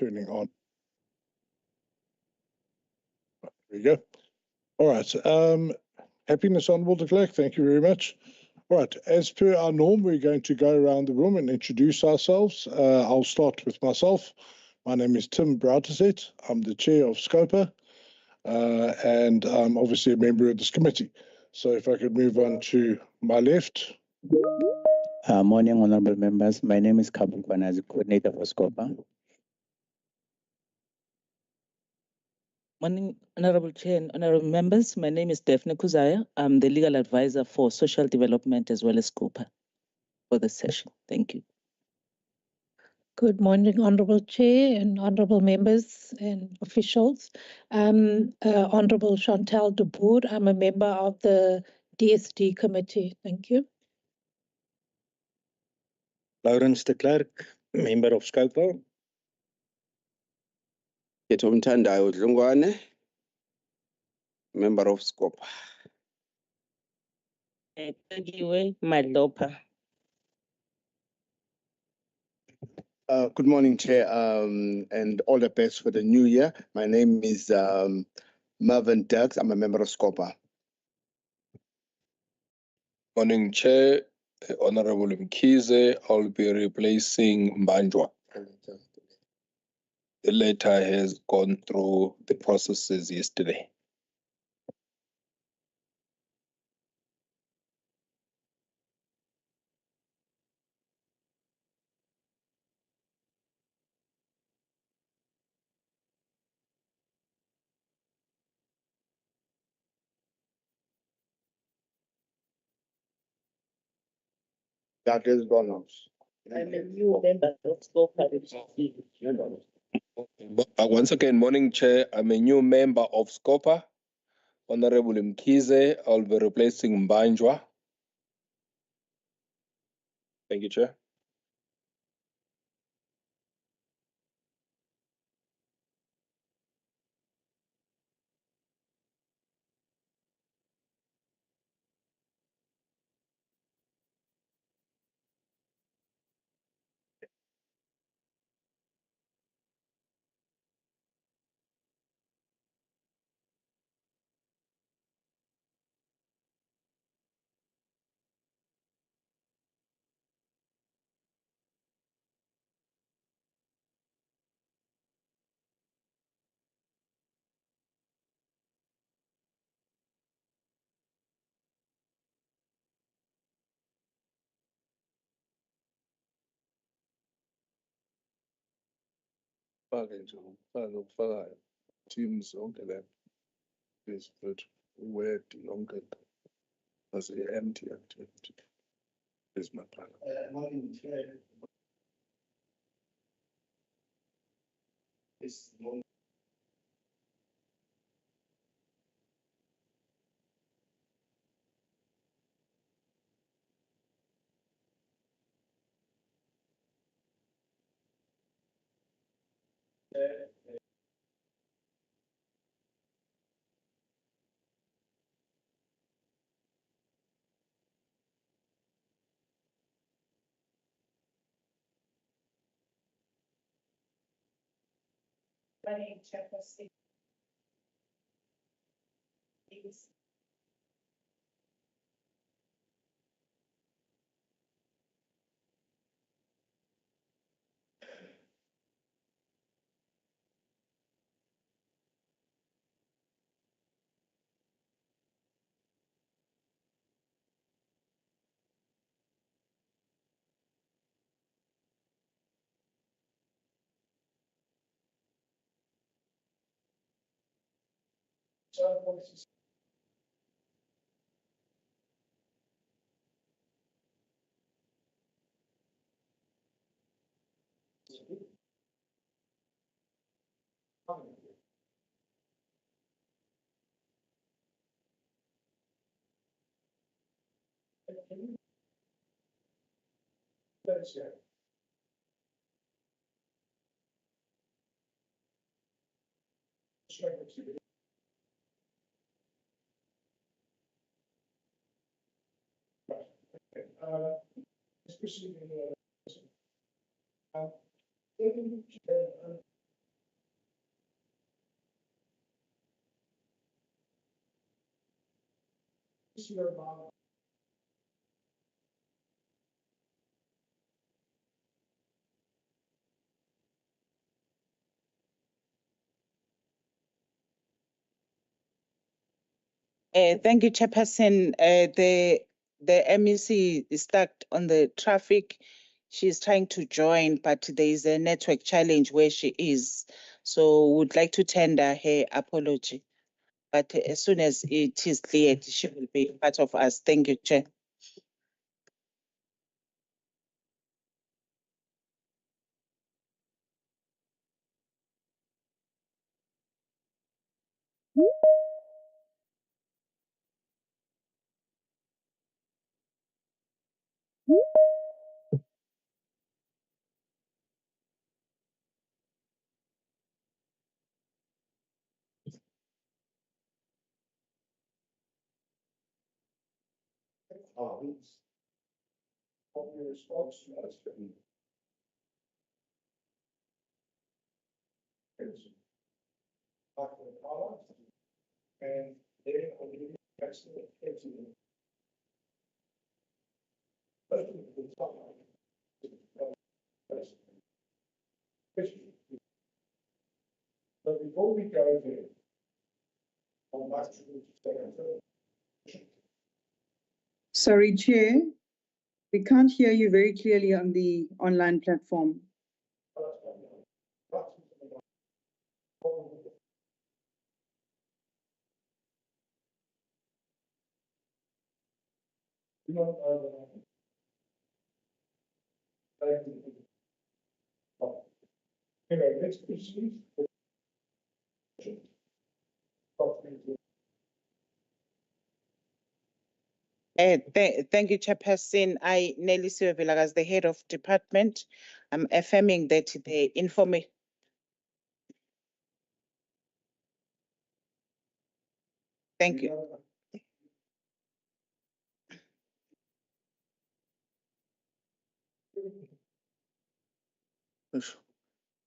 turning on. There we go. All right. Happiness, Honourable de Klerk. Thank you very much. All right. As per our norm, we're going to go around the room and introduce ourselves. I'll start with myself. My name is Tim Brouterset. I'm the chair of Scopa, and I'm obviously a member of this committee. So if I could move on to my left. Morning, honourable members. My name is Kabul Kwanazi, coordinator for Scopa. Morning, Honourable Chair and Honourable Members. My name is Daphne Kuzaya. I'm the legal advisor for social development as well as Scopa for the session. Thank you. Good morning, Honourable Chair and Honourable Members and officials. Honourable Chantal de Boer. I'm a member of the DSD committee. Thank you. Lawrence de Klerk, member of Scopa. Ketomthandayo Dlungwane, member of Scopa. Tagiwe Malopa. Good morning, Chair, and all the best for the new year. My name is Mervyn Dirks. I'm a member of Scopa. Morning, Chair. Honourable Mkhize. I'll be replacing Mbanjwa. The letter has gone through the processes yesterday. That is Donald's. I'm a new member of Scopa. Once again, morning, Chair. I'm a new member of Scopa. Honourable Mkhize. I'll be replacing Mbanjwa. Thank you, Chair. Teams zonke le bezifethu word lonke as empty is my plan. Thank you, Chairperson. The MEC is stuck on the traffic. She's trying to join, but there is a network challenge where she is. So would like to tender her apology. But as soon as it is cleared, she will be part of us. Thank you, Chair. But before we go there, Sorry, Chair. We can't hear you very clearly on the online platform. Anyway, let's proceed. Thank you, Chairperson. I, Nelly Silvilla, as the head of department, I'm affirming that the information. Thank you.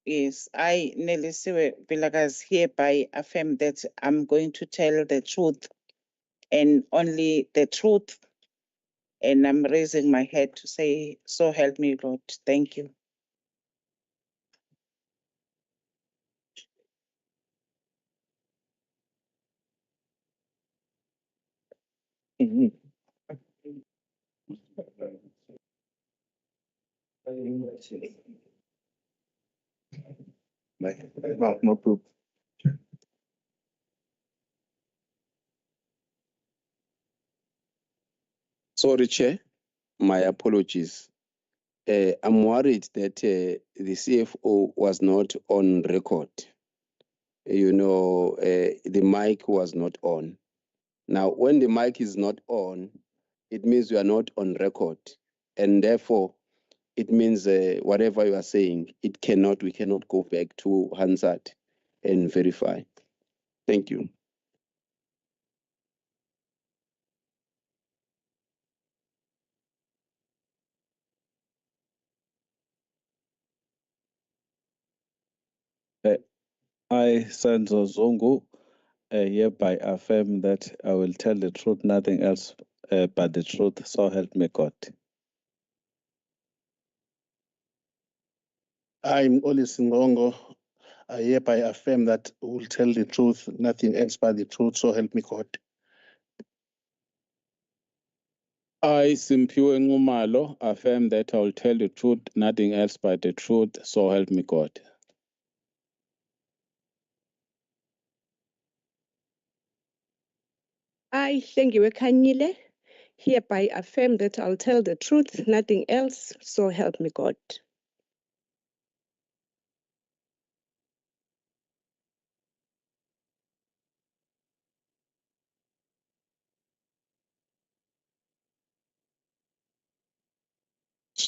Yes, I, Nelly Villagas, hereby affirm that I'm going to tell the truth and only the truth. And I'm raising my head to say, so help me, Lord. Thank you. No proof. Sorry, Chair. My apologies. I'm worried that the CFO was not on record. The mic was not on. Now, when the mic is not on, it means you are not on record. And therefore, it means whatever you are saying, we cannot go back to Hansard and verify. Thank you. I, Sanzo Zungu, hereby affirm that I will tell the truth, nothing else but the truth, so help me God. I'm Oli Singongo. I hereby affirm that I will tell the truth, nothing else but the truth, so help me God. I, Simpiwe Ngumalo, affirm that I will tell the truth, nothing else but the truth, so help me God. I, Hlengiwe Khanyile, hereby affirm that I'll tell the truth, nothing else, so help me God.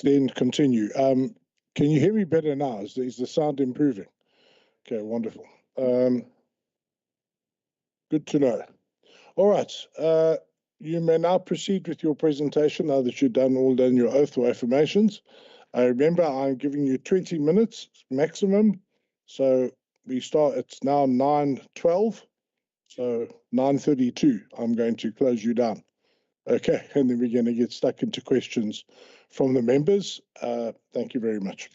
Then continue. Can you hear me better now? Is the sound improving? Okay, wonderful. Good to know. All right. You may now proceed with your presentation now that you've done your oath or affirmations. Remember, I'm giving you 20 minutes maximum. So we start, it's now 9:12. So 9:32, I'm going to close you down. Okay, and then we're going to get stuck into questions from the members. Thank you very much.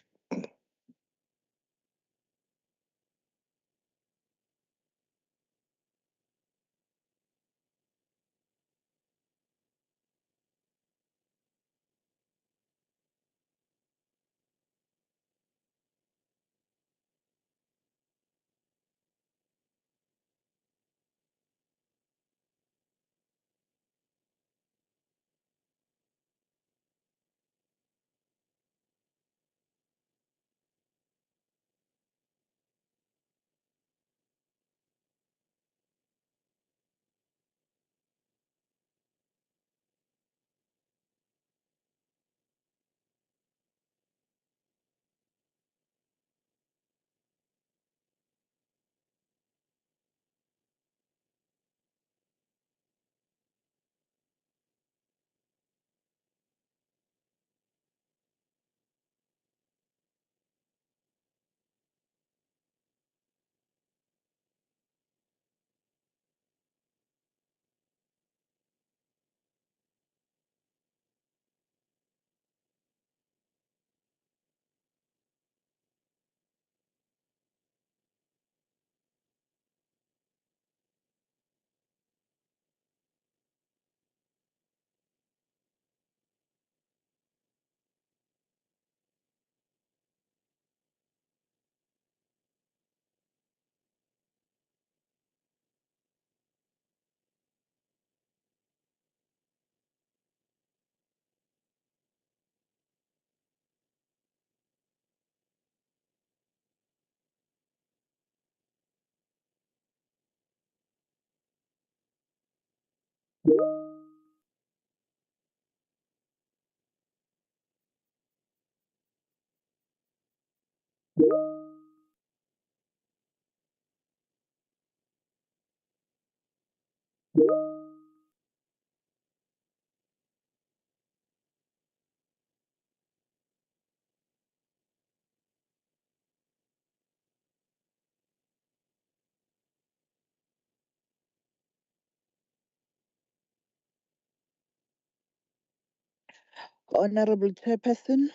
Honorable Chairperson,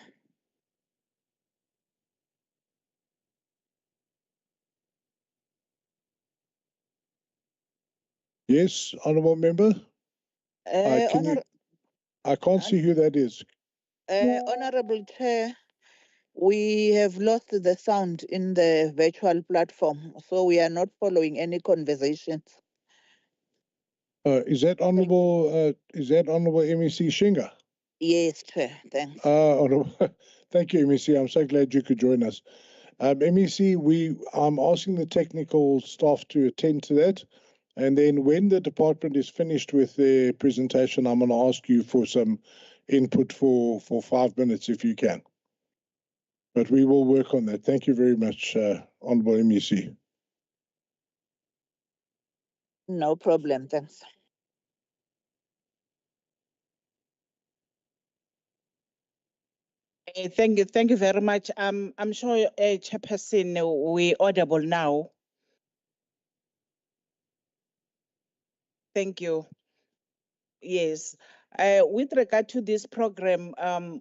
Yes, honourable member. I can't see who that is. Honorable Chair, we have lost the sound in the virtual platform, so we are not following any conversations. Is that honourable MEC Shinga? Yes, Chair, thanks. Thank you, MEC. I'm so glad you could join us. MEC, I'm asking the technical staff to attend to that. And then when the department is finished with their presentation, I'm going to ask you for some input for 5 minutes if you can. But we will work on that. Thank you very much, Honourable MEC. No problem, thanks. Thank you very much. I'm sure, Chairperson, we're audible now. Thank you. Yes. With regard to this program,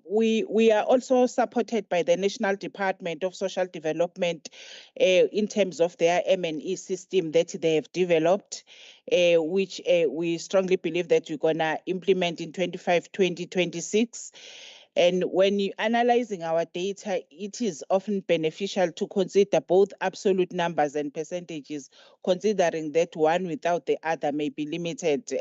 we are also supported by the National Department of Social Development in terms of their M&E system that they have developed, which we strongly believe that we're going to implement in 2026. And when you're analyzing our data, it is often beneficial to consider both absolute numbers and percentages, considering that one without the other may be limited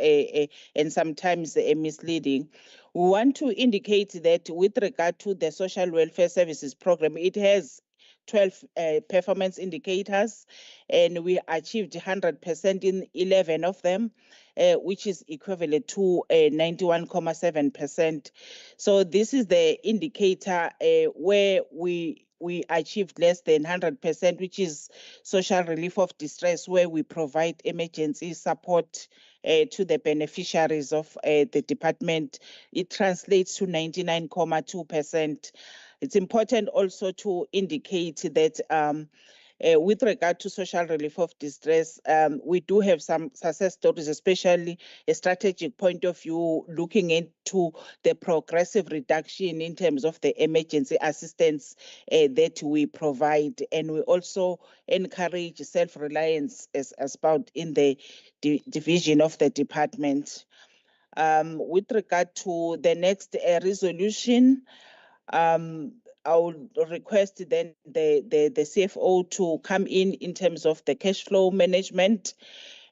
and sometimes misleading. We want to indicate that with regard to the Social Welfare Services Program, it has 12 performance indicators, and we achieved 100% in 11 of them, which is equivalent to 91.7%. So this is the indicator where we achieved less than 100%, which is social relief of distress, where we provide emergency support to the beneficiaries of the department. It translates to 99.2%. It's important also to indicate that With regard to social relief of distress, we do have some success stories, especially a strategic point of view, looking into the progressive reduction in terms of the emergency assistance that we provide. And we also encourage self-reliance as found in the division of the department. With regard to the next resolution, I would request then the CFO to come in terms of the cash flow management.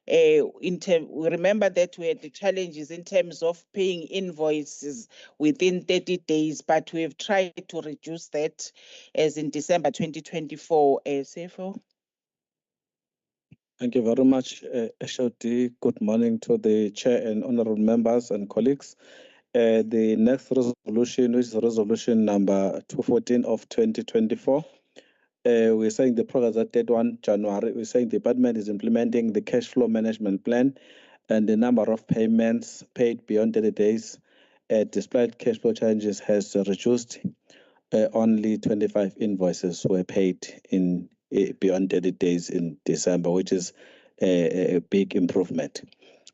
We remember that we had the challenges in terms of paying invoices within 30 days, but we've tried to reduce that as in December 2024. CFO. Thank you very much, HOD. Good morning to the Chair and honorable members and colleagues. The next resolution, which is resolution number 214 of 2024, we're saying the progress at 31 January, we're saying the department is implementing the cash flow management plan, and the number of payments paid beyond 30 days, despite cash flow challenges, has reduced. Only 25 invoices were paid in beyond 30 days in December, which is a big improvement.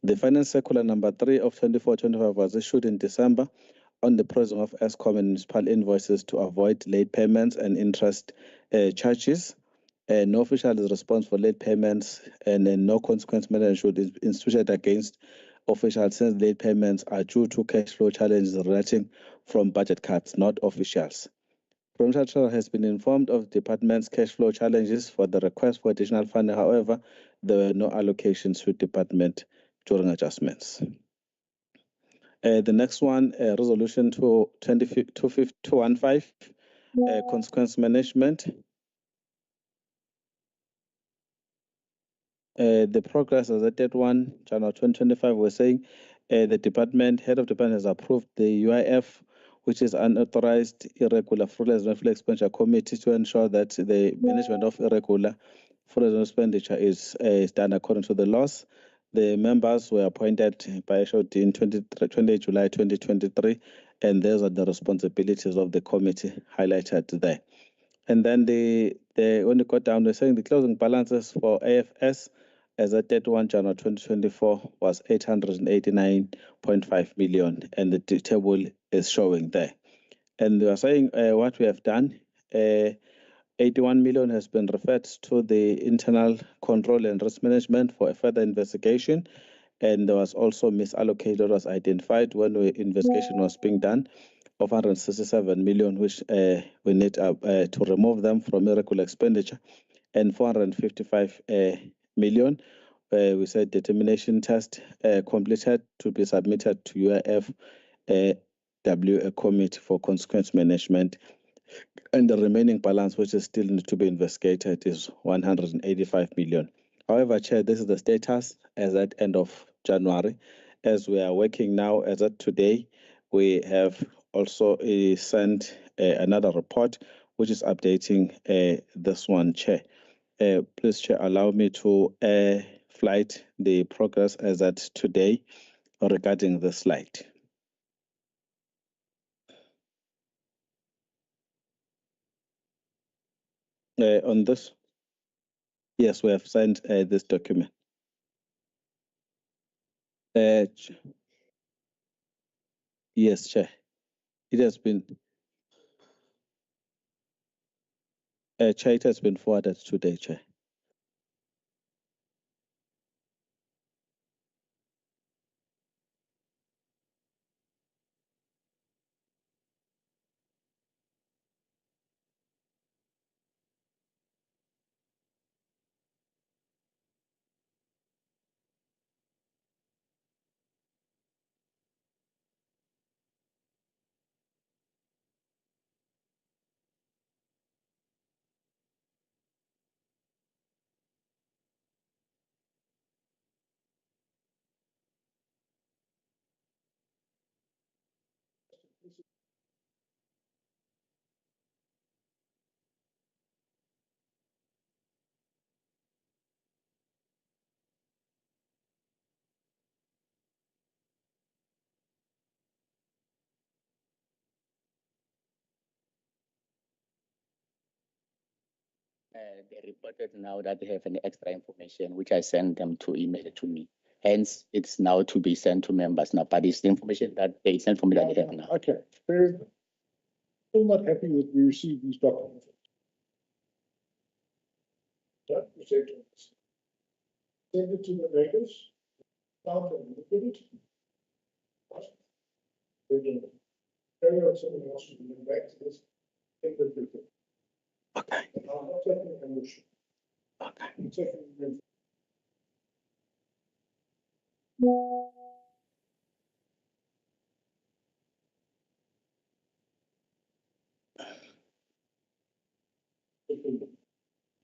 The finance circular number 3 of 24-25 was issued in December on the processing of Eskom and municipal invoices to avoid late payments and interest charges. No official is responsible for late payments, and no consequence measure should be instituted against officials since late payments are due to cash flow challenges resulting from budget cuts, not officials. Provincial Treasurer has been informed of the department's cash flow challenges for the request for additional funding. However, there were no allocations to department during adjustments. The next one, resolution 215, consequence management. The progress as at 1 January 2025, we're saying the head of department has approved the UIF, which is unauthorized irregular fraudulent expenditure committee, to ensure that the management of irregular fraudulent expenditure is done according to the laws. The members were appointed by HOD in 28 July 2023, and those are the responsibilities of the committee highlighted there. And then when you go down, they're saying the closing balances for AFS as at 31 January 2024 was 889.5 million, and the table is showing there. And they are saying what we have done, 81 million has been referred to the internal control and risk management for a further investigation, and there was also misallocated, was identified when the investigation was being done, of 167 million, which we need to remove them from irregular expenditure, and 455 million. We said determination test completed to be submitted to UIF WA committee for consequence management, and the remaining balance, which is still need to be investigated, is 185 million. However, Chair, this is the status as at end of January. As we are working now, as at today, we have also sent another report, which is updating this one, Chair. Please, Chair, allow me to flight the progress as at today regarding the slide. On this, yes, we have sent this document. Yes, Chair. It has been, Chair, it has been forwarded today, Chair. They reported now that they have any extra information, which I sent them to email it to me. Hence, it's now to be sent to members now, but it's the information that they sent for me that they have now. Okay, very good. Still not happy that we received these documents. Yeah, you said to us. Send it to the makers. Start and look at it. Then carry on something else to bring back to this. Take the picture. Okay. I'm not taking a motion. Okay. I'm taking the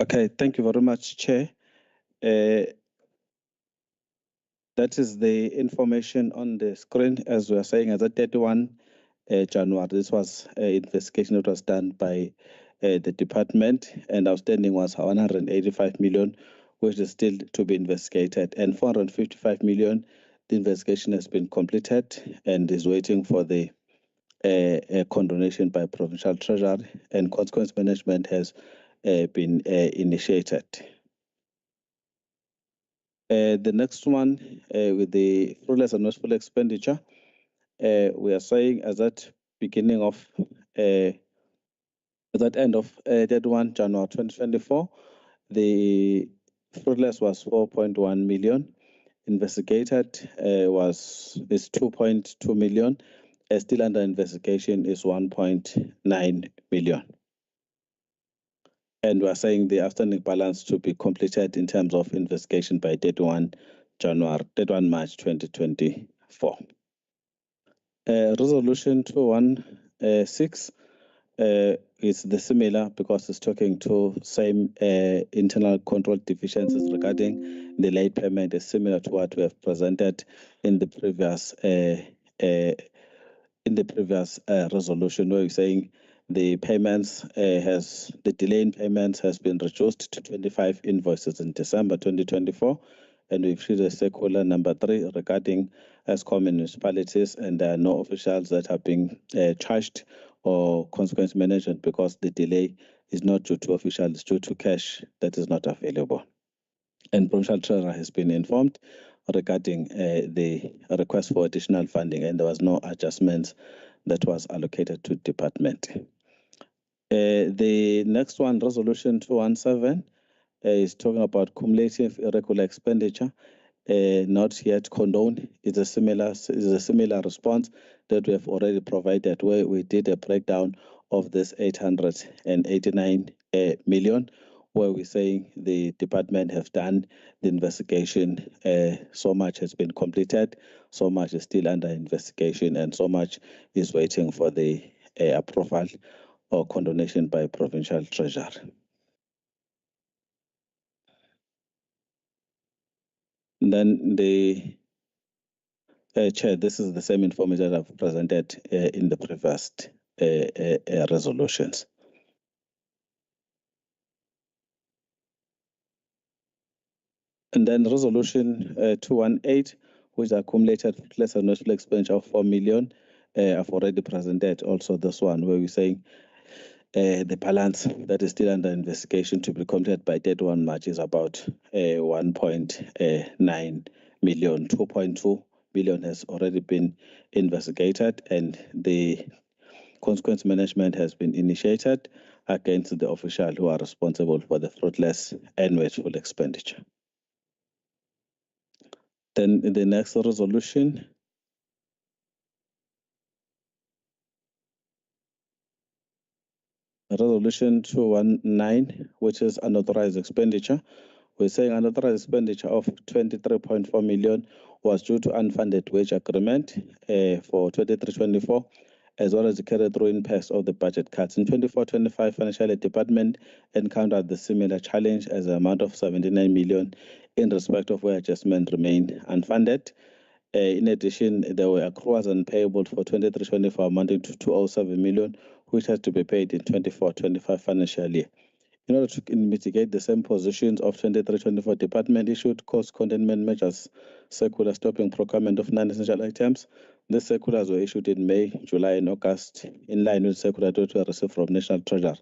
Okay, thank you very much, Chair. That is the information on the screen, as we are saying, as at 31 January. This was an investigation that was done by the department, and outstanding was 185 million, which is still to be investigated, and 455 million. The investigation has been completed and is waiting for the condonation by provincial treasury, and consequence management has been initiated. The next one with the fruitless and wasteful expenditure, we are saying as at beginning of at that end of 31 January 2024, the fruitless was 4.1 million. Investigated is 2.2 million. Still under investigation is 1.9 million. And we are saying the outstanding balance to be completed in terms of investigation by 31 March 2024. Resolution 216 is the similar because it's talking to same internal control deficiencies regarding the late payment is similar to what we have presented in the previous resolution, where we're saying the payments the delay in payments has been reduced to 25 invoices in December 2024, and we've issued a circular number 3 regarding Eskom municipalities, and there are no officials that have been charged or consequence management because the delay is not due to officials, due to cash that is not available. And provincial treasurer has been informed regarding the request for additional funding, and there was no adjustments that was allocated to department. The next one, resolution 217, is talking about cumulative irregular expenditure, not yet condoned. It's a similar response that we have already provided, where we did a breakdown of this 889 million, where we're saying the department have done the investigation. So much has been completed, so much is still under investigation, and so much is waiting for the approval or condonation by provincial treasurer. And then the Chair, this is the same information that I've presented in the previous resolutions. And then resolution 218, which accumulated less and wasteful expenditure of 4 million. I've already presented also this one, where we're saying the balance that is still under investigation to be completed by 31 March is about 1.9 million. 2.2 million has already been investigated, and the consequence management has been initiated against the official who are responsible for the fruitless and wasteful expenditure. Then in the next resolution, resolution 219, which is unauthorized expenditure. We're saying unauthorized expenditure of 23.4 million was due to unfunded wage agreement for 23-24, as well as the carry-through impacts of the budget cuts. In 24-25 financial year, department encountered the similar challenge as an amount of 79 million in respect of where adjustment remained unfunded. In addition, there were accruals and payables for 23-24 amounting to 207 million, which has to be paid in 24-25 financial year. In order to mitigate the same positions of 23-24, department issued cost containment measures circular stopping procurement of non-essential items. These circulars were issued in May, July, and August, in line with circular that we received from National Treasury.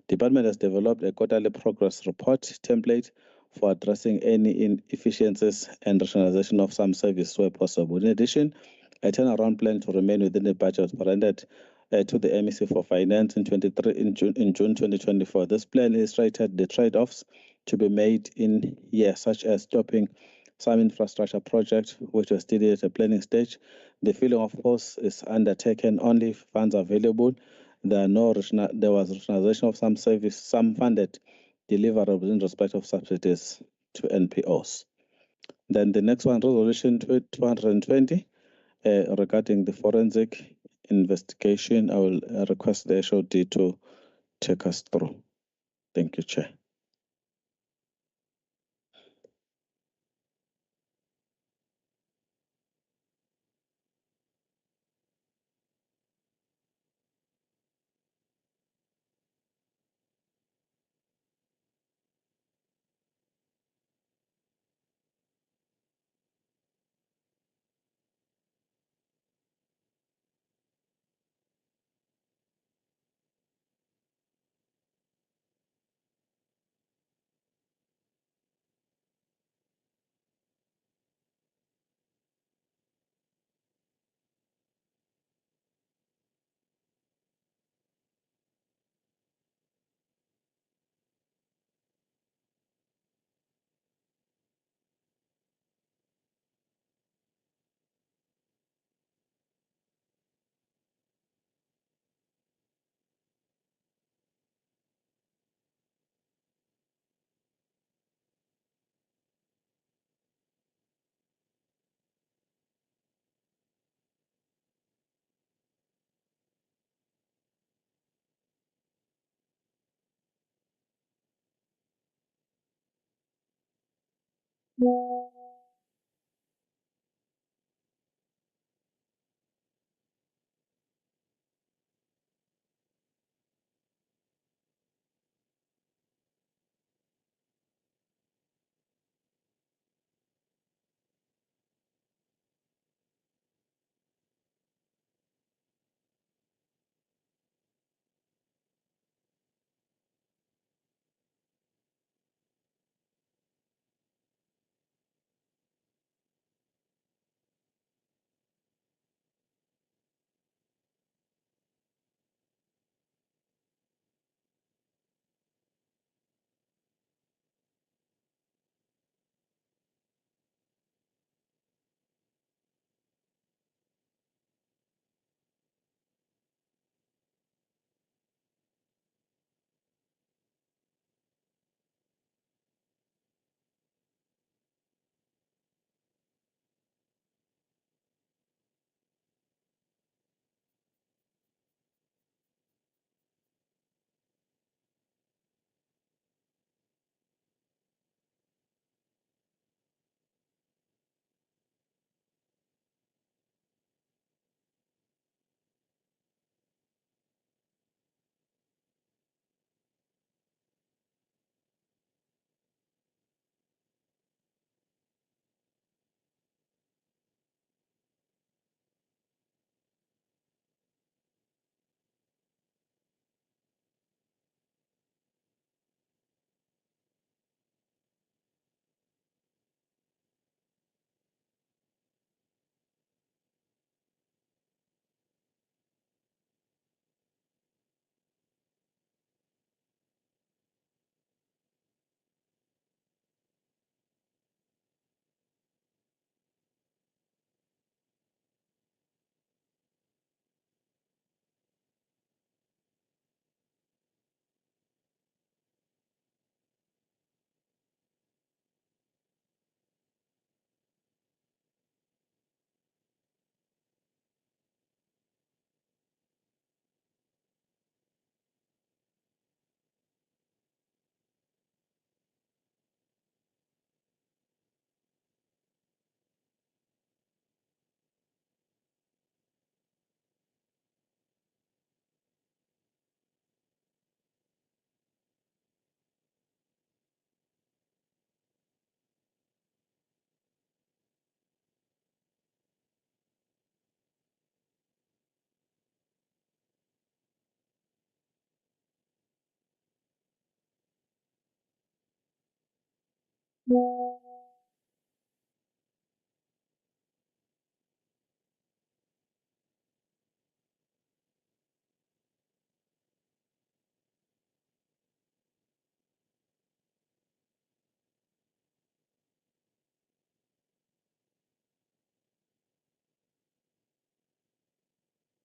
Department has developed a quarterly progress report template for addressing any inefficiencies and rationalization of some services where possible. In addition, a turnaround plan to remain within the budget was presented to the MEC for Finance in June 2024. This plan illustrated the trade-offs to be made in years, such as stopping some infrastructure projects which were still at a planning stage. The filling of posts is undertaken only if funds are available. There was rationalization of some service, some funded deliverables in respect of subsidies to NPOs. Then the next one, Resolution 220, regarding the forensic investigation. I will request the HOD to take us through. Thank you, Chair.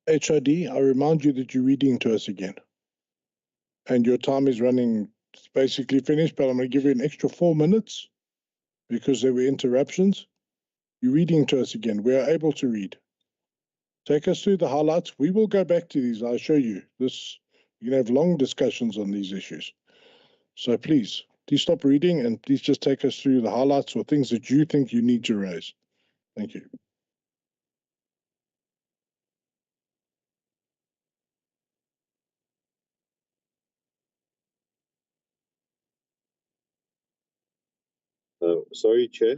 HID, I remind you that you're reading to us again. And your time is running, it's basically finished, but I'm going to give you an extra 4 minutes because there were interruptions. You're reading to us again. We are able to read. Take us through the highlights. We will go back to these. I'll show you this. You can have long discussions on these issues. So please stop reading and please just take us through the highlights or things that you think you need to raise. Thank you. Sorry, Chair.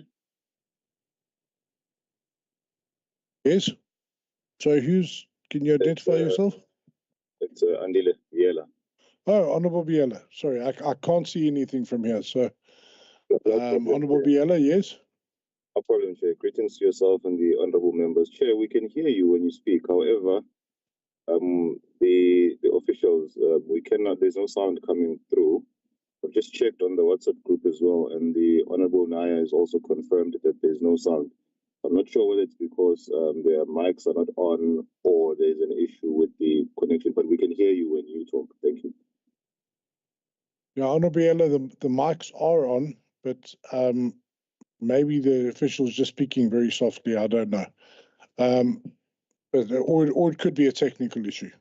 Yes. So can you identify yourself? It's Andile Viela. Oh, Honorable Biela. Sorry, I can't see anything from here. So, Honorable Biela, yes. No problem, Chair. Greetings to yourself and the honorable members. Chair, we can hear you when you speak. However, the officials, we cannot. There's no sound coming through. I've just checked on the WhatsApp group as well, and the honorable Naya has also confirmed that there's no sound. I'm not sure whether it's because their mics are not on or there's an issue with the connection, but we can hear you when you talk. Thank you. Yeah, Honorable Biela, the mics are on, but maybe the official's just speaking very softly. I don't know. Or it could be a technical issue.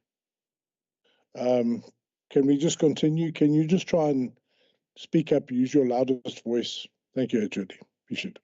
Can we just continue? Can you just try and speak up, use your loudest voice? Thank you, HOD. Appreciate it.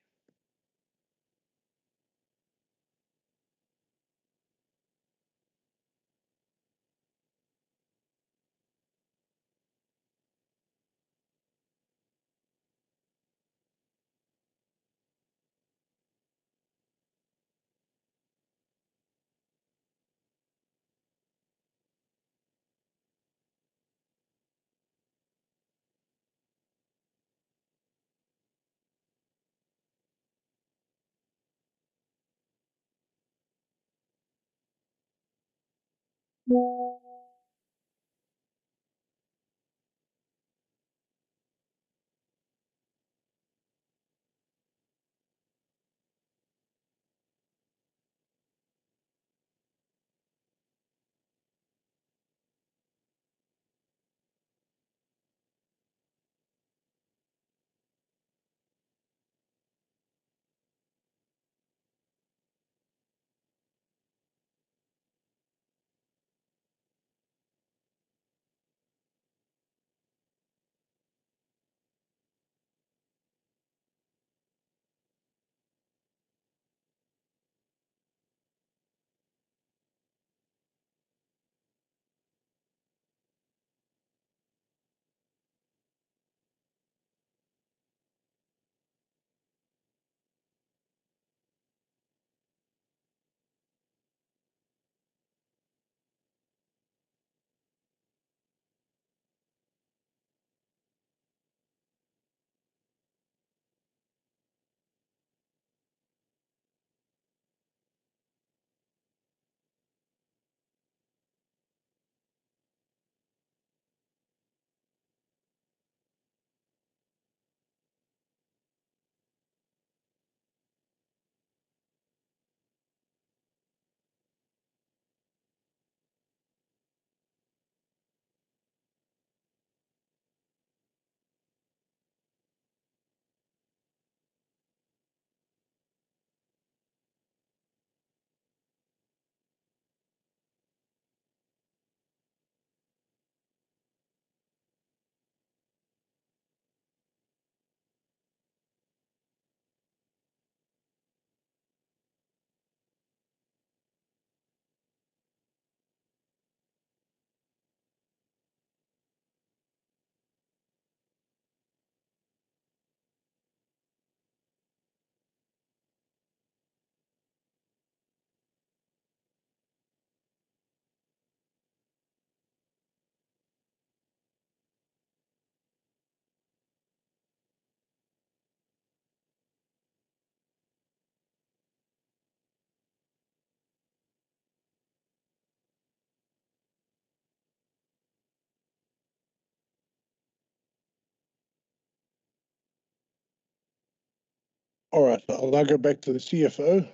All right, I'll now go back to the CFO.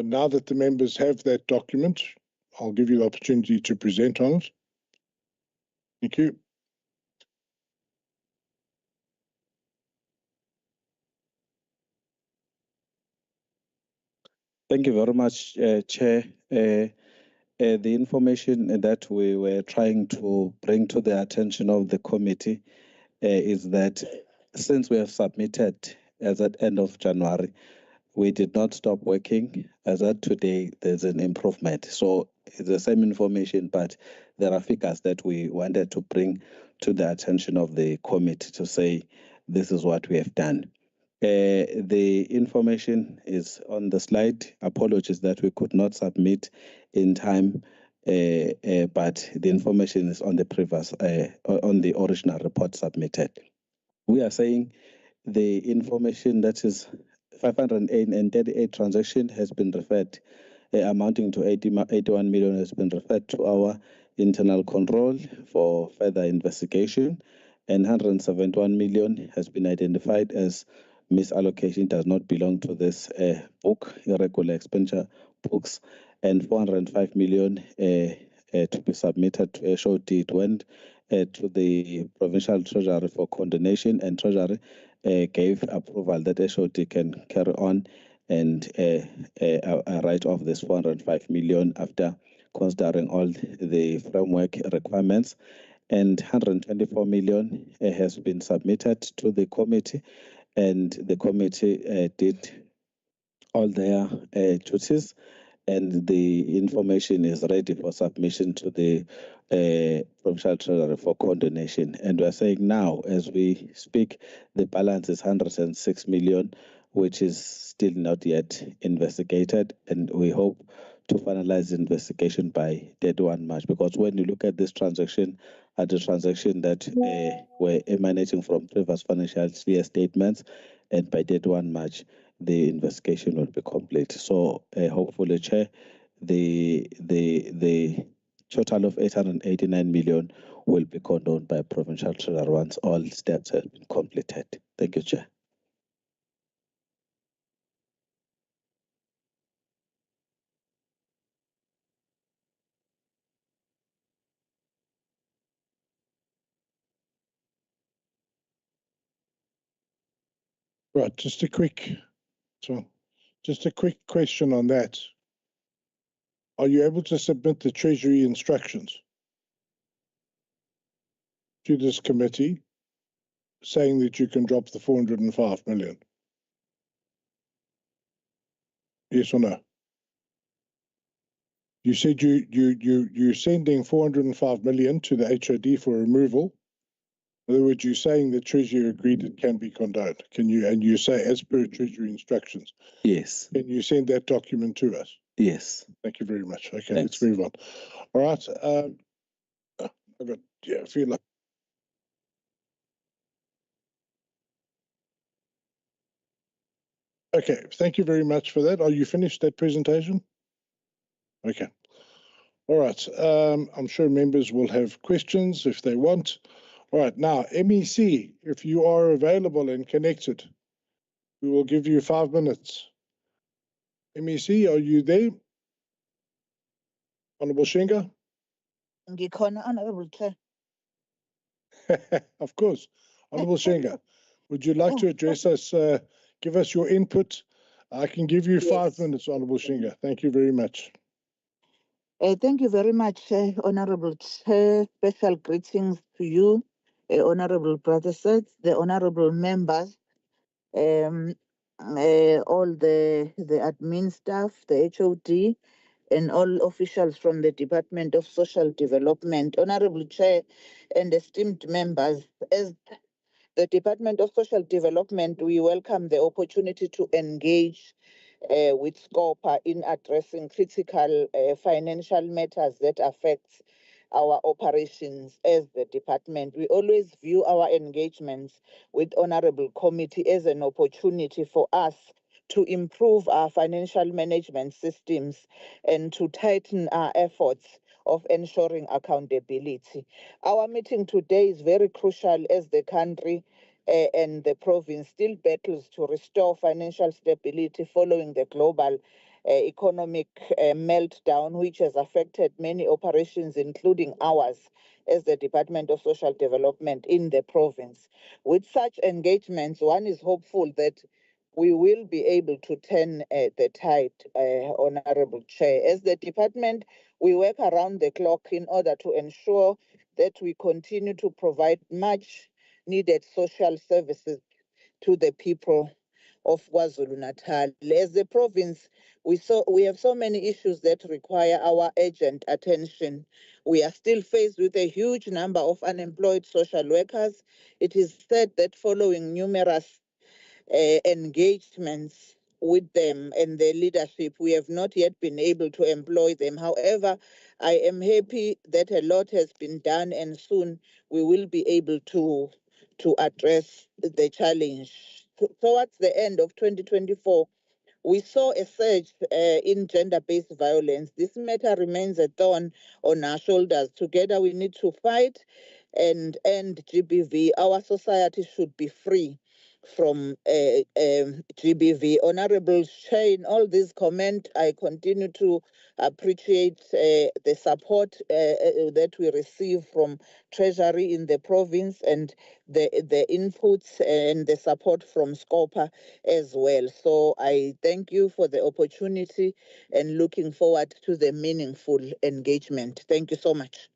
Now that the members have that document, I'll give you the opportunity to present on it. Thank you. Thank you very much, Chair. The information that we were trying to bring to the attention of the committee is that since we have submitted as at end of January, we did not stop working. As at today, there's an improvement. So it's the same information, but there are figures that we wanted to bring to the attention of the committee to say this is what we have done. The information is on the slide. Apologies that we could not submit in time, but the information is on the previous, on the original report submitted. We are saying the information that is 538 transaction has been referred, amounting to 81 million has been referred to our internal control for further investigation, and 171 million has been identified as misallocation, does not belong to this book, irregular expenditure books, and 405 million to be submitted to HOD. It went to the provincial treasury for condonation, and treasury gave approval that HOD can carry on and write off this 405 million after considering all the framework requirements. And 124 million has been submitted to the committee, and the committee did all their duties, and the information is ready for submission to the provincial treasury for condonation. And we're saying now, as we speak, the balance is 106 million, which is still not yet investigated, and we hope to finalize the investigation by 31 March, because when you look at this transaction, at the transaction that were emanating from previous financial year statements, and by 31 March, the investigation will be complete. So hopefully, Chair, the total of 889 million will be condoned by provincial treasurer once all steps have been completed. Thank you, Chair. Right, just a quick question on that. Are you able to submit the Treasury instructions to this committee saying that you can drop the 405 million? Yes or no? You said you're sending 405 million to the HOD for removal. In other words, you're saying the Treasury agreed it can be condoned. Can you, and you say as per Treasury instructions? Yes. Can you send that document to us? Yes. Thank you very much. Okay, Thanks. let's move on. All right. I've got, I feel like. Okay, thank you very much for that. Are you finished that presentation? Okay. All right. I'm sure members will have questions if they want. All right. Now, MEC, if you are available and connected, we will give you 5 minutes. MEC, are you there? Honorable Shinga? Ngikhona, Honorable Chair. Of course. Honorable Shinga, would you like to address us, give us your input? I can give you 5 minutes, Honorable Shinga. Thank you very much. Thank you very much, Honorable Chair. Special greetings to you, Honorable Brother Seth, the honorable members, all the admin staff, the HOD, and all officials from the Department of Social Development. Honorable Chair and esteemed members, as the Department of Social Development, we welcome the opportunity to engage with Scopa in addressing critical financial matters that affect our operations as the department. We always view our engagements with Honorable Committee as an opportunity for us to improve our financial management systems and to tighten our efforts of ensuring accountability. Our meeting today is very crucial as the country and the province still battles to restore financial stability following the global economic meltdown, which has affected many operations, including ours as the Department of Social Development in the province. With such engagements, one is hopeful that we will be able to turn the tide, Honorable Chair. As the department, we work around the clock in order to ensure that we continue to provide much needed social services to the people of KwaZulu-Natal. As the province, we have so many issues that require our urgent attention. We are still faced with a huge number of unemployed social workers. It is said that following numerous engagements with them and their leadership, we have not yet been able to employ them. However, I am happy that a lot has been done, and soon we will be able to address the challenge. Towards the end of 2024, we saw a surge in gender-based violence. This matter remains a thorn on our shoulders. Together, we need to fight and end GBV. Our society should be free from GBV. Honorable Chair, in all these comments, I continue to appreciate the support that we receive from Treasury in the province and the inputs and the support from Scopa as well. So I thank you for the opportunity and looking forward to the meaningful engagement. Thank you so much.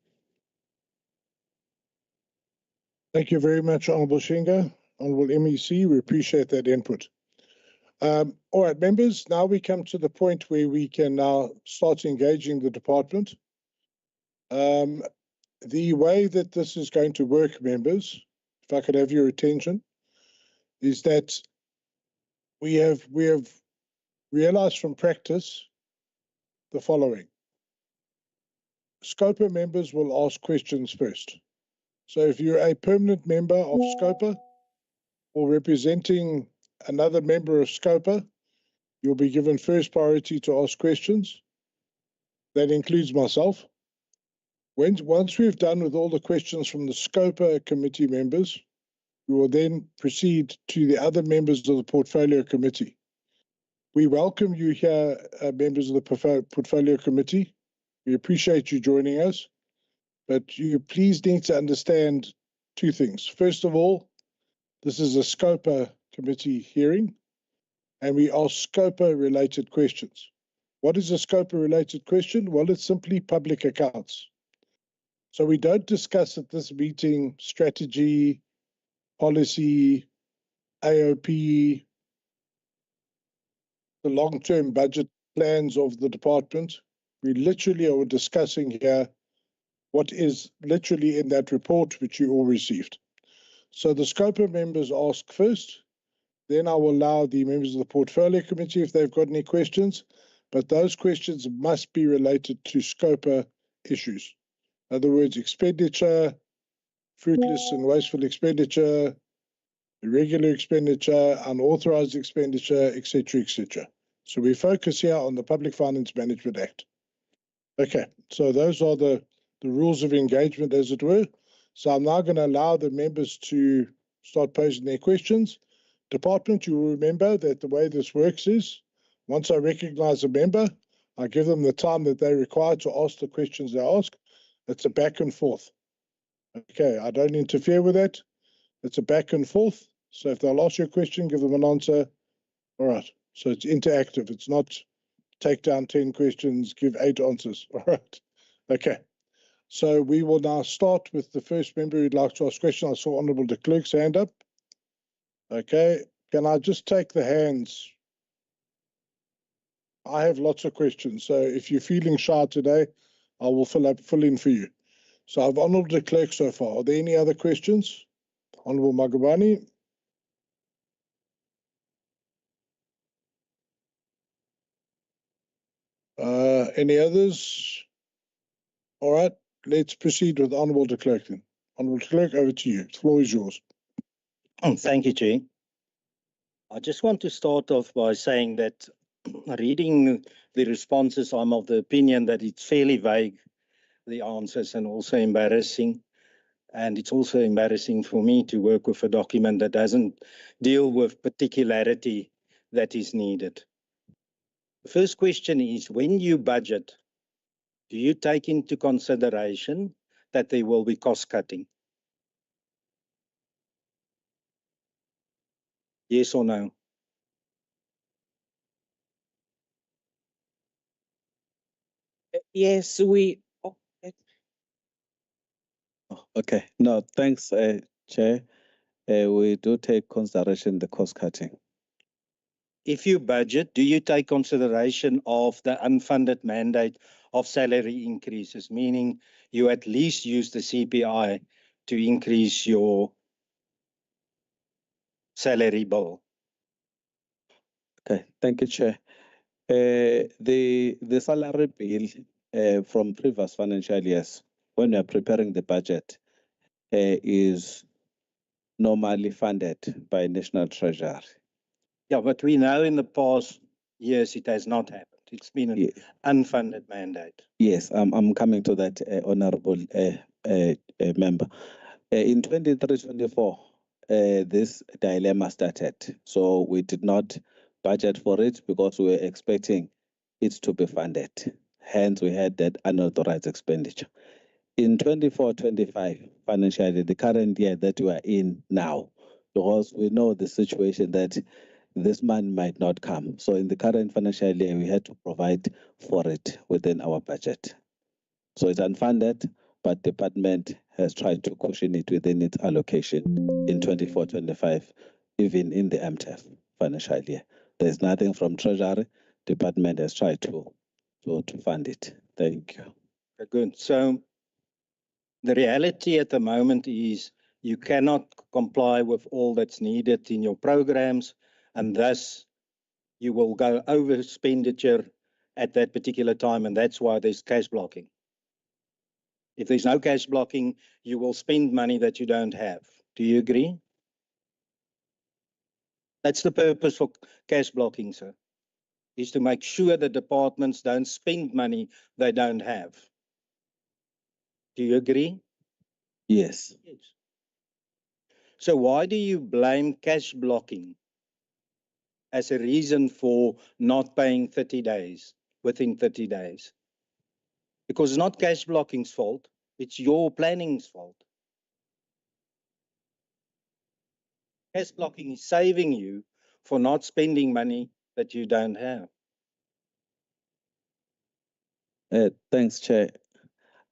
Thank you very much, Honourable Shinga. Honourable MEC, we appreciate that input. All right, members, now we come to the point where we can now start engaging the department. The way that this is going to work, members, if I could have your attention, is that we have realized from practice the following. Scopa members will ask questions first. So if you're a permanent member of Scopa or representing another member of Scopa, you'll be given first priority to ask questions. That includes myself. Once we've done with all the questions from the Scopa committee members, we will then proceed to the other members of the portfolio committee. We welcome you here, members of the portfolio committee. We appreciate you joining us, but you please need to understand two things. First of all, this is a Scopa committee hearing, and we ask Scopa-related questions. What is a Scopa-related question? Well, it's simply public accounts. So we don't discuss at this meeting strategy, policy, AOP, the long-term budget plans of the department. We literally are discussing here what is literally in that report which you all received. So the Scopa members ask first, then I will allow the members of the portfolio committee if they've got any questions, but those questions must be related to Scopa issues. In other words, expenditure, fruitless and wasteful expenditure, irregular expenditure, unauthorized expenditure, etc., etc. So we focus here on the Public Finance Management Act. Okay, so those are the rules of engagement, as it were. So I'm now going to allow the members to start posing their questions. Department, you will remember that the way this works is, once I recognize a member, I give them the time that they require to ask the questions they ask. It's a back and forth. Okay, I don't interfere with that. It's a back and forth. So if they'll ask you a question, give them an answer. All right. So it's interactive. It's not take down 10 questions, give 8 answers. All right. Okay. So we will now start with the first member who'd like to ask a question. I saw Honourable de Klerk's hand up. Okay. Can I just take the hands? I have lots of questions. So if you're feeling shy today, I will fill in for you. So I've Honourable de Klerk so far. Are there any other questions? Honourable Magubane. Any others? All right, let's proceed with Honourable de Klerk then. Honourable de Klerk, over to you. The floor is yours. Thank you, Chair. I just want to start off by saying that reading the responses, I'm of the opinion that it's fairly vague, the answers, and also embarrassing. And it's also embarrassing for me to work with a document that doesn't deal with particularity that is needed. The first question is, when you budget, do you take into consideration that there will be cost cutting? Yes or no? Yes, we. Okay, no, thanks, Chair. We do take consideration the cost cutting. If you budget, do you take consideration of the unfunded mandate of salary increases, meaning you at least use the CPI to increase your salary bill? Okay, thank you, Chair. The salary bill from previous financial years, when we are preparing the budget, is normally funded by National Treasury. Yeah, but we know in the past years it has not happened. It's been an unfunded mandate. Yes, I'm coming to that, honourable member. In 23-24, this dilemma started. So we did not budget for it because we were expecting it to be funded. Hence, we had that unauthorized expenditure. In 24-25 financially, the current year that we are in now, because we know the situation that this money might not come. So in the current financial year, we had to provide for it within our budget. So it's unfunded, but department has tried to cushion it within its allocation in 24-25, even in the MTF financial year. There's nothing from Treasury. Department has tried to fund it. Thank you. Good. So the reality at the moment is you cannot comply with all that's needed in your programs, and thus you will go over expenditure at that particular time, and that's why there's cash blocking. If there's no cash blocking, you will spend money that you don't have. Do you agree? That's the purpose for cash blocking, sir, is to make sure that departments don't spend money they don't have. Do you agree? Yes. Yes. So why do you blame cash blocking as a reason for not paying 30 days, within 30 days? Because it's not cash blocking's fault, it's your planning's fault. Cash blocking is saving you for not spending money that you don't have. Thanks, Chair.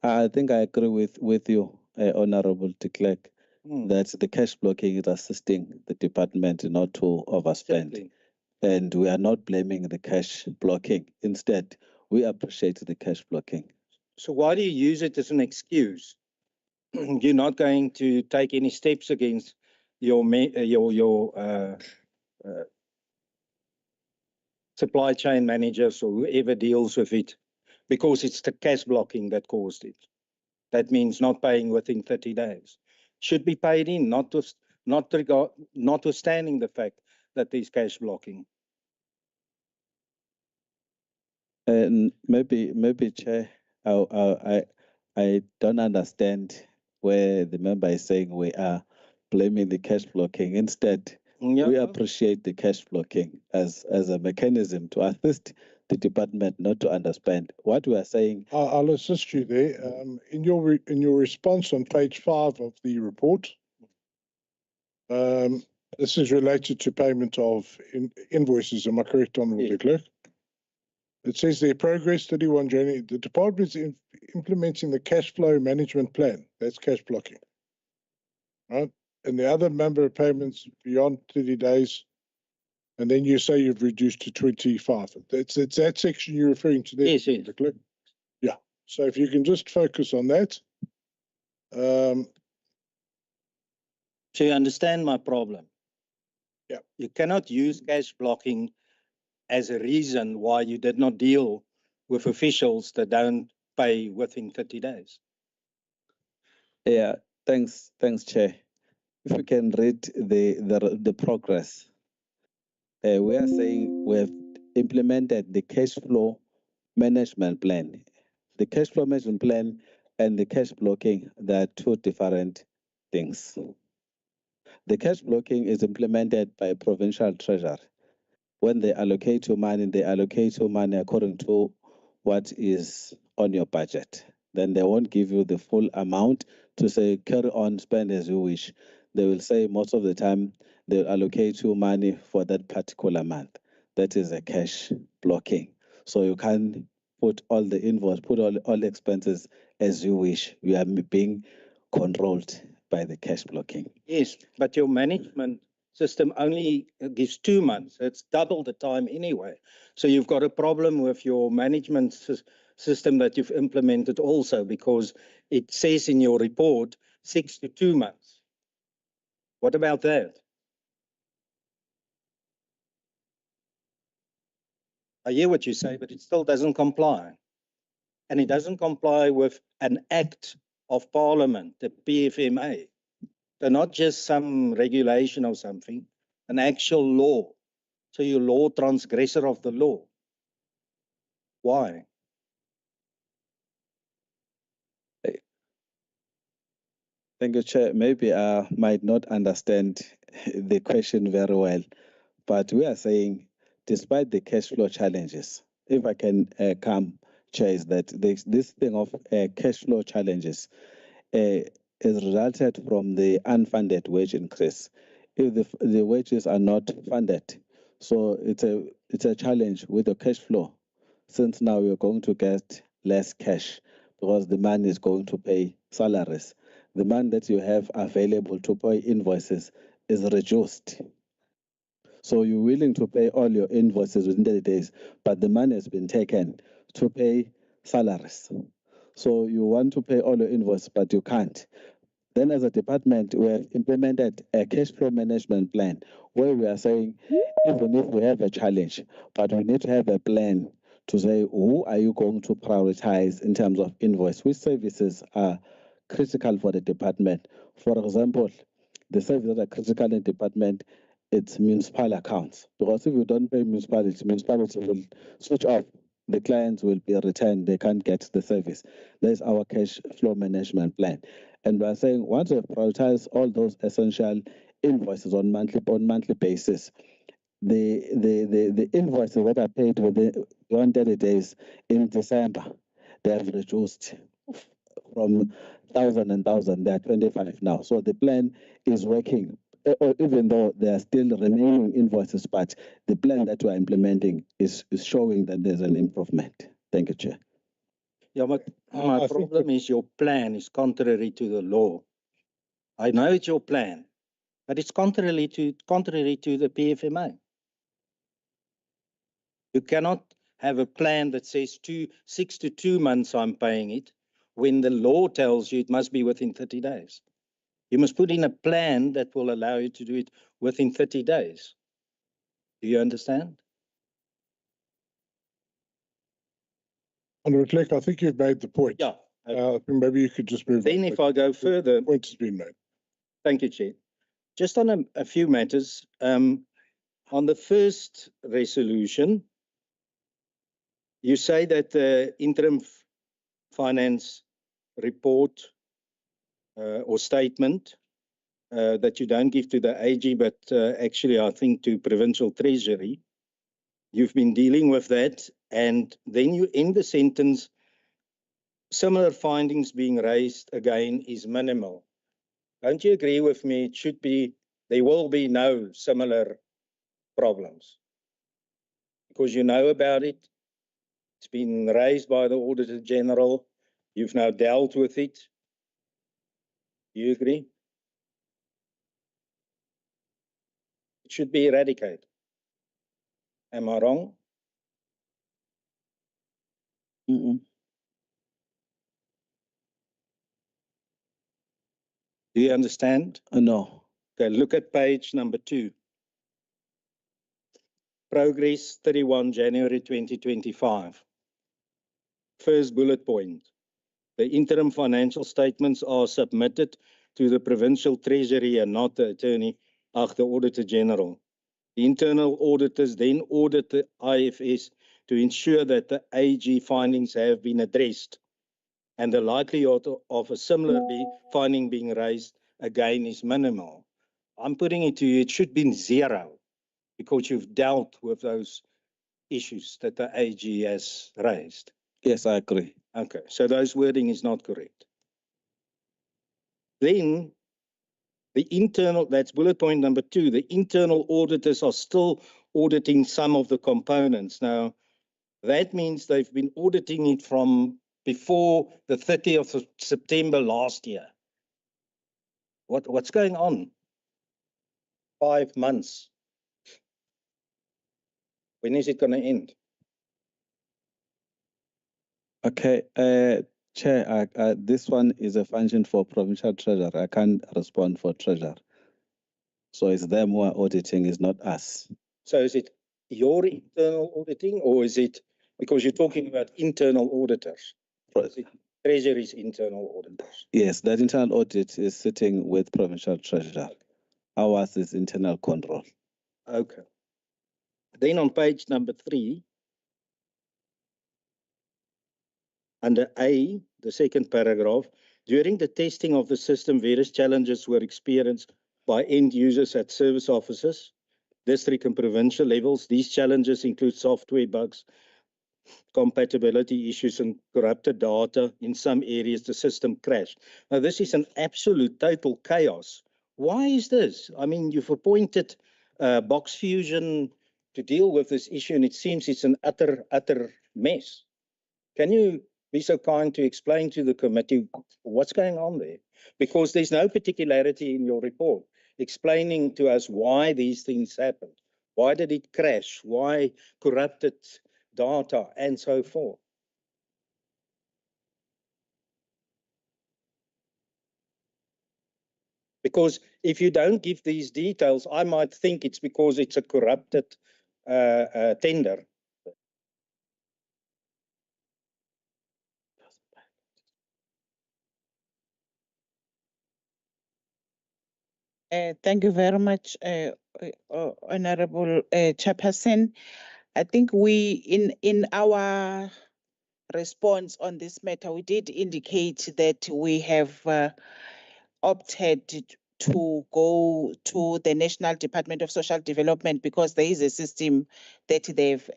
I think I agree with you, Honourable de Klerk, that the cash blocking is assisting the department not to overspend. Exactly. And we are not blaming the cash blocking. Instead, we appreciate the cash blocking. So why do you use it as an excuse? You're not going to take any steps against your supply chain managers or whoever deals with it, because it's the cash blocking that caused it. That means not paying within 30 days. Should be paid in, notwithstanding the fact that there's cash blocking. And maybe, Chair, I don't understand where the member is saying we are blaming the cash blocking. Instead, we appreciate the cash blocking as a mechanism to assist the department not to underspend. What we are saying. I'll assist you there. In your response on page 5 of the report, this is related to payment of invoices. Am I correct, Honourable de Klerk? It says there, progress 31 January. The department is implementing the cash flow management plan. That's cash blocking, right? And the other number of payments beyond 30 days, and then you say you've reduced to 25. It's that section you're referring to there. Yes, yes. Yeah. So if you can just focus on that. So you understand my problem? Yeah. You cannot use cash blocking as a reason why you did not deal with officials that don't pay within 30 days. Yeah, thanks, Chair. If we can read the progress, we are saying we have implemented the cash flow management plan. The cash flow management plan and the cash blocking, they are two different things. The cash blocking is implemented by provincial treasury. When they allocate your money, they allocate your money according to what is on your budget. Then they won't give you the full amount to say, carry on, spend as you wish. They will say most of the time, they'll allocate you money for that particular month. That is a cash blocking. So you can't put all the invoice, put all expenses as you wish. You are being controlled by the cash blocking. Yes, but your management system only gives 2 months. It's double the time anyway. So you've got a problem with your management system that you've implemented also, because it says in your report 6 to 2 months. What about that? I hear what you say, but it still doesn't comply. And it doesn't comply with an act of parliament, the PFMA. So not just some regulation or something, an actual law. So you're law transgressor of the law. Why? Thank you, Chair. Maybe I might not understand the question very well, but we are saying, despite the cash flow challenges, if I can come, Chair, is that this thing of cash flow challenges is resulted from the unfunded wage increase. If the wages are not funded, so it's a challenge with the cash flow, since now you're going to get less cash because the man is going to pay salaries. The money that you have available to pay invoices is reduced. So you're willing to pay all your invoices within 30 days, but the money has been taken to pay salaries. So you want to pay all your invoices, but you can't. Then as a department, we have implemented a cash flow management plan where we are saying, even if we have a challenge, but we need to have a plan to say, who are you going to prioritize in terms of invoice? Which services are critical for the department? For example, the services that are critical in the department, it's municipal accounts. Because if you don't pay municipality will switch off. The clients will be returned. They can't get the service. That's our cash flow management plan. And we're saying once we've prioritized all those essential invoices on monthly basis, the invoices that are paid within 130 days in December, they have reduced from 1,000, they are 25 now. So the plan is working, even though there are still remaining invoices, but the plan that we're implementing is showing that there's an improvement. Thank you, Chair. Yeah, but my problem is your plan is contrary to the law. I know it's your plan, but it's contrary to the PFMA. You cannot have a plan that says 6 to 2 months I'm paying it, when the law tells you it must be within 30 days. You must put in a plan that will allow you to do it within 30 days. Do you understand? Honourable Clerk, I think you've made the point. Yeah. Maybe you could just move then on. If I go further. The point has been made. Thank you, Chair. Just on a few matters. On the first resolution, you say that the interim finance report or statement that you don't give to the AG, but actually I think to Provincial Treasury, you've been dealing with that, and then you end the sentence, similar findings being raised again is minimal. Don't you agree with me? It should be, there will be no similar problems because you know about it. It's been raised by the Auditor General. You've now dealt with it. You agree? It should be eradicated. Am I wrong? Mm-mm. Do you understand? No. Okay, look at page number 2. Progress 31 January 2025. First bullet point. The interim financial statements are submitted to the Provincial Treasury and not the Attorney, the Auditor General. The internal auditors then audit the IFS to ensure that the AG findings have been addressed. and the likelihood of a similarly finding being raised again is minimal. I'm putting it to you, it should be 0 because you've dealt with those issues that the AG has raised. Yes, I agree. Okay, so those wording is not correct. Then the internal, that's bullet point number 2, the internal auditors are still auditing some of the components. Now, that means they've been auditing it from before the 30th of September last year. What's going on? 5 months. When is it going to end? Okay, Chair, this one is a function for provincial treasurer. I can't respond for treasurer. So it's them who are auditing, it's not us. So is it your internal auditing, or is it, because you're talking about internal auditors, is it Treasury's internal auditors? Yes, that internal audit is sitting with provincial treasurer. Ours is internal control. Okay. Then on page number 3, under A, the second paragraph, during the testing of the system, various challenges were experienced by end users at service offices, district and provincial levels. These challenges include software bugs, compatibility issues, and corrupted data. In some areas, the system crashed. Now, this is an absolute total chaos. Why is this? I mean, you've appointed Box Fusion to deal with this issue, and it seems it's an utter mess. Can you be so kind to explain to the committee what's going on there? Because there's no particularity in your report explaining to us why these things happened. Why did it crash? Why corrupted data and so forth? Because if you don't give these details, I might think it's because it's a corrupted tender. Thank you very much, Honorable Chairperson. I think we, in our response on this matter, we did indicate that we have opted to go to the National Department of Social Development because there is a system that they've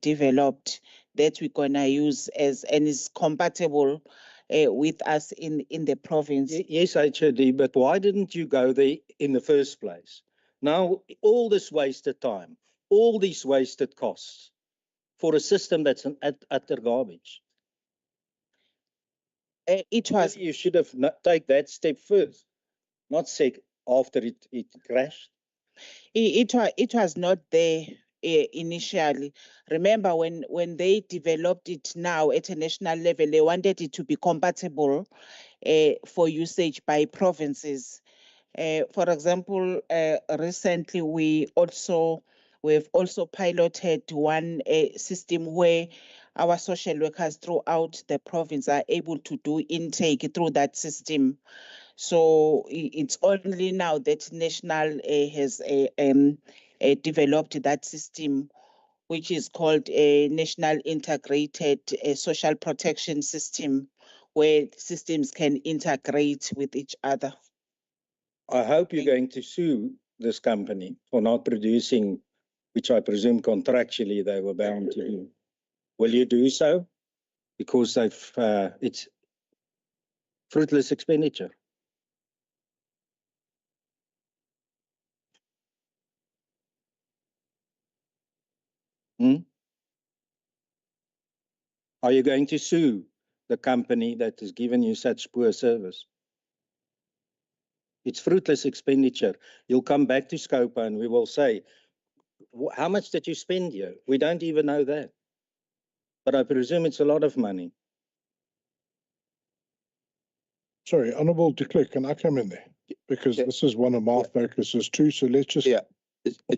developed that we're gonna use and is compatible with us in the province. Yes, HOD, but why didn't you go there in the first place? Now, all this wasted time, all these wasted costs for a system that's an utter garbage. It was. You should have take that step first, not say after it crashed. It was not there initially. Remember when they developed it now at a national level, they wanted it to be compatible for usage by provinces. For example, recently we've also piloted one system where our social workers throughout the province are able to do intake through that system. So it's only now that National has developed that system, which is called a National Integrated Social Protection System, where systems can integrate with each other. I hope you're going to sue this company for not producing, which I presume contractually they were bound to do. Will you do so? Because it's fruitless expenditure. Are you going to sue the company that has given you such poor service? It's fruitless expenditure. You'll come back to Scopa and we will say, how much did you spend here? We don't even know that. But I presume it's a lot of money. Sorry, Honourable de Klerk, can I come in there? Because this is one of my focuses too, so let's just... Yeah,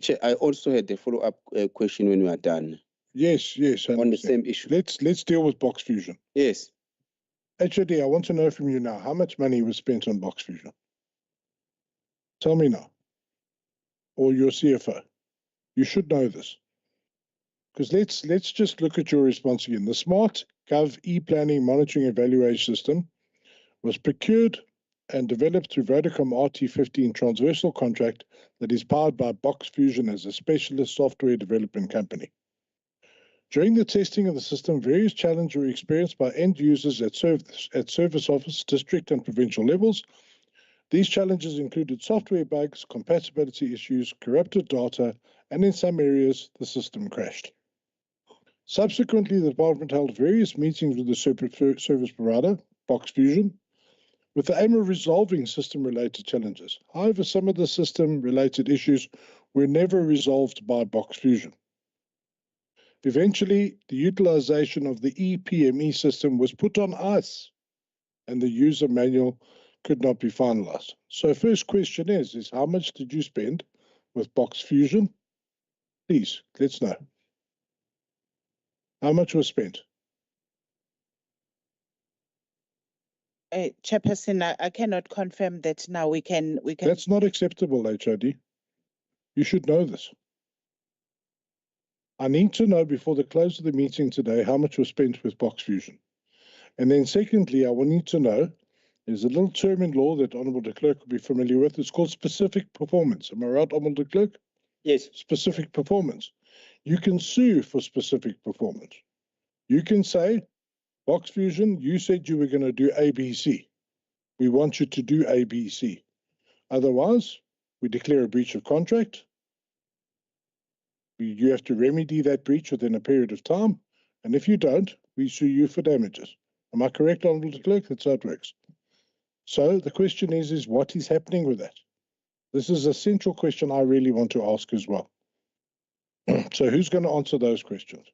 Chair, I also had a follow-up question when we are done. Yes, on the same issue. Let's deal with Box Fusion. Yes. HOD, I want to know from you now, how much money was spent on Box Fusion? Tell me now. Or your CFO. You should know this. because let's just look at your response again. The Smart Gov e-planning monitoring evaluation system was procured and developed through Vodacom RT15 transversal contract that is powered by Box Fusion as a specialist software development company. During the testing of the system, various challenges were experienced by end users at service office, district and provincial levels. These challenges included software bugs, compatibility issues, corrupted data, and in some areas, the system crashed. Subsequently, the department held various meetings with the service provider, Box Fusion, with the aim of resolving system-related challenges. However, some of the system-related issues were never resolved by Box Fusion. Eventually, the utilization of the ePME system was put on ice, and the user manual could not be finalized. So first question is how much did you spend with Box Fusion? Please, let's know. How much was spent? Chairperson, I cannot confirm that now. We can. That's not acceptable, HOD. You should know this. I need to know before the close of the meeting today how much was spent with Box Fusion. And then secondly, I will need to know, there's a little term in law that Honourable de Klerk will be familiar with. It's called specific performance. Am I right, Honourable de Klerk? Yes. Specific performance. You can sue for specific performance. You can say, Box Fusion, you said you were going to do ABC. We want you to do ABC. Otherwise, we declare a breach of contract. You have to remedy that breach within a period of time. And if you don't, we sue you for damages. Am I correct, Honourable de Klerk? That's how it works. So the question is what is happening with that? This is a central question I really want to ask as well. So who's going to answer those questions?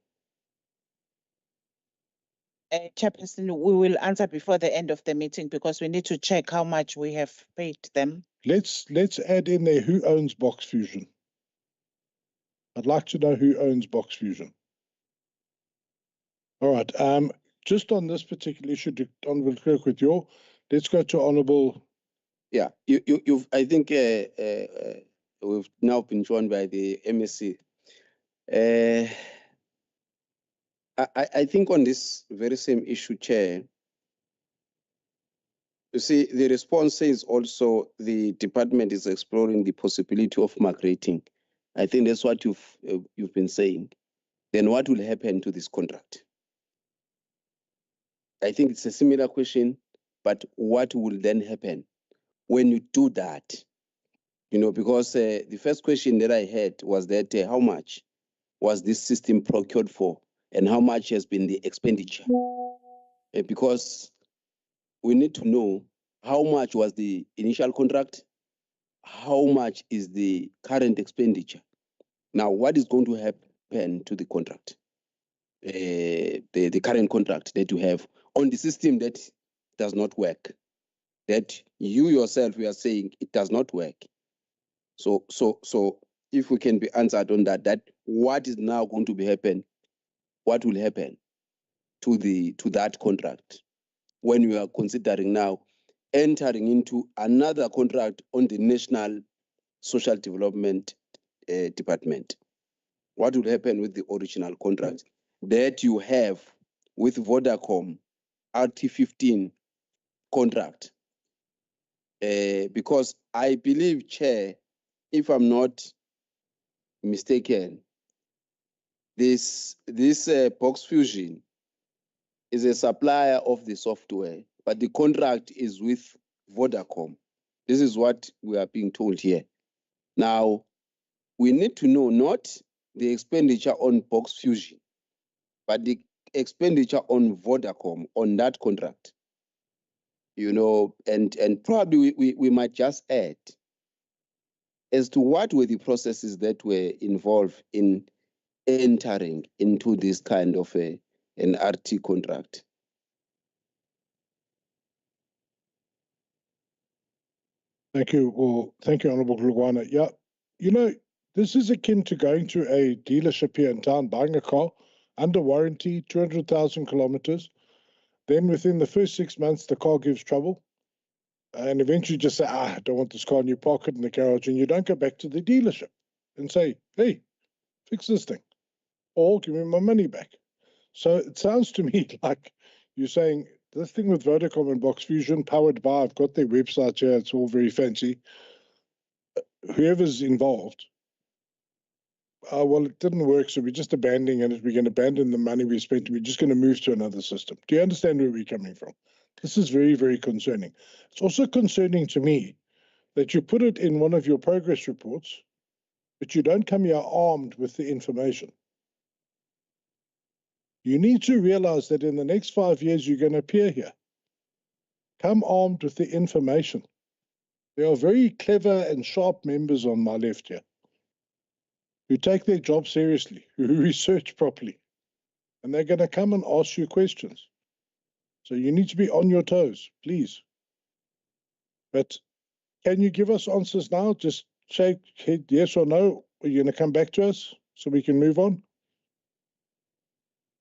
Chairperson, we will answer before the end of the meeting because we need to check how much we have paid them. Let's add in there who owns Box Fusion. I'd like to know who owns Box Fusion. All right. Just on this particular issue, Honourable Clerk, with your, let's go to Honourable. Yeah, you've. I think we've now been joined by the MSC. I think on this very same issue, Chair. You see, the response says also the department is exploring the possibility of migrating. I think that's what you've been saying. Then what will happen to this contract? I think it's a similar question, but what will then happen when you do that? You know, because the first question that I had was that how much was this system procured for and how much has been the expenditure? Because we need to know how much was the initial contract, how much is the current expenditure. Now, what is going to happen to the contract, the current contract that you have on the system that does not work, that you yourself you are saying it does not work. So if we can be answered on that what is now going to be happen, what will happen to that contract when we are considering now entering into another contract on the National Social Development Department? What will happen with the original contract that you have with Vodacom RT15 contract? Because I believe, Chair, if I'm not mistaken, this Box Fusion is a supplier of the software, but the contract is with Vodacom. This is what we are being told here. Now, we need to know not the expenditure on Box Fusion, but the expenditure on Vodacom on that contract. You know, and probably we might just add as to what were the processes that were involved in entering into this kind of an RT contract. Thank you. Well, thank you, Honourable Glugwana. Yeah, you know, this is akin to going to a dealership here in town, buying a car under warranty, 200,000 kilometers. Then within the first 6 months, the car gives trouble. And eventually just say, I don't want this car, and you park it in the garage, and you don't go back to the dealership and say, hey, fix this thing. or give me my money back. So it sounds to me like you're saying this thing with Vodacom and Box Fusion powered by, I've got their website here, it's all very fancy. Whoever's involved, well, it didn't work, so we're just abandoning it. We're going to abandon the money we spent. We're just going to move to another system. Do you understand where we're coming from? This is very, very concerning. It's also concerning to me that you put it in one of your progress reports, but you don't come here armed with the information. You need to realize that in the next 5 years, you're going to appear here. Come armed with the information. There are very clever and sharp members on my left here who take their job seriously, who research properly, and they're going to come and ask you questions. So you need to be on your toes, please. But can you give us answers now? Just shake head yes or no. Are you going to come back to us so we can move on?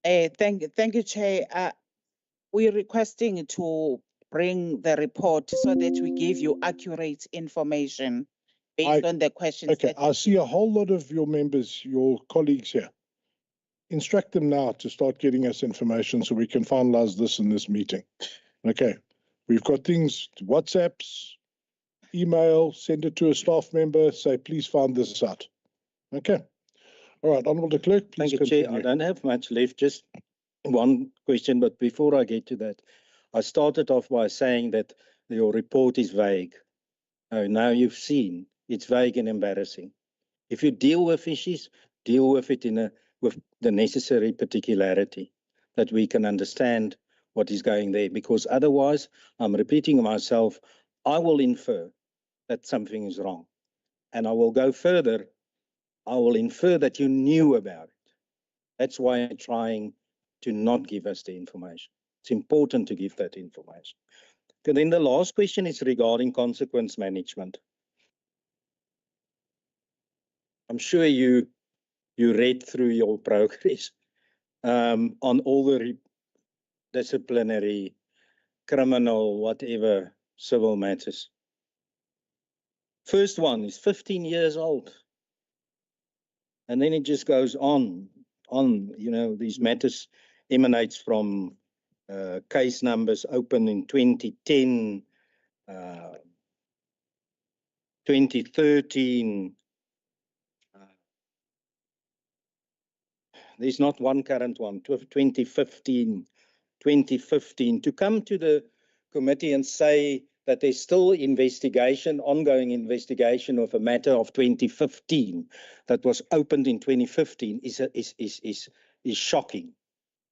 Thank you, Chair. We're requesting to bring the report so that we give you accurate information based on the questions. Okay, I see a whole lot of your members, your colleagues here. Instruct them now to start getting us information so we can finalize this in this meeting. Okay, we've got things, WhatsApps, email, send it to a staff member, say, please find this out. Okay. All right, Honourable de Klerk, please Thank you, continue. Chair. I don't have much left, just one question, but before I get to that, I started off by saying that your report is vague. Now you've seen it's vague and embarrassing. If you deal with issues, deal with it with the necessary particularity that we can understand what is going there, because otherwise, I'm repeating myself, I will infer that something is wrong. And I will go further, I will infer that you knew about it. That's why I'm trying to not give us the information. It's important to give that information. And then the last question is regarding consequence management. I'm sure you read through your progress on all the disciplinary, criminal, whatever, civil matters. First one is 15 years old. And then it just goes on, you know, these matters emanates from case numbers open in 2010, 2013. There's not one current one, 2015, to come to the committee and say that there's still investigation, ongoing investigation of a matter of 2015 that was opened in 2015 is shocking.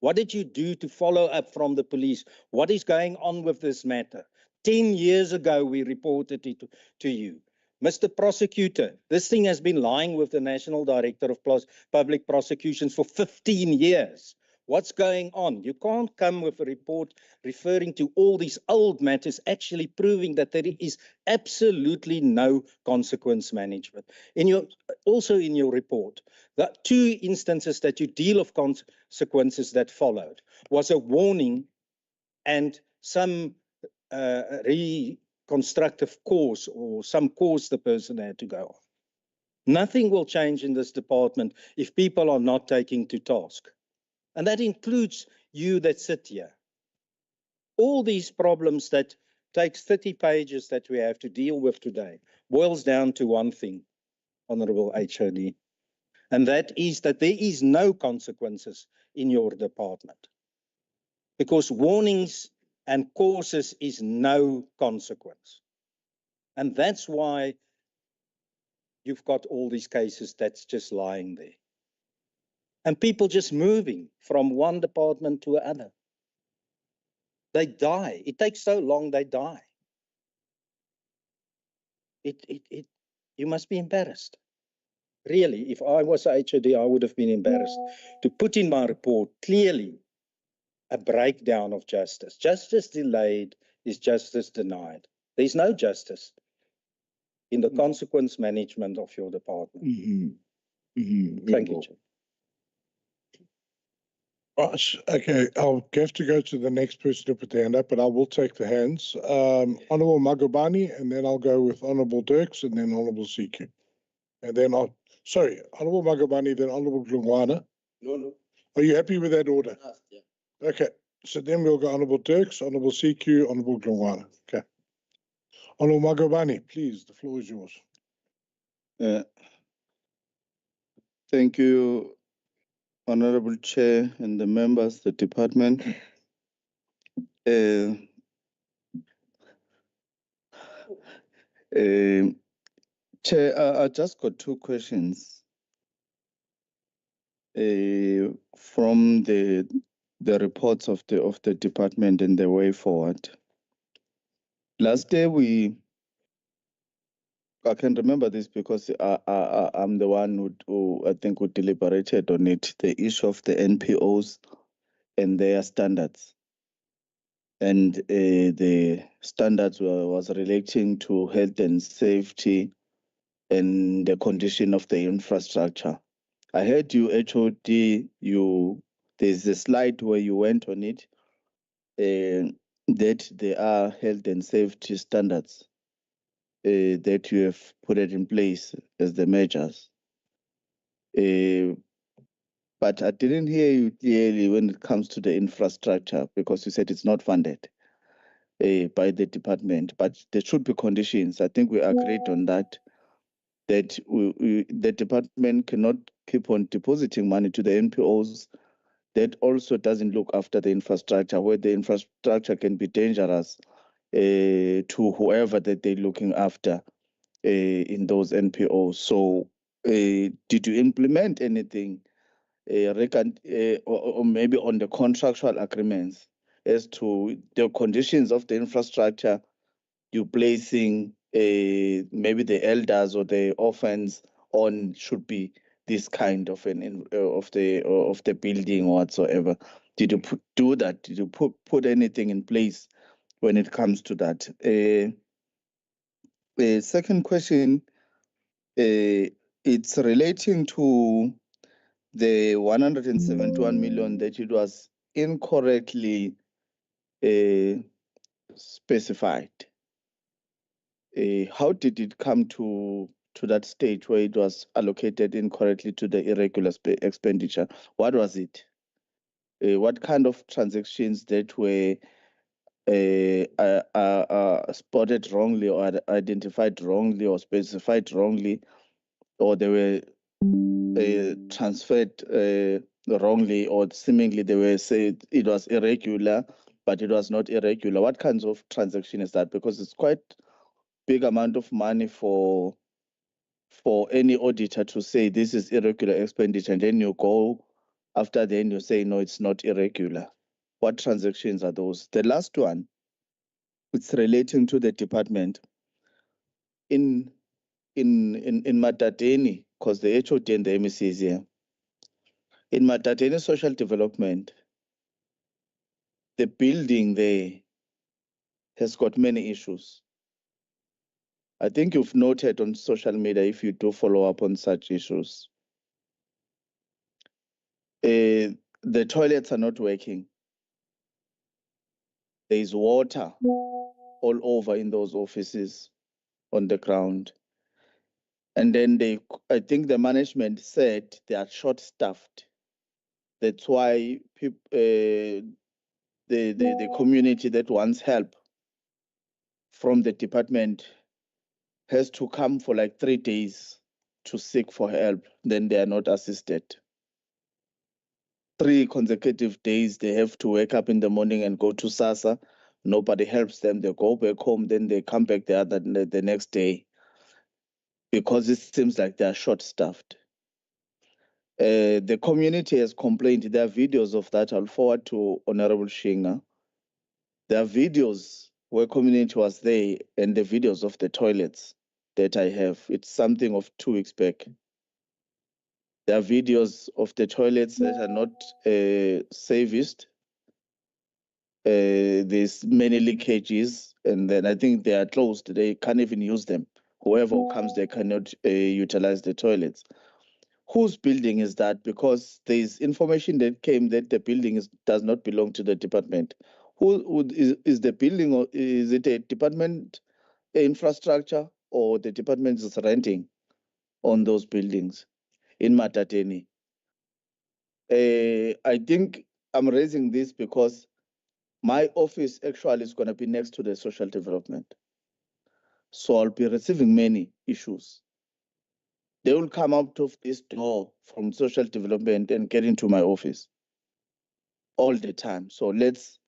What did you do to follow up from the police? What is going on with this matter? 10 years ago, we reported it to you. Mr. Prosecutor, this thing has been lying with the National Director of Public Prosecutions for 15 years. What's going on? You can't come with a report referring to all these old matters, actually proving that there is absolutely no consequence management. Also in your report, the 2 instances that you deal of consequences that followed was a warning and some reconstructive course or some course the person had to go on. Nothing will change in this department if people are not taking to task. And that includes you that sit here. All these problems that takes 30 pages that we have to deal with today boils down to one thing, Honourable HOD, and that is that there is no consequences in your department. Because warnings and courses is no consequence. And that's why you've got all these cases that's just lying there. And people just moving from one department to another. They die. It takes so long, they die. You must be embarrassed. Really, if I was HOD, I would have been embarrassed to put in my report clearly a breakdown of justice. Justice delayed is justice denied. There's no justice in the consequence management of your department. Thank you, Chair. Okay, I'll have to go to the next person to put their hand up, but I will take the hands. Honourable Magobane, and then I'll go with Honourable Dirks, and then Honourable CQ. And then Honourable Magobane, then Honourable Glungwana, No. Are you happy with that order? Yeah. Okay. So then we'll go Honourable Dirks, Honourable CQ, Honourable Glongwana. Okay. Honourable Magobane, please, the floor is yours. Thank you, Honorable Chair and the members, the department. Chair, I just got two questions from the reports of the department and the way forward. Last day I can remember this because I'm the one who I think who deliberated on it, the issue of the NPOs and their standards. And the standards was relating to health and safety and the condition of the infrastructure. I heard you, HOD, there's a slide where you went on it, that there are health and safety standards that you have put it in place as the measures. But I didn't hear you clearly when it comes to the infrastructure, because you said it's not funded by the department, but there should be conditions. I think we agreed on that the department cannot keep on depositing money to the NPOs that also doesn't look after the infrastructure, where the infrastructure can be dangerous to whoever that they're looking after in those NPOs. So did you implement anything or maybe on the contractual agreements as to the conditions of the infrastructure you placing maybe the elders or the orphans on should be this kind of of the building or whatsoever? Did you do that? Did you put anything in place when it comes to that? The second question, it's relating to the 171 million that it was incorrectly specified. How did it come to that stage where it was allocated incorrectly to the irregular expenditure? What was it? What kind of transactions that were spotted wrongly or identified wrongly or specified wrongly, or they were transferred wrongly, or seemingly they were said it was irregular, but it was not irregular? What kinds of transaction is that? Because it's quite big amount of money for any auditor to say this is irregular expenditure, and then you go after then you say no, it's not irregular. What transactions are those? The last one, it's relating to the department in Matateni, because the HOD and the MEC is here. In Matateni Social Development, the building there has got many issues. I think you've noted on social media, if you do follow up on such issues. The toilets are not working. There is water all over in those offices on the ground. And then I think the management said they are short-staffed. That's why the community that wants help from the department has to come for like 3 days to seek for help. Then they are not assisted. 3 consecutive days, they have to wake up in the morning and go to SASA. Nobody helps them. They go back home, then they come back the next day, because it seems like they are short-staffed. The community has complained. There are videos of that. I'll forward to Honorable Shinga. There are videos where community was there, and the videos of the toilets that I have. It's something of 2 weeks back. There are videos of the toilets that are not serviced. There's many leakages, and then I think they are closed. They can't even use them. Whoever comes, they cannot utilize the toilets. Whose building is that? Because there's information that came that the building does not belong to the department. Who is the building, or is it a department infrastructure, or the department is renting on those buildings in Matateni? I think I'm raising this because my office actually is going to be next to the social development. So I'll be receiving many issues. They will come out of this door from social development and get into my office all the time. So let's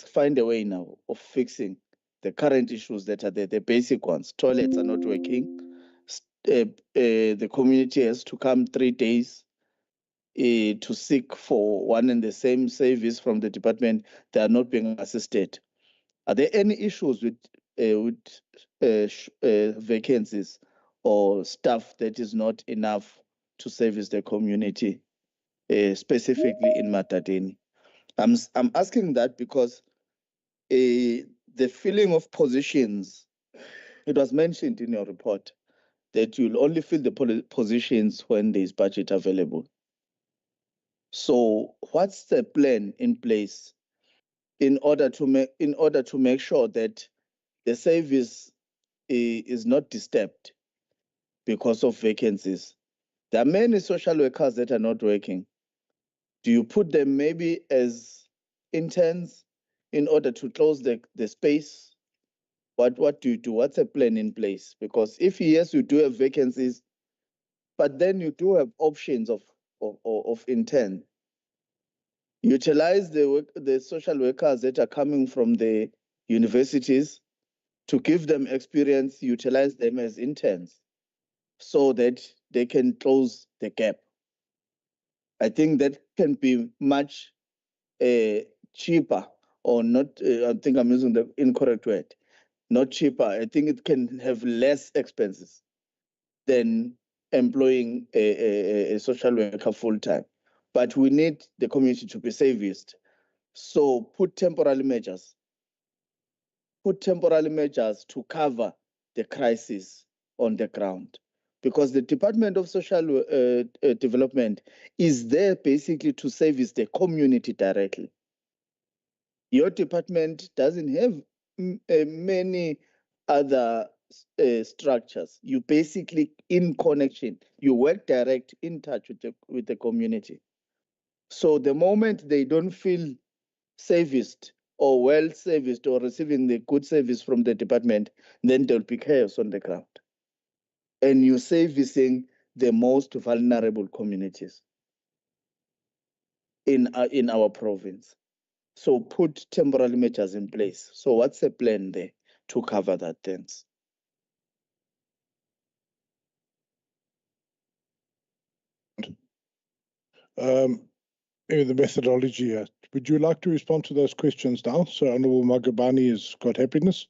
find a way now of fixing the current issues that are there, the basic ones. Toilets are not working. The community has to come 3 days to seek for one and the same service from the department. They are not being assisted. Are there any issues with vacancies or staff that is not enough to service the community, specifically in Matadini? I'm asking that because the filling of positions, it was mentioned in your report that you'll only fill the positions when there's budget available. So what's the plan in place in order to make sure that the service is not disturbed because of vacancies? There are many social workers that are not working. Do you put them maybe as interns in order to close the space? What do you do? What's a plan in place? Because if yes, you do have vacancies, but then you do have options of intern. Utilize the social workers that are coming from the universities to give them experience, utilize them as interns so that they can close the gap. I think that can be much cheaper, or not. I think I'm using the incorrect word. Not cheaper. I think it can have less expenses than employing a social worker full time. But we need the community to be serviced. So put temporary measures to cover the crisis on the ground. Because the Department of Social Development is there basically to service the community directly. Your department doesn't have many other structures. You basically in connection, you work direct in touch with the community. So the moment they don't feel serviced or well serviced or receiving the good service from the department, then there'll be chaos on the ground. And you're servicing the most vulnerable communities in our province. So put temporary measures in place. So what's the plan there to cover that? Thanks. Maybe the methodology here. Would you like to respond to those questions now? So Honourable Magabani has got happiness.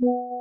Magabani,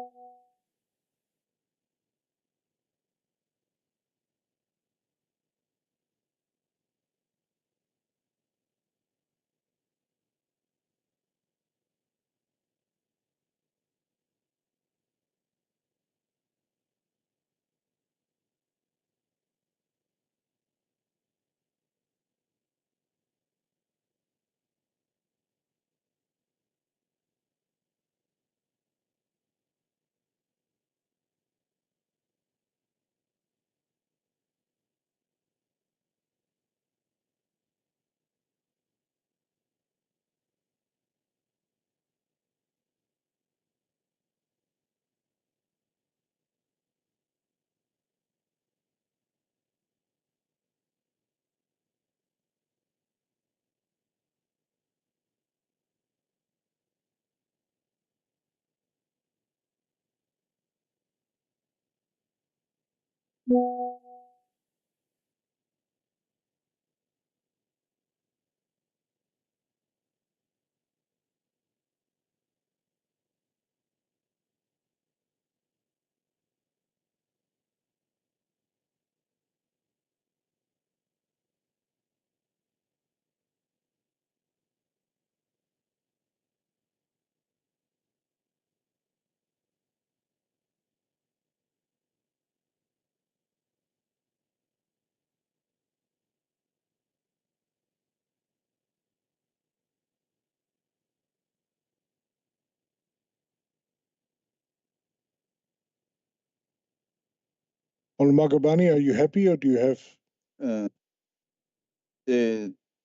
are you happy or do you have?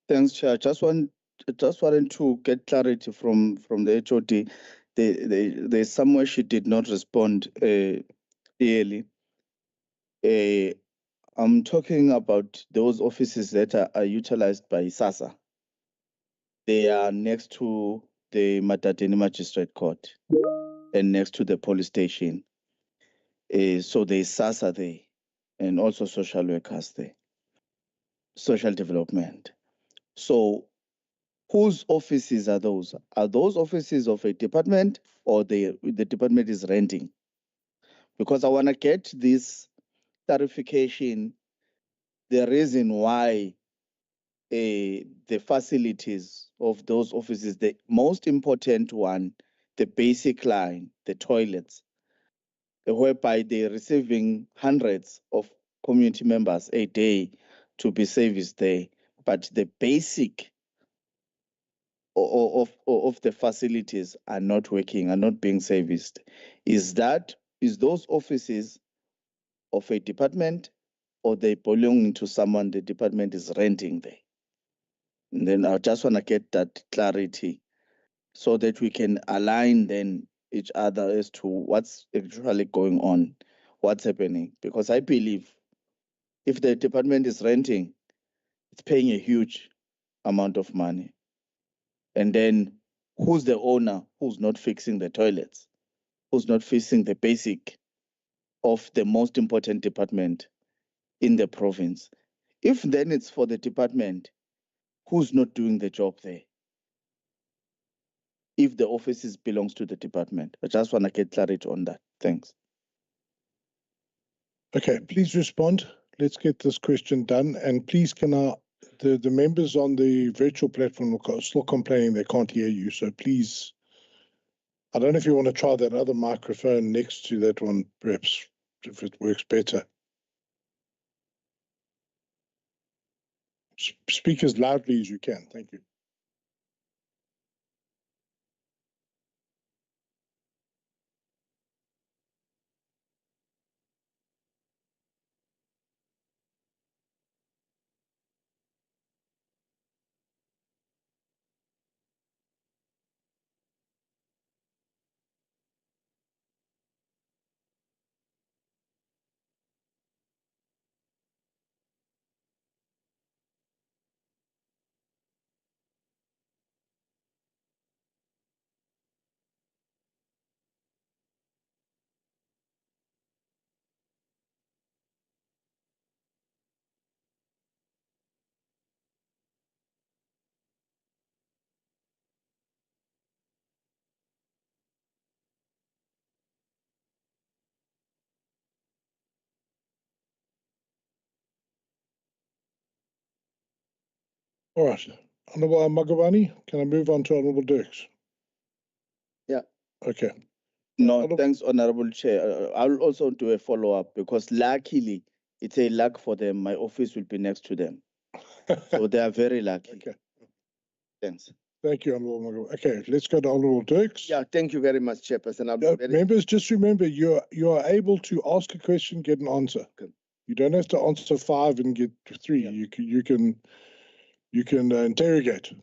Thanks, Chair. Just wanted to get clarity from the HOD. There's somewhere she did not respond clearly. I'm talking about those offices that are utilized by SASSA. They are next to the Matateni Magistrate Court and next to the police station. So there's SASSA there and also social workers there, social development. So whose offices are those? Are those offices of a department or the department is renting? Because I want to get this clarification, the reason why the facilities of those offices, the most important one, the basic line, the toilets, whereby they're receiving hundreds of community members a day to be serviced there, but the basic of the facilities are not working, are not being serviced. Is those offices of a department or they belong to someone the department is renting there? And then I just want to get that clarity so that we can align then each other as to what's actually going on, what's happening. Because I believe if the department is renting, it's paying a huge amount of money. And then who's the owner who's not fixing the toilets, who's not fixing the basic of the most important department in the province? If then it's for the department, who's not doing the job there? If the offices belongs to the department, I just want to get clarity on that. Thanks. Okay, please respond. Let's get this question done. And please can the members on the virtual platform are still complaining they can't hear you. So please, I don't know if you want to try that other microphone next to that one, perhaps, if it works better. Speak as loudly as you can. Thank you. All right. Honourable Magavani, can I move on to Honourable Dirks? Yeah. Okay. No, thanks, Honorable Chair. I'll also do a follow-up because luckily, it's a luck for them. My office will be next to them. So they are very lucky. Okay. Thanks. Thank you, Honourable Magavani. Okay, let's go to Honourable Dirks. Yeah, thank you very much, Chairperson. Members, just remember, you are able to ask a question, get an answer. Okay. You don't have to answer 5 and get 3. Yeah. You can interrogate.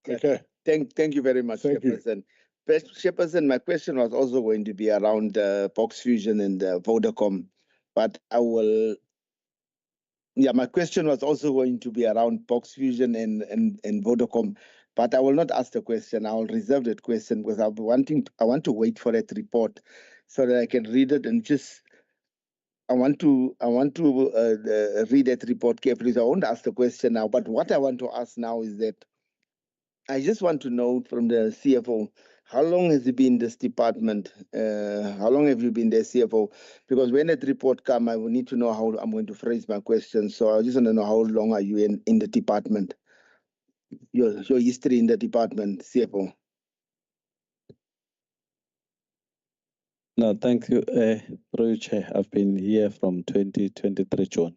Okay. Thank you very much, Thank you. Chairperson. Chairperson, my question was also going to be around Box Fusion and Vodacom, but my question was also going to be around Box Fusion and Vodacom, but I will not ask the question. I will reserve that question because I want to wait for that report so that I can read it and just. I want to read that report carefully. So I won't ask the question now. But what I want to ask now is that I just want to know from the CFO, how long has he been in this department? How long have you been there, CFO? Because when that report comes, I will need to know how I'm going to phrase my question. So I just want to know how long are you in the department? Your history in the department, CFO. No, thank you, through you, Chair. I've been here from 2023 June.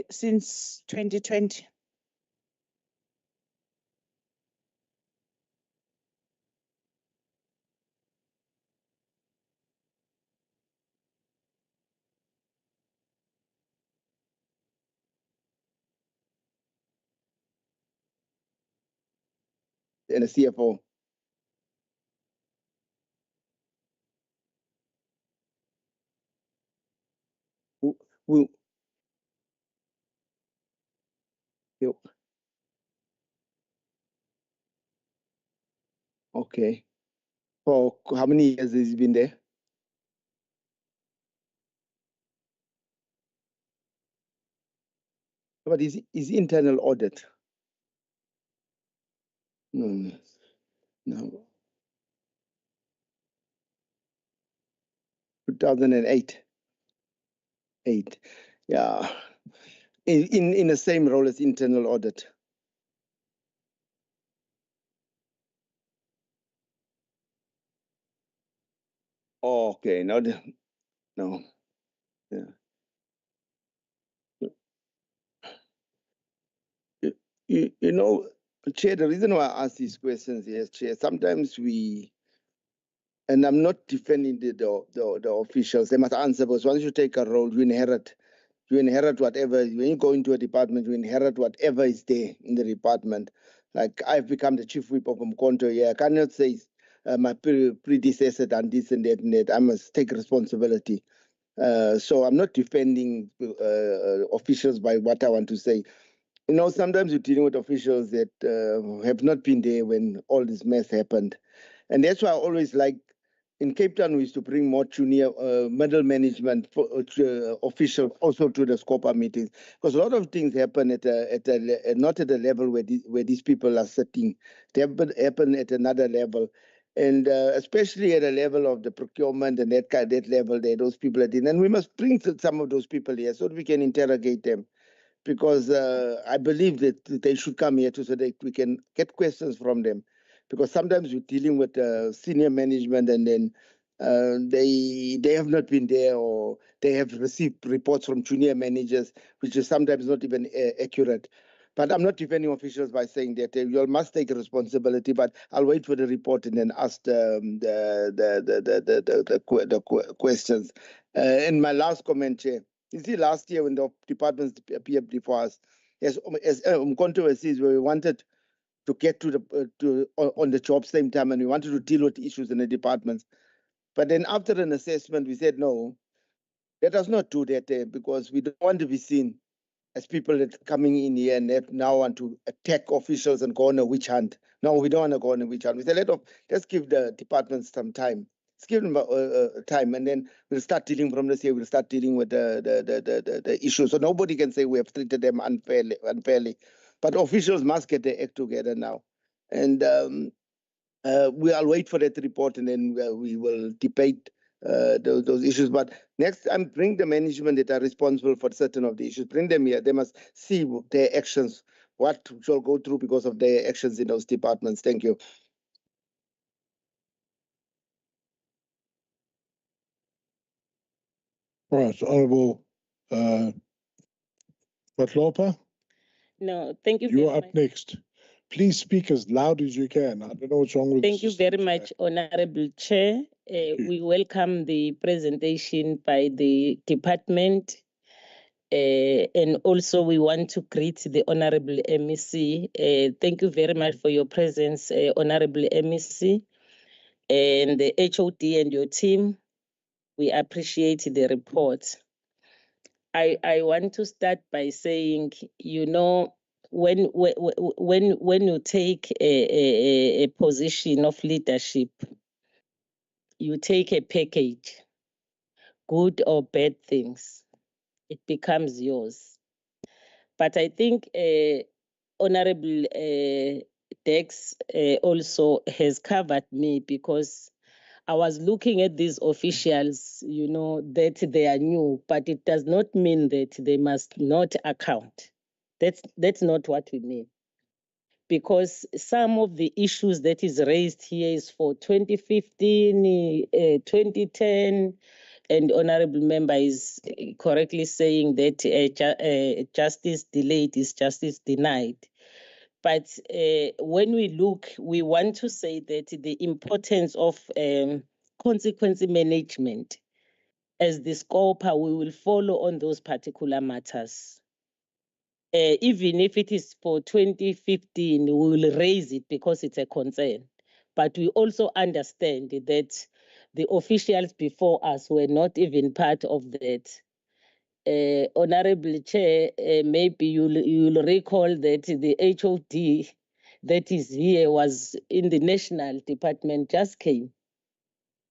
Since 2020. And a CFO. Who Okay. For how many years has he been there? But is internal audit? No. 2008. Yeah. In the same role as internal audit. Okay. No. Yeah. You know, Chair, the reason why I ask these questions is, Chair, sometimes and I'm not defending the officials, they must answer, because once you take a role, you inherit whatever. When you go into a department, you inherit whatever is there in the department. Like I've become the chief whip of Mkonto here. I cannot say my predecessor done this and that. I must take responsibility. So I'm not defending officials by what I want to say. You know, sometimes you're dealing with officials that have not been there when all this mess happened. And that's why I always like, in Cape Town, we used to bring more junior middle management officials also to the Scopa meetings, because a lot of things happen not at the level where these people are sitting. They happen at another level, and especially at a level of the procurement and that level there, those people are in. And we must bring some of those people here so that we can interrogate them, because I believe that they should come here too so that we can get questions from them. Because sometimes we're dealing with senior management and then they have not been there, or they have received reports from junior managers, which is sometimes not even accurate. But I'm not defending officials by saying that you all must take responsibility. But I'll wait for the report and then ask the questions. And my last comment, Chair. You see, last year when the departments appeared before us, as Mkonto says, we wanted to get to on the job same time, and we wanted to deal with issues in the departments. But then after an assessment, we said, no, let us not do that because we don't want to be seen as people that are coming in here and that now want to attack officials and go on a witch hunt. No, we don't want to go on a witch hunt. We said, let's give the departments some time. Let's give them time, and then we'll start dealing from this year. We'll start dealing with the issue. So nobody can say we have treated them unfairly. But officials must get their act together now, and we'll wait for that report, and then we will debate those issues. But next time, bring the management that are responsible for certain of the issues. Bring them here. They must see their actions, what shall go through because of their actions in those departments. Thank you. All right, Honourable Matlopa, No, thank you. you're very up much. next. Please speak as loud as you can. I don't know what's wrong with Thank the you very much, Honorable Chair. you. We welcome the presentation by the department. And also we want to greet the Honorable MEC. Thank you very much for your presence, Honorable MEC, and the HOD and your team. We appreciate the report. I want to start by saying, you know, when you take a position of leadership, you take a package, good or bad things, it becomes yours. But I think Honorable Dex also has covered me, because I was looking at these officials, you know, that they are new, but it does not mean that they must not account. That's not what we mean. Because some of the issues that is raised here is for 2015, 2010, and Honorable Member is correctly saying that justice delayed is justice denied. But when we look, we want to say that the importance of consequence management, as the Scopa, we will follow on those particular matters. Even if it is for 2015, we will raise it because it's a concern. But we also understand that the officials before us were not even part of that. Honorable Chair, maybe you'll recall that the HOD that is here was in the National Department, just came,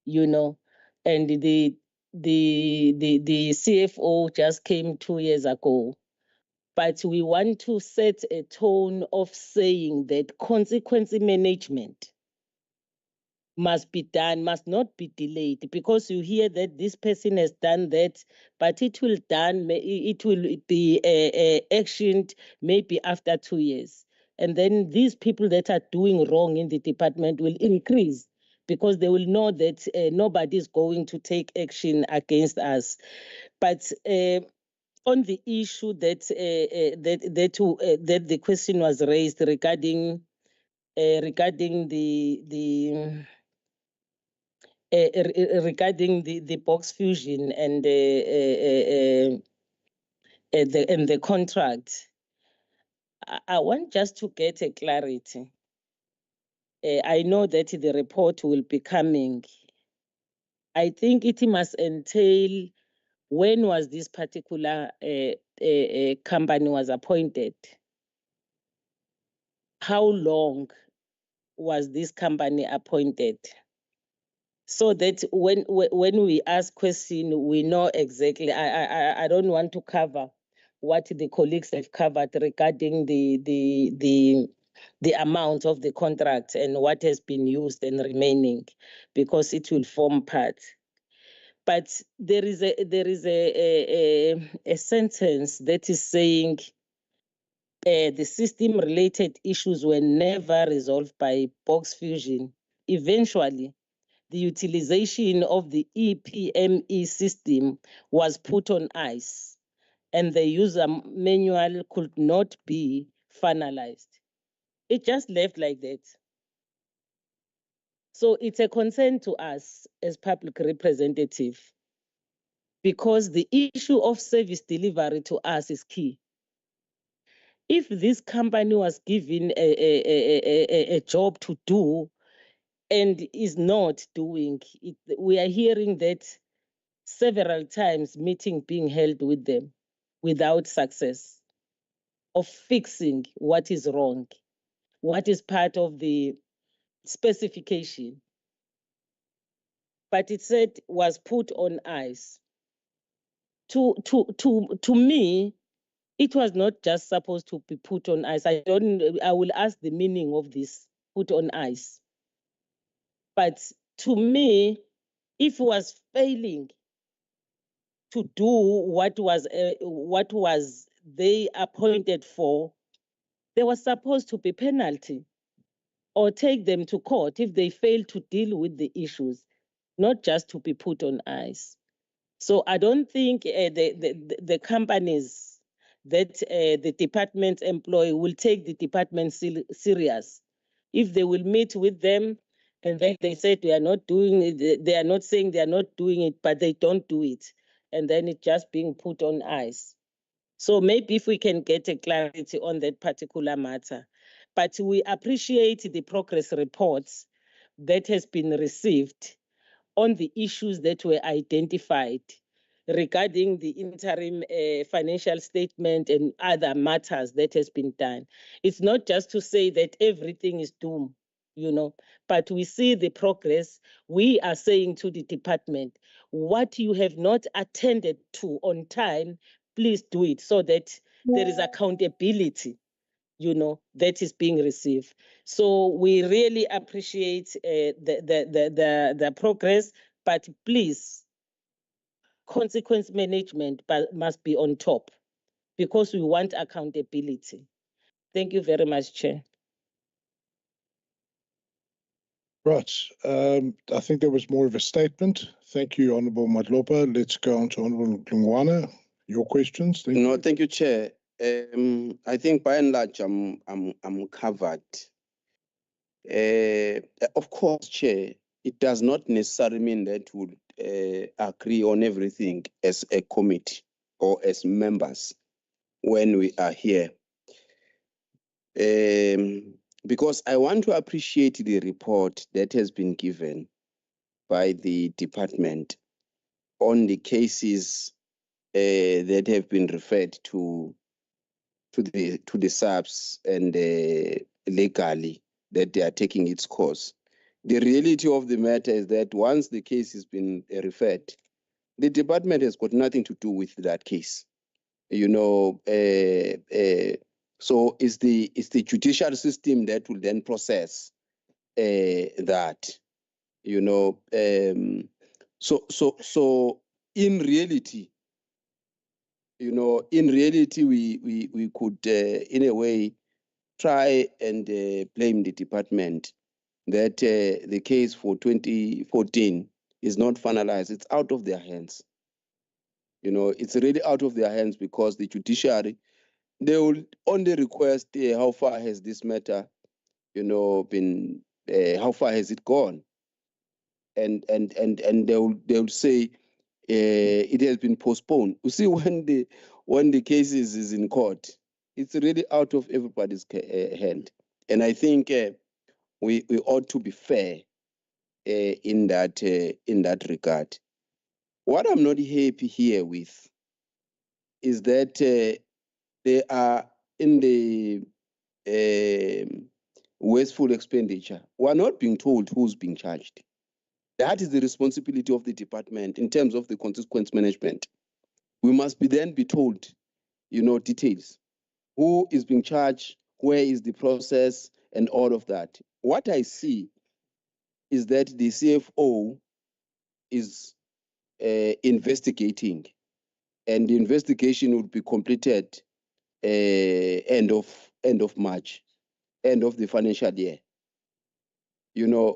you know, and the CFO just came 2 years ago. But we want to set a tone of saying that consequence management must be done, must not be delayed, because you hear that this person has done that, but it will be actioned maybe after 2 years. And then these people that are doing wrong in the department will increase, because they will know that nobody is going to take action against us. But on the issue that the question was raised regarding the box fusion and the contract, I want just to get a clarity. I know that the report will be coming. I think it must entail, when was this particular company was appointed? How long was this company appointed? So that when we ask question, we know exactly. I don't want to cover what the colleagues have covered regarding the amount of the contract and what has been used and remaining, because it will form part. But there is a sentence that is saying the system-related issues were never resolved by box fusion. Eventually, the utilization of the EPME system was put on ice, and the user manual could not be finalized. It just left like that. So it's a concern to us as public representative, because the issue of service delivery to us is key. If this company was given a job to do and is not doing it, we are hearing that several times, meeting being held with them without success of fixing what is wrong, what is part of the specification. but it said was put on ice. To me, it was not just supposed to be put on ice. I will ask the meaning of this, put on ice. But to me, if it was failing to do what was they appointed for, there was supposed to be penalty or take them to court if they fail to deal with the issues, not just to be put on ice. So I don't think the companies that the department employ will take the department serious. If they will meet with them and then they say they are not doing it, they are not saying they are not doing it, but they don't do it. And then it's just being put on ice. So maybe if we can get a clarity on that particular matter. But we appreciate the progress reports that has been received on the issues that were identified regarding the interim financial statement and other matters that has been done. It's not just to say that everything is doomed, but we see the progress. We are saying to the department, what you have not attended to on time, please do it so that there is accountability, that is being received. So we really appreciate the progress, but please, consequence management must be on top because we want accountability. Thank you very much, Chair. Right. I think there was more of a statement. Thank you, Honourable Madlopa. Let's go on to Honourable Mlungwana. Your questions. Thank you, Chair. I think by and large, I'm covered. Of course, Chair, it does not necessarily mean that we'll agree on everything as a committee or as members when we are here. Because I want to appreciate the report that has been given by the department on the cases that have been referred to the subs and legally that they are taking its course. The reality of the matter is that once the case has been referred, the department has got nothing to do with that case. So it's the judicial system that will then process that. So in reality, we could in a way try and blame the department that the case for 2014 is not finalized. It's out of their hands. It's really out of their hands because the judiciary, they will only request how far has this matter, been, how far has it gone? And they'll say it has been postponed. You see, when the case is in court, it's really out of everybody's hand. And I think we ought to be fair in that regard. What I'm not happy here with is that they are in the wasteful expenditure. We're not being told who's being charged. That is the responsibility of the department in terms of the consequence management. We must then be told, details. Who is being charged? Where is the process? And all of that. What I see is that the CFO is investigating, and the investigation will be completed end of March, end of the financial year.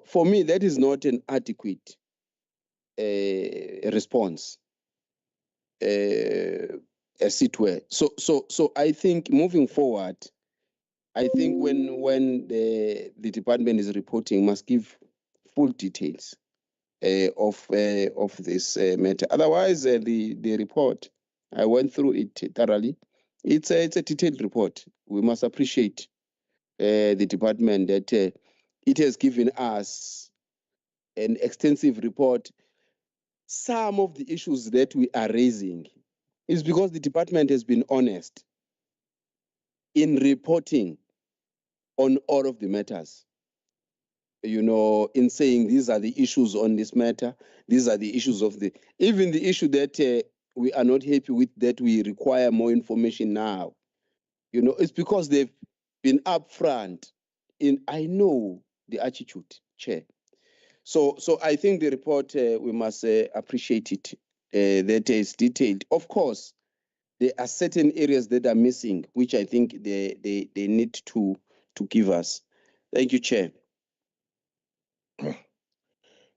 For me, that is not an adequate response, as it were. So I think moving forward, I think when the department is reporting, must give full details of this matter. Otherwise, the report, I went through it thoroughly. It's a detailed report. We must appreciate the department that it has given us an extensive report. Some of the issues that we are raising is because the department has been honest in reporting on all of the matters. in saying these are the issues on this matter, these are the issues of even the issue that we are not happy with, that we require more information now. It's because they've been upfront I know the attitude, Chair. So I think the report, we must appreciate it, that is detailed. Of course, there are certain areas that are missing, which I think they need to give us. Thank you, Chair.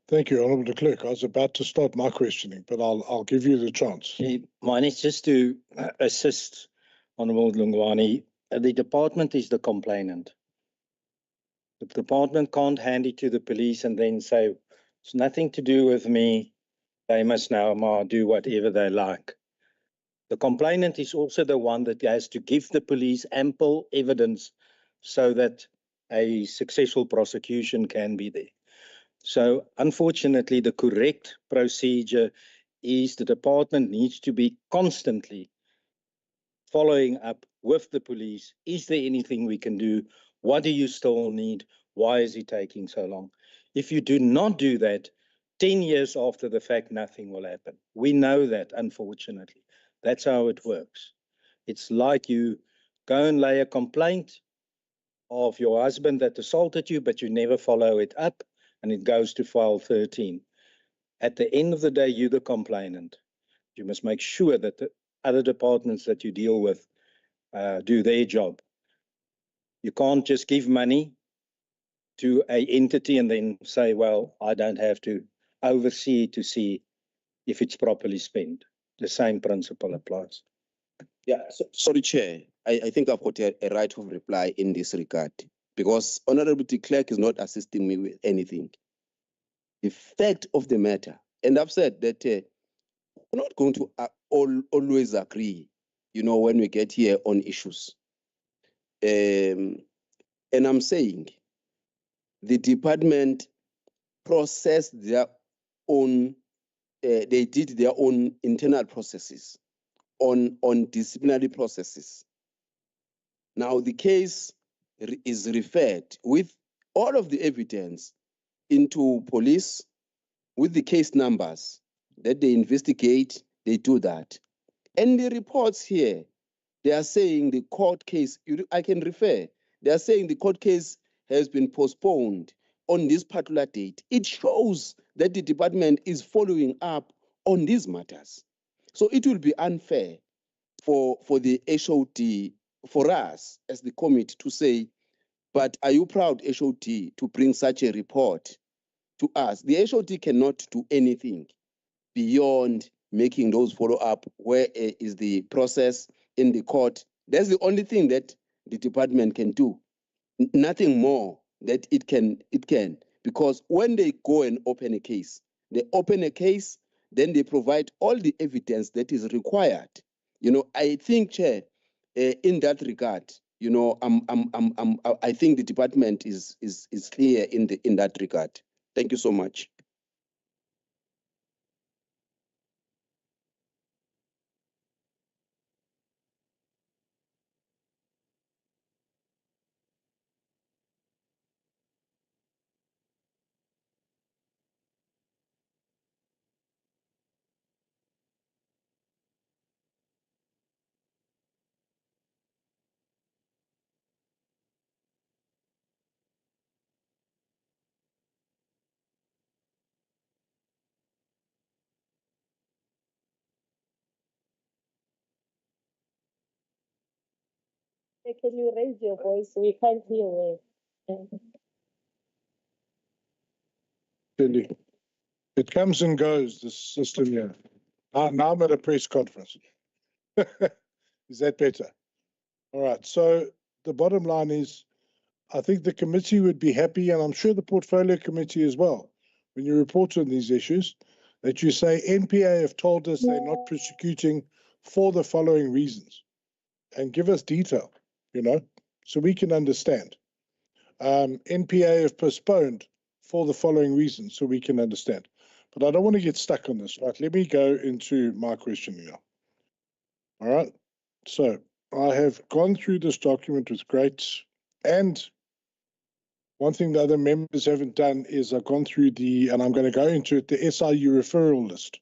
Thank you, Honourable de Klerk. I was about to start my questioning, but I'll give you the chance. Mine is just to assist Honourable Lungwani. The department is the complainant. The department can't hand it to the police and then say, it's nothing to do with me. They must now do whatever they like. The complainant is also the one that has to give the police ample evidence so that a successful prosecution can be there. So unfortunately, the correct procedure is the department needs to be constantly following up with the police. Is there anything we can do? What do you still need? Why is it taking so long? If you do not do that, 10 years after the fact, nothing will happen. We know that, unfortunately. That's how it works. It's like you go and lay a complaint of your husband that assaulted you, but you never follow it up, and it goes to file 13. At the end of the day, you're the complainant. You must make sure that the other departments that you deal with do their job. You can't just give money to an entity and then say, well, I don't have to oversee to see if it's properly spent. The same principle applies. Yeah, sorry, Chair. I think I've got a right of reply in this regard, because Honourable de Klerk is not assisting me with anything. The fact of the matter, and I've said that we're not going to always agree, when we get here on issues. And I'm saying the department processed their own, they did their own internal processes on disciplinary processes. Now the case is referred with all of the evidence into police with the case numbers that they investigate, they do that. And the reports here, they are saying the court case, I can refer, they are saying the court case has been postponed on this particular date. It shows that the department is following up on these matters. So it will be unfair for the HOD, for us as the committee to say, but are you proud, HOD, to bring such a report to us? The HOD cannot do anything beyond making those follow-up. Where is the process in the court? That's the only thing that the department can do. Nothing more that it can, because when they go and open a case, then they provide all the evidence that is required. I think, Chair, in that regard, I think the department is clear in that regard. Thank you so much. Can you raise your voice? We can't hear well. It comes and goes, this system here. Now I'm at a press conference. Is that better? All right. So the bottom line is, I think the committee would be happy, and I'm sure the portfolio committee as well, when you report on these issues, that you say NPA have told us they're not prosecuting for the following reasons, and give us detail, so we can understand. NPA have postponed for the following reasons, so we can understand. But I don't want to get stuck on this, right? Let me go into my question now. All right. So I have gone through this document with great and One thing the other members haven't done is I've gone through and I'm going to go into it, the SIU referral list.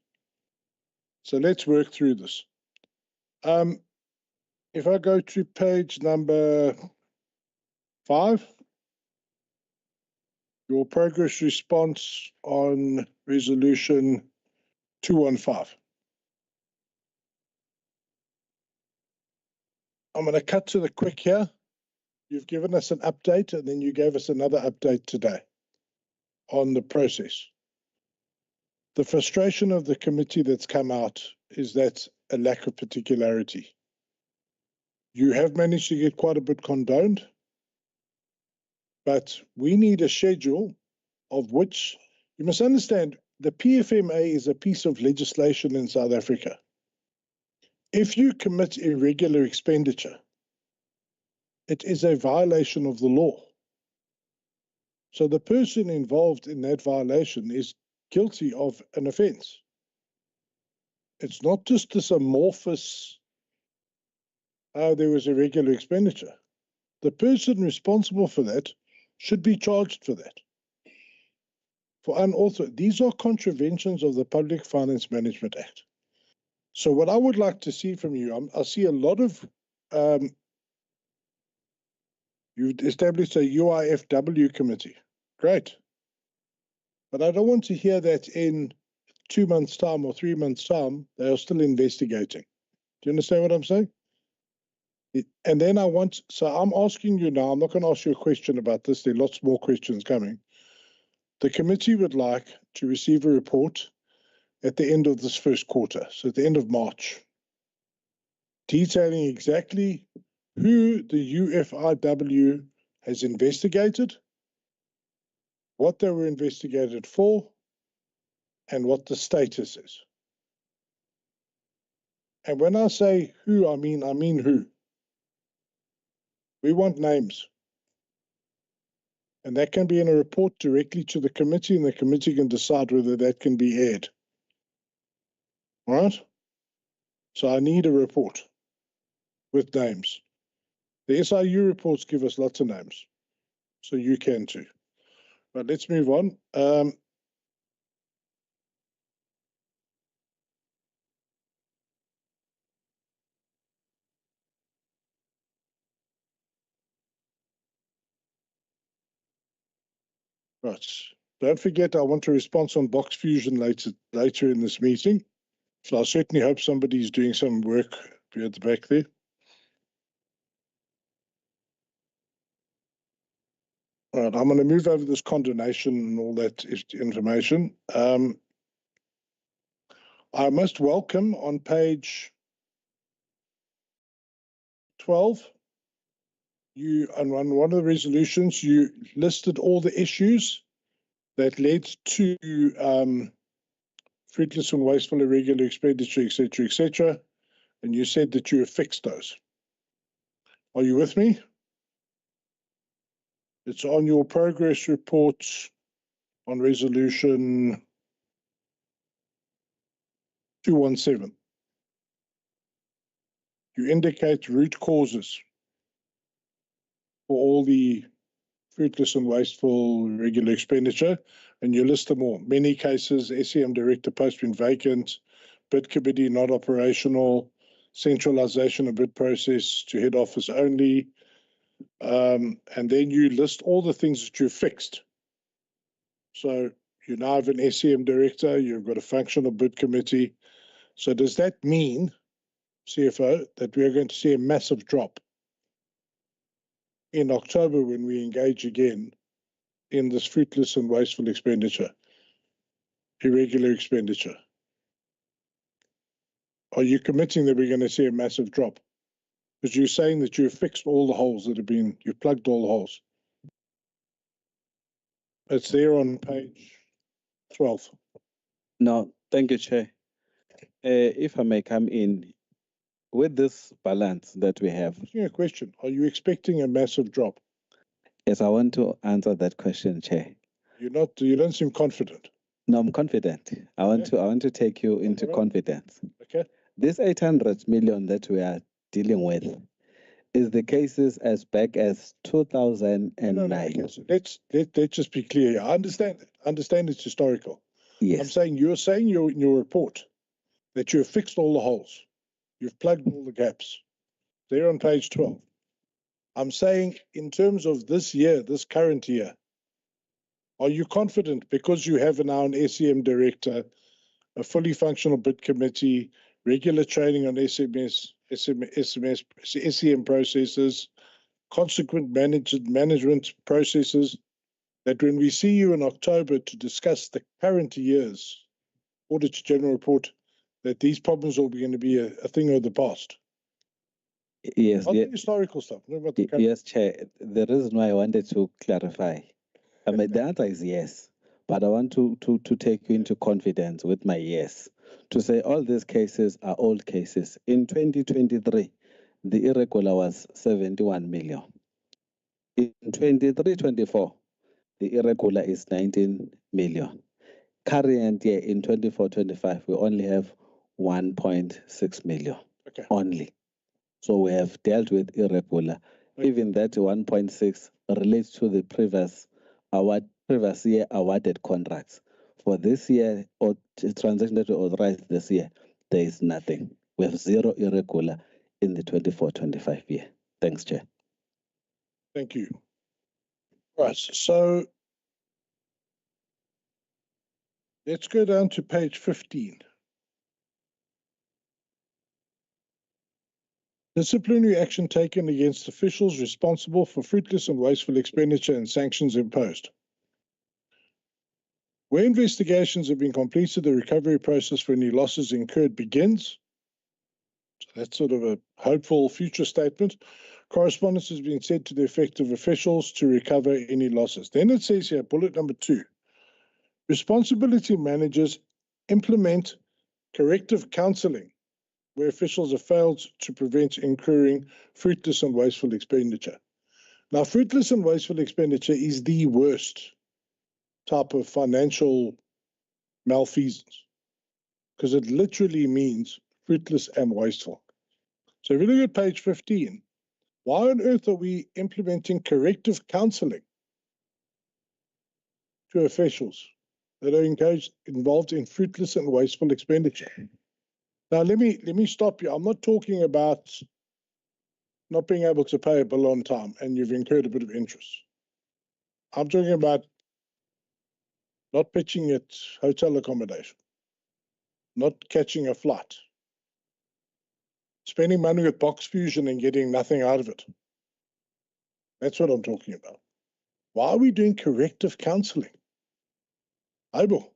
So let's work through this. If I go to page number 5, your progress response on resolution 215. I'm going to cut to the quick here. You've given us an update, and then you gave us another update today on the process. The frustration of the committee that's come out is that a lack of particularity. You have managed to get quite a bit condoned, but we need a schedule of which, you must understand, the PFMA is a piece of legislation in South Africa. If you commit irregular expenditure, it is a violation of the law. So the person involved in that violation is guilty of an offence. It's not just this amorphous, there was irregular expenditure. The person responsible for that should be charged for that. For unauthorized, these are contraventions of the Public Finance Management Act. So what I would like to see from you, I see a lot of, you've established a UIFW committee. Great. But I don't want to hear that in 2 months' time or 3 months' time, they are still investigating. Do you understand what I'm saying? And then so I'm asking you now, I'm not going to ask you a question about this. There are lots more questions coming. The committee would like to receive a report at the end of this first quarter, so at the end of March, detailing exactly who the UFIW has investigated, what they were investigated for, and what the status is. And when I say who, I mean who. We want names. And that can be in a report directly to the committee, and the committee can decide whether that can be aired. All right? So I need a report with names. The SIU reports give us lots of names, so you can too. But let's move on. Right. Don't forget, I want a response on box fusion later in this meeting. So I certainly hope somebody's doing some work at the back there. All right, I'm going to move over this condonation and all that information. I must welcome on page 12, on one of the resolutions, you listed all the issues that led to fruitless and wasteful irregular expenditure, etc., and you said that you have fixed those. Are you with me? It's on your progress report on resolution 217. You indicate root causes for all the fruitless and wasteful irregular expenditure, and you list them all. Many cases, SEM director post been vacant, bid committee not operational, centralization of bid process to head office only, and then you list all the things that you've fixed. So you now have an SEM director, you've got a functional bid committee. So does that mean, CFO, that we are going to see a massive drop in October when we engage again in this fruitless and wasteful expenditure, irregular expenditure? Are you committing that we're going to see a massive drop? Because you're saying that you've fixed all the holes that have been, you've plugged all the holes. It's there on page 12. No, thank you, Chair. If I may come in, with this balance that we have. Asking a question, are you expecting a massive drop? Yes, I want to answer that question, Chair. You don't seem confident. No, I'm confident. I want to take you into confidence. Okay. This 800 million that we are dealing with, is the cases as back as 2009. No, okay, so let's just be clear. I understand it. I understand it's historical. Yes. I'm saying you're saying in your report that you have fixed all the holes. You've plugged all the gaps. They're on page 12. I'm saying in terms of this year, this current year, are you confident because you have now an SEM director, a fully functional bid committee, regular training on SEM processes, consequent management processes, that when we see you in October to discuss the current year's Auditor General report, that these problems are going to be a thing of the past? Yes, Not the historical stuff. Not about the current. yes, Chair. The reason why I wanted to clarify, I mean, the answer is yes, but I want to take you into confidence with my yes, to say all these cases are old cases. In 2023, the irregular was 71 million. In 23-24, the irregular is 19 million. Current year in 24-25, we only have 1.6 million only. So we have dealt with irregular. Even that 1.6 relates to the previous year awarded contracts. For this year, or transaction that we authorized this year, there is nothing. We have zero irregular in the 24-25 year. Thanks, Chair. Thank you. Right, so let's go down to page 15. Disciplinary action taken against officials responsible for fruitless and wasteful expenditure and sanctions imposed. Where investigations have been completed, the recovery process for any losses incurred begins. So that's sort of a hopeful future statement. Correspondence has been sent to the effect of officials to recover any losses. Then it says here, bullet number 2, responsibility managers implement corrective counselling where officials have failed to prevent incurring fruitless and wasteful expenditure. Now, fruitless and wasteful expenditure is the worst type of financial malfeasance because it literally means fruitless and wasteful. So if you look at page 15, why on earth are we implementing corrective counselling to officials that are involved in fruitless and wasteful expenditure? Now, let me stop you. I'm not talking about not being able to pay a bill on time and you've incurred a bit of interest. I'm talking about not pitching at hotel accommodation, not catching a flight, spending money with box fusion and getting nothing out of it. That's what I'm talking about. Why are we doing corrective counselling? Abel,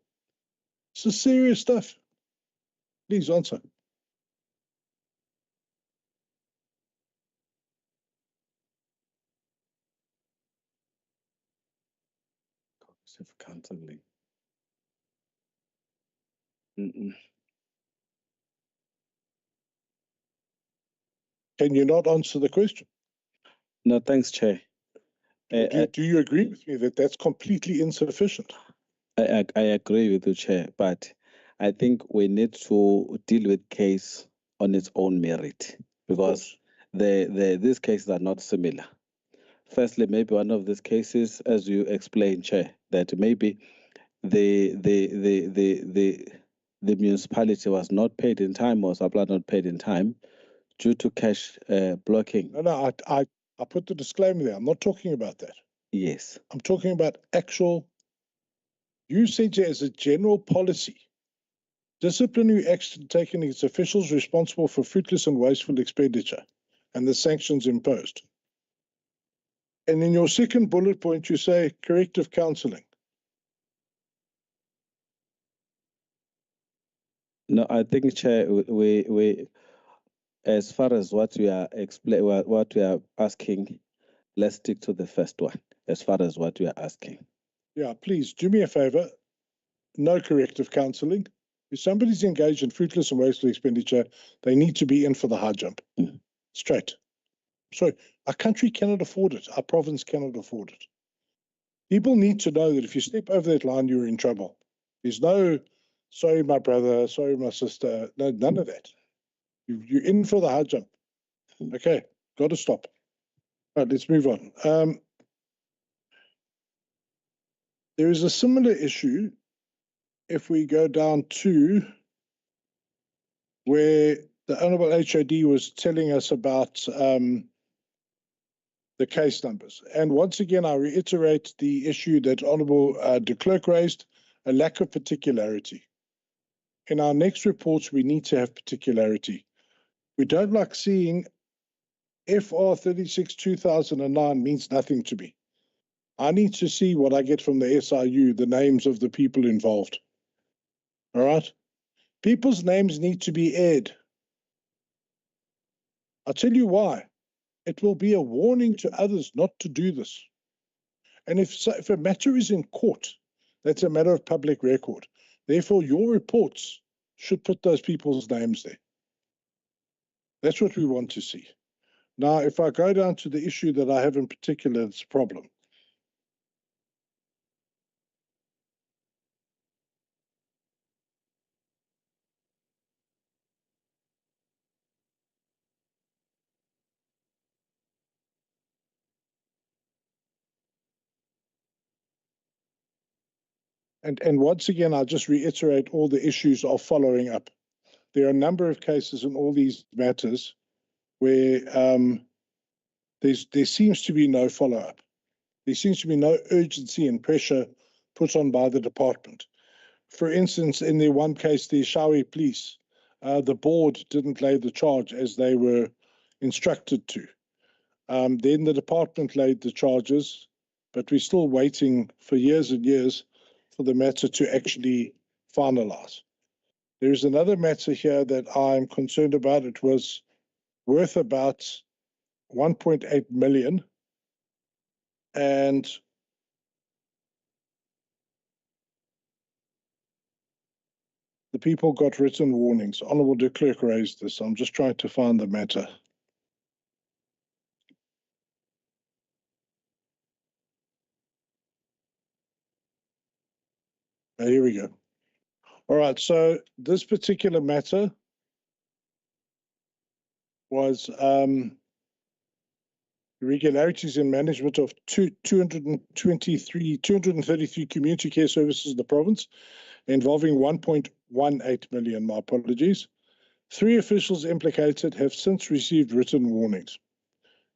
this is serious stuff. Please answer. Corrective counselling. Can you not answer the question? No, thanks, Chair. Do you agree with me that that's completely insufficient? I agree with you, Chair, but I think we need to deal with case on its own merit because these cases are not similar. Firstly, maybe one of these cases, as you explained, Chair, that maybe the municipality was not paid in time or supply not paid in time due to cash blocking. No, I put the disclaimer there. I'm not talking about that. Yes. I'm talking about actual, you said as a general policy, disciplinary action taken against officials responsible for fruitless and wasteful expenditure and the sanctions imposed. And in your second bullet point, you say corrective counselling. No, I think, Chair, we as far as what we are what we are asking, let's stick to the first one. As far as what we are asking. Yeah, please do me a favor. No corrective counselling. If somebody's engaged in fruitless and wasteful expenditure, they need to be in for the high jump. Straight. So our country cannot afford it. Our province cannot afford it. People need to know that if you step over that line, you're in trouble. There's no, sorry, my brother, sorry, my sister. No, none of that. You're in for the high jump. Okay, got to stop. All right, let's move on. There is a similar issue if we go down to where the Honourable HOD was telling us about the case numbers. And once again, I reiterate the issue that Honourable de Klerk raised, a lack of particularity. In our next reports, we need to have particularity. We don't like seeing FR 36/2009 means nothing to me. I need to see what I get from the SIU, the names of the people involved. All right? People's names need to be aired. I'll tell you why. It will be a warning to others not to do this. And if a matter is in court, that's a matter of public record. Therefore, your reports should put those people's names there. That's what we want to see. Now, if I go down to the issue that I have in particular, it's a problem. And once again, I'll just reiterate all the issues of following up. There are a number of cases in all these matters where there seems to be no follow-up. There seems to be no urgency and pressure put on by the department. For instance, in the one case, the Shawi police, the board didn't lay the charge as they were instructed to. Then the department laid the charges, but we're still waiting for years and years for the matter to actually finalize. There is another matter here that I'm concerned about. It was worth about 1.8 million. And the people got written warnings. Honourable de Klerk raised this. I'm just trying to find the matter. Here we go. All right, so this particular matter was irregularities in management of 233 community care services in the province, involving 1.18 million, my apologies. 3 officials implicated have since received written warnings.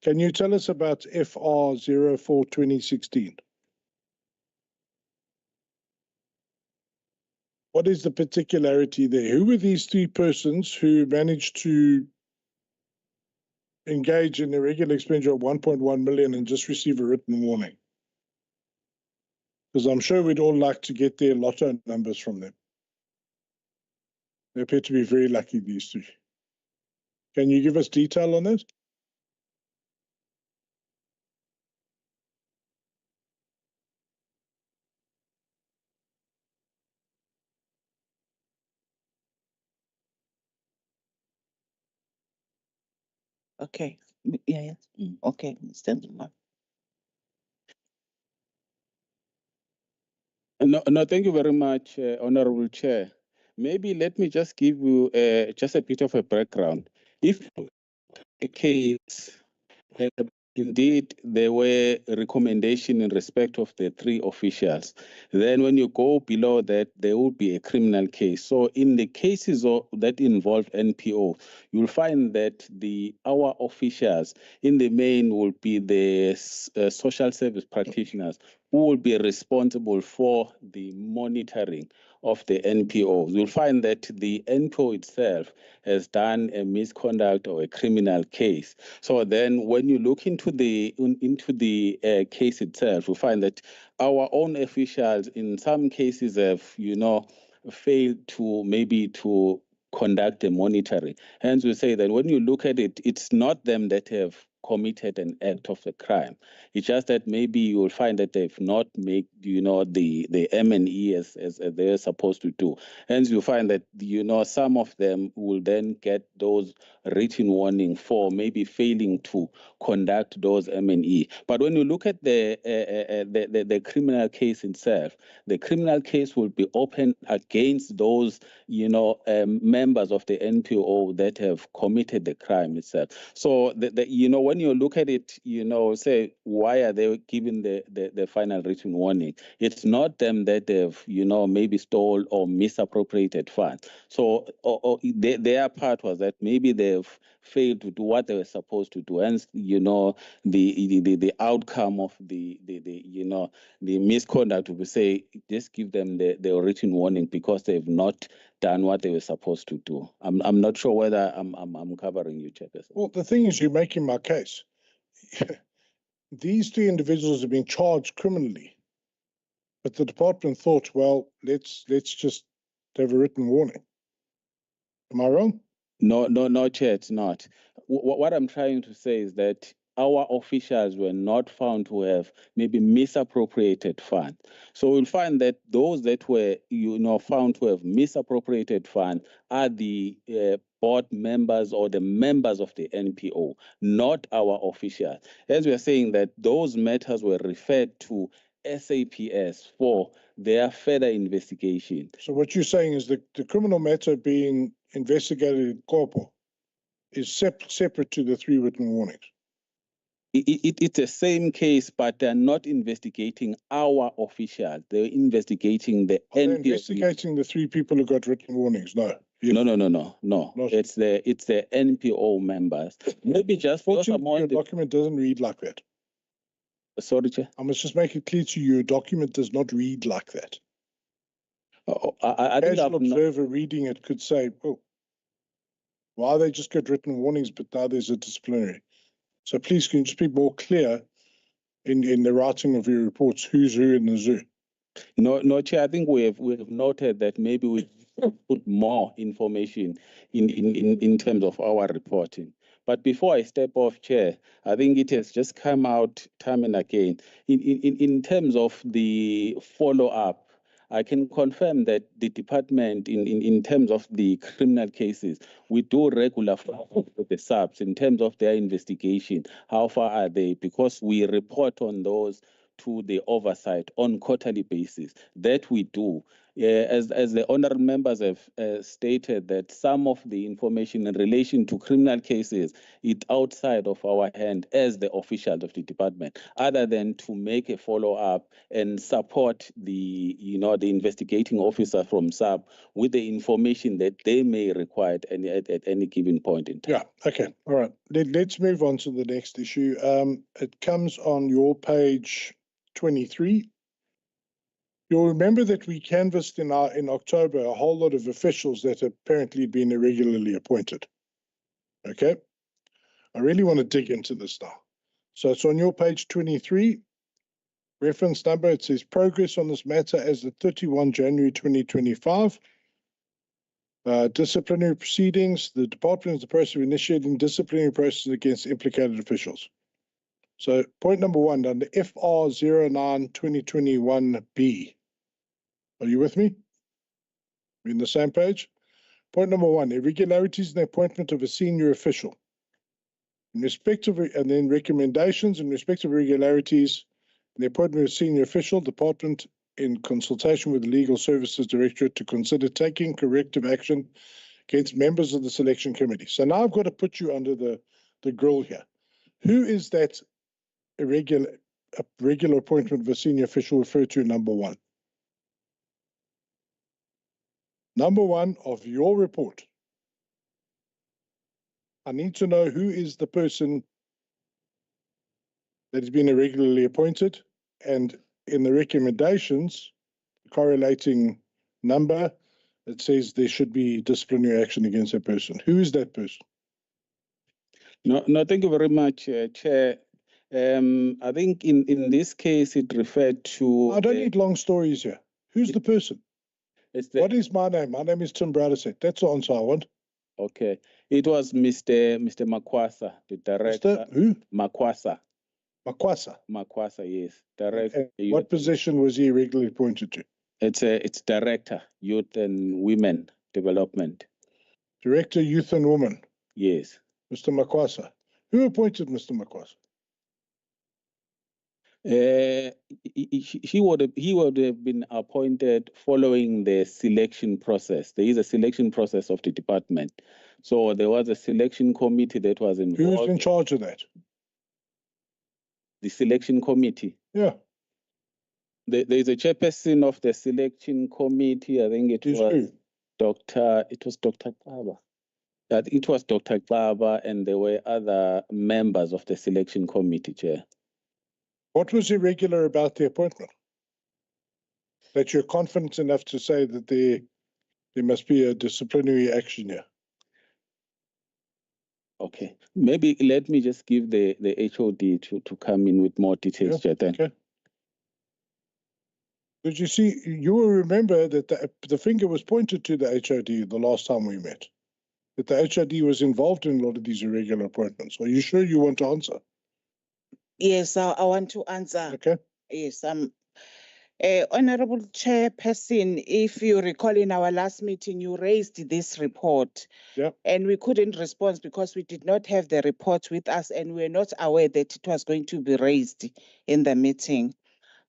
Can you tell us about FR 04/2016? What is the particularity there? Who were these 3 persons who managed to engage in irregular expenditure of 1.1 million and just receive a written warning? Because I'm sure we'd all like to get their lotto numbers from them. They appear to be very lucky, these 3. Can you give us detail on that? Okay. Yeah. Okay. Stand by. No, thank you very much, Honorable Chair. Maybe let me just give you just a bit of a background. If a case, indeed, there were recommendations in respect of the 3 officials, then when you go below that, there will be a criminal case. So in the cases that involve NPO, you'll find that our officials in the main will be the social service practitioners who will be responsible for the monitoring of the NPO. You'll find that the NPO itself has done a misconduct or a criminal case. So then when you look into the case itself, you find that our own officials in some cases have, failed to conduct the monitoring. Hence, we say that when you look at it, it's not them that have committed an act of a crime. It's just that maybe you will find that they've not made, the M&E as they're supposed to do. Hence, you find that, some of them will then get those written warning for maybe failing to conduct those M&E. But when you look at the criminal case itself, the criminal case will be open against those, members of the NPO that have committed the crime itself. So, when when you look at it, say, why are they giving the final written warning? It's not them that they've, maybe stole or misappropriated funds. So their part was that maybe they've failed to do what they were supposed to do. Hence, the outcome of the misconduct would say, just give them the written warning because they've not done what they were supposed to do. I'm not sure whether I'm covering you, Chairperson. Well, the thing is, you're making my case. These three individuals have been charged criminally, but the department thought, well, let's just have a written warning. Am I wrong? No, Chair, it's not. What I'm trying to say is that our officials were not found to have maybe misappropriated funds. So we'll find that those that were, found to have misappropriated funds are the board members or the members of the NPO, not our officials. As we are saying that those matters were referred to SAPS for their further investigation. So what you're saying is that the criminal matter being investigated in Scopa is separate to the three written warnings? It's the same case, but they're not investigating our officials. They're investigating the NPO. They're investigating the three people who got written warnings. No. No. It's the NPO members. Maybe just fortunately, your document doesn't read like that. Sorry, Chair. I must just make it clear to you, your document does not read like that. I think an observer reading it could say, oh, why they just got written warnings, but now there's a disciplinary. So please, can you just be more clear in the writing of your reports, who's who in the zoo? No, Chair, I think we've noted that maybe we put more information in terms of our reporting. But before I step off, Chair, I think it has just come out time and again. In terms of the follow-up, I can confirm that the department, in terms of the criminal cases, we do regular follow-up with the subs in terms of their investigation. How far are they? Because we report on those to the oversight on quarterly basis. That we do. As the honourable members have stated, that some of the information in relation to criminal cases is outside of our hand as the officials of the department, other than to make a follow-up and support the investigating officer from SAP with the information that they may require at any given point in time. Yeah, okay, all right. Let's move on to the next issue. It comes on your page 23. You'll remember that we canvassed in October a whole lot of officials that have apparently been irregularly appointed. Okay, I really want to dig into this now. So it's on your page 23. Reference number, it says progress on this matter as the 31 January 2025. Disciplinary proceedings. The department is the process of initiating disciplinary processes against implicated officials. So point number one, under FR 09-2021B. Are you with me? We're in the same page? Point number one, irregularities in the appointment of a senior official. In respect of, and then recommendations in respect of irregularities in the appointment of a senior official, department in consultation with the Legal Services Directorate to consider taking corrective action against members of the selection committee. So now I've got to put you under the grill here. Who is that regular appointment of a senior official referred to in number one? Number one of your report. I need to know who is the person that has been irregularly appointed, and in the recommendations, correlating number, it says there should be disciplinary action against that person. Who is that person? No, thank you very much, Chair. I think in this case, it referred to... I don't need long stories here. Who's the person? What is my name? My name is Tim Bradisett. That's the answer I want. Okay. It was Mr. Makwasa, the director. Mr. Who? Makwasa. Makwasa, yes. Director. What position was he irregularly appointed to? It's Director, Youth and Women Development. Director, Youth and Women? Yes. Mr. Makwasa. Who appointed Mr. Makwasa? He would have been appointed following the selection process. There is a selection process of the department. So there was a selection committee that was involved. Who's in charge of that? the selection committee. Yeah. There's a chairperson of the selection committee. I think it was Dr. Klaba. It was Dr. Klaba, and there were other members of the selection committee, Chair. What was irregular about the appointment? That you're confident enough to say that there must be a disciplinary action here. Okay, maybe let me just give the HOD to come in with more details, Chair. Okay. Did you see, you will remember that the finger was pointed to the HOD the last time we met, that the HOD was involved in a lot of these irregular appointments. Are you sure you want to answer? Yes, I want to answer. Okay. Yes, Honorable Chairperson, if you recall in our last meeting, you raised this report. Yeah. And we couldn't respond because we did not have the report with us and we were not aware that it was going to be raised in the meeting.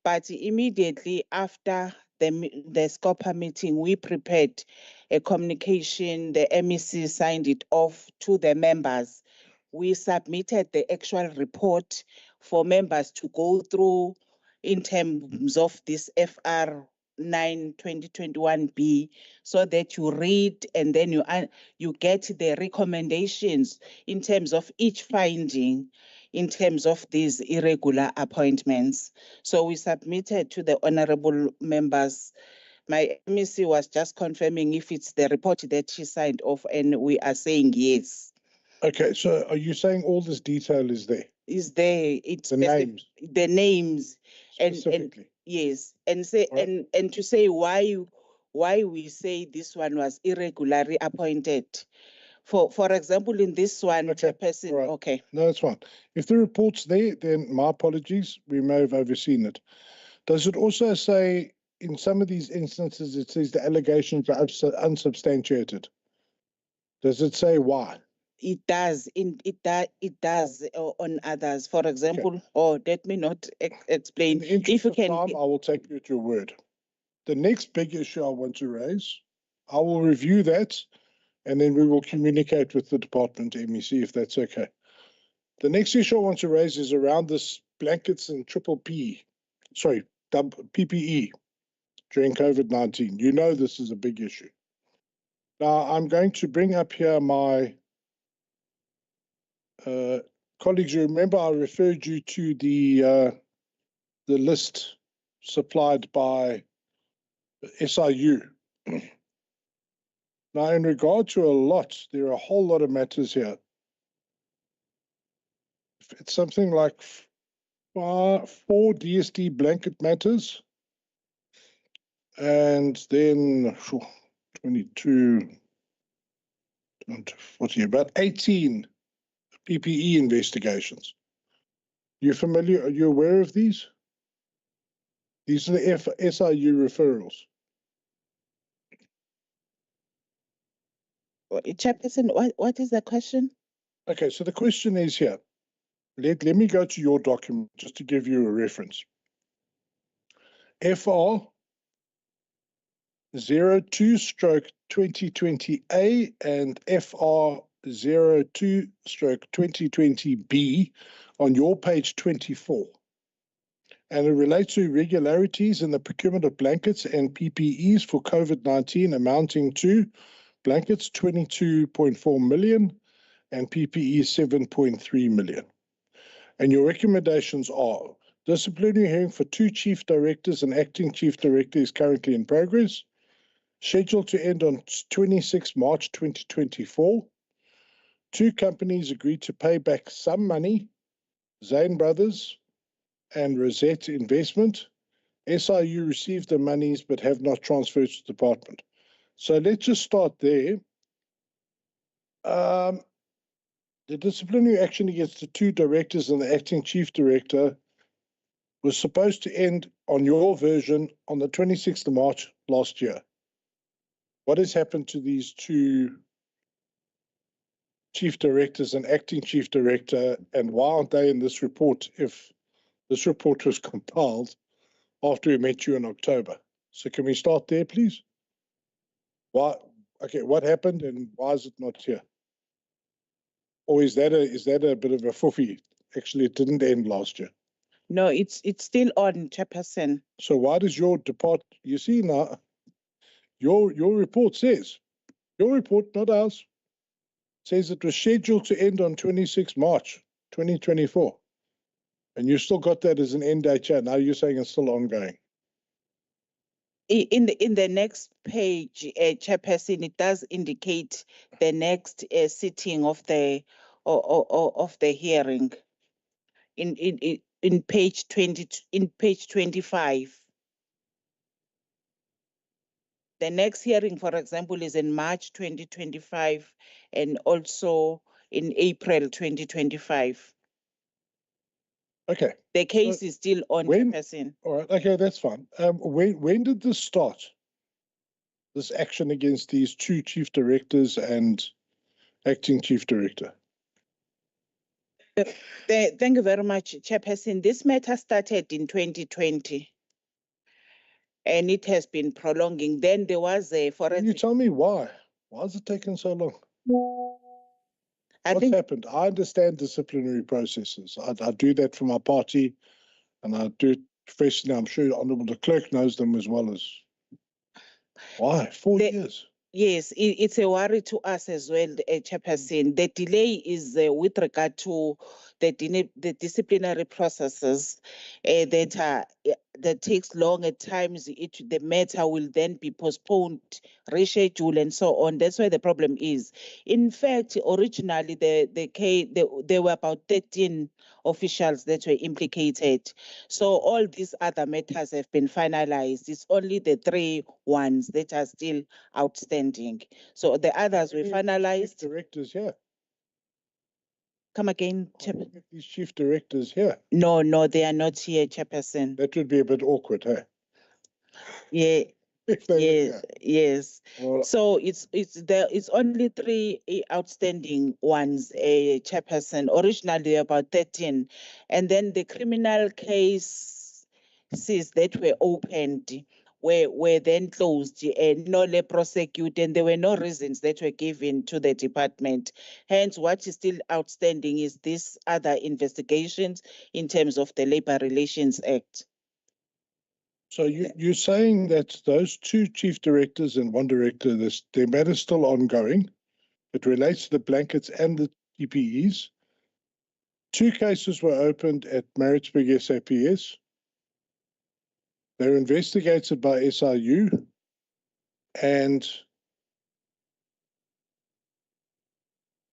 But immediately after the Scopa meeting, we prepared a communication. The MEC signed it off to the members. We submitted the actual report for members to go through in terms of this FR 9 2021B, so that you read and then you get the recommendations in terms of each finding in terms of these irregular appointments. So we submitted to the honorable members. My MEC was just confirming if it's the report that she signed off, and we are saying yes. Okay, so are you saying all this detail is there? Is there? It's the names. The names Specifically. and yes, and say and to say why we say this one was irregularly appointed. For example, in this one, Chairperson. Right. Okay. No, that's fine. If the report's there, then my apologies. We may have overseen it. Does it also say in some of these instances it says the allegations are unsubstantiated? Does it say why? It does. It does on others. For example, let me not explain. If you can, time, I will take you at your word. The next big issue I want to raise, I will review that, and then we will communicate with the department MEC if that's okay. The next issue I want to raise is around this blankets and PPE during COVID-19. You know this is a big issue. Now I'm going to bring up here my colleagues. You remember I referred you to the list supplied by SIU. Now, in regard to a lot, there are a whole lot of matters here. It's something like 4 DSD blanket matters, and then 22, 40, about 18 PPE investigations. You familiar? Are you aware of these? These are the SIU referrals. Chairperson, what is the question? Okay, so the question is here. Let me go to your document just to give you a reference. FR 02/2020A and FR 02/2020B on your page 24. And it relates to irregularities in the procurement of blankets and PPEs for COVID-19 amounting to blankets 22.4 million and PPE 7.3 million. And your recommendations are: disciplinary hearing for 2 chief directors and acting chief director is currently in progress, scheduled to end on 26 March 2024. 2 companies agreed to pay back some money, Zane Brothers and Rosette Investment. SIU received the monies but have not transferred to the department. So let's just start there. The disciplinary action against the 2 directors and the acting chief director was supposed to end on your version on the 26th of March last year. What has happened to these 2 chief directors and acting chief director, and why aren't they in this report if this report was compiled after we met you in October? So can we start there, please? What happened and why is it not here? Or is that a bit of a fuffy? Actually, it didn't end last year. No, it's still on, Chairperson. So why does your you see now, your report says, your report, not ours, says it was scheduled to end on 26 March 2024. And you still got that as an end date here. Now you're saying it's still ongoing. In the next page, Chairperson, it does indicate the next sitting of the hearing. In page 20, in page 25. The next hearing, for example, is in March 2025 and also in April 2025. Okay. The case is still on, Chairperson. All right. Okay, that's fine. When did this start? This action against these two chief directors and acting chief director? Thank you very much, Chairperson. This matter started in 2020 and it has been prolonging. Then there was a forensic... Can you tell me why? Why has it taken so long? What's happened? I understand disciplinary processes. I do that for my party and I do it professionally. I'm sure Honourable the Clerk knows them as well as... Why? 4 years? Yes, it's a worry to us as well, Chairperson. The delay is with regard to the disciplinary processes that takes long at times. The matter will then be postponed, rescheduled, and so on. That's where the problem is. In fact, originally there were about 13 officials that were implicated. So all these other matters have been finalized. It's only the 3 ones that are still outstanding. So the others were finalized. Directors here. Come again, These chief directors here. No, they are not here, Chairperson. That would be a bit awkward, hey? Yeah. Yes. Well, so it's only 3 outstanding ones, Chairperson. Originally there were about 13, and then the criminal cases that were opened were then closed and no prosecuted, and there were no reasons that were given to the department. Hence, what is still outstanding is these other investigations in terms of the Labour Relations Act. So you're saying that those 2 chief directors and 1 director, their matter is still ongoing. It relates to the blankets and the TPEs. 2 cases were opened at Maritzburg SAPS. They're investigated by SIU, and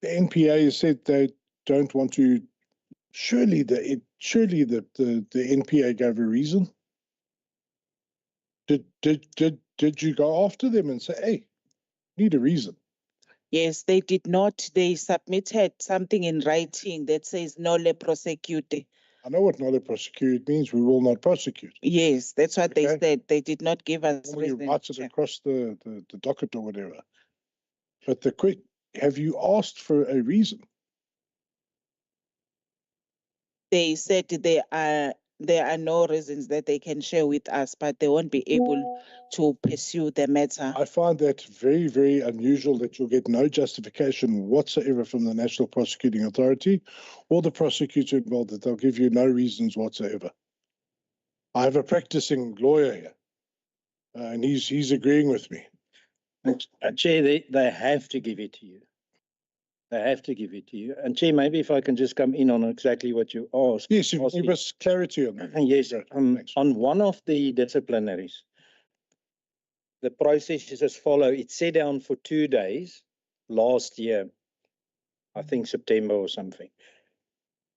the NPA has said they don't want to. Surely the NPA gave a reason. Did you go after them and say, hey, need a reason? Yes, they did not. They submitted something in writing that says nolle prosecute. I know what nolle prosecute means. We will not prosecute. Yes, that's what they said. They did not give us reason. You write it across the docket or whatever. But have you asked for a reason? They said there are no reasons that they can share with us, but they won't be able to pursue the matter. I find that very, very unusual that you'll get no justification whatsoever from the National Prosecuting Authority or the prosecutor involved, that they'll give you no reasons whatsoever. I have a practicing lawyer here, and he's agreeing with me. Chair, they have to give it to you. They have to give it to you. And Chair, maybe if I can just come in on exactly what you asked. Yes, you give us clarity on that. Yes, on one of the disciplinaries, the process is as follows. It sat down for 2 days last year, I think September or something.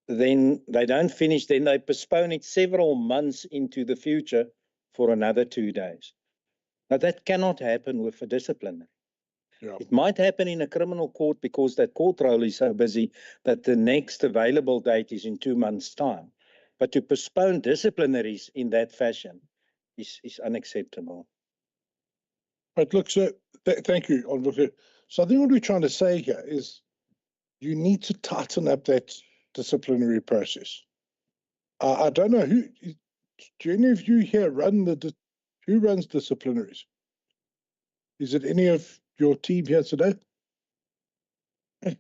Then they don't finish, then they postpone it several months into the future for another 2 days. Now that cannot happen with a disciplinary. Yeah. It might happen in a criminal court because that court roll is so busy that the next available date is in 2 months' time. But to postpone disciplinaries in that fashion is unacceptable. Right, look, so thank you. So I think what we're trying to say here is you need to tighten up that disciplinary process. I don't know do any of you here who runs disciplinaries? Is it any of your team here today?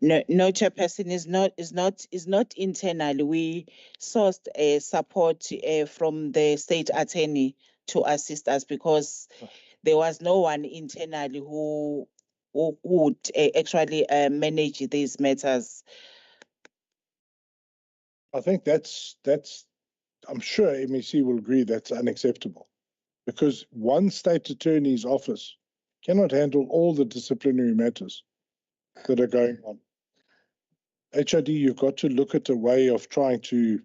No, Chairperson, is not internally. We sourced support from the state attorney to assist us because there was no one internally who would actually manage these matters. I think that's. I'm sure MEC will agree that's unacceptable, because one state attorney's office cannot handle all the disciplinary matters that are going on. HID, you've got to look at a way of trying to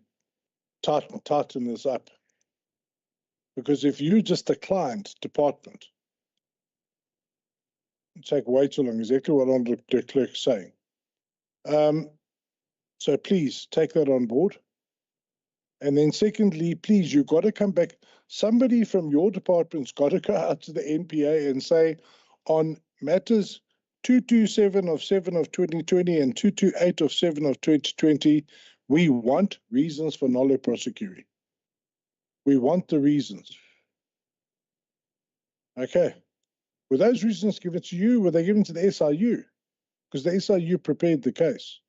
tighten this up. Because if you just a client department, it'll take way too long, exactly what the clerk's saying. So please take that on board. And then secondly, please, you've got to come back. Somebody from your department's got to go out to the NPA and say, on matters 227 of 7 of 2020 and 228 of 7 of 2020, we want reasons for nolle prosecuting. We want the reasons. Okay. Were those reasons given to you? Were they given to the SIU? Because the SIU prepared the case.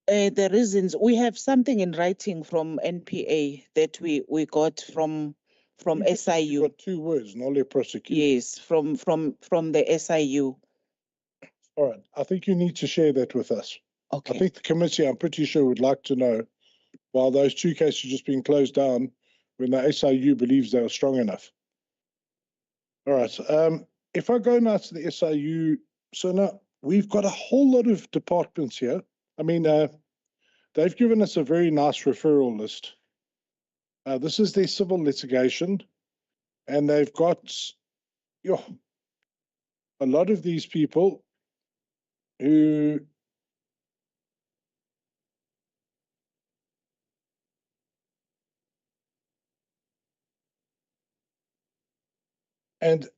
The reasons, we have something in writing from NPA that we got from SIU. You got 2 words, nolle prosecute. Yes, from the SIU. All right. I think you need to share that with us. Okay. I think the committee, I'm pretty sure, would like to know, while those 2 cases just being closed down, when the SIU believes they are strong enough. All right. If I go now to the SIU, so now we've got a whole lot of departments here. I mean, they've given us a very nice referral list. This is their civil litigation, and they've got a lot of these people who and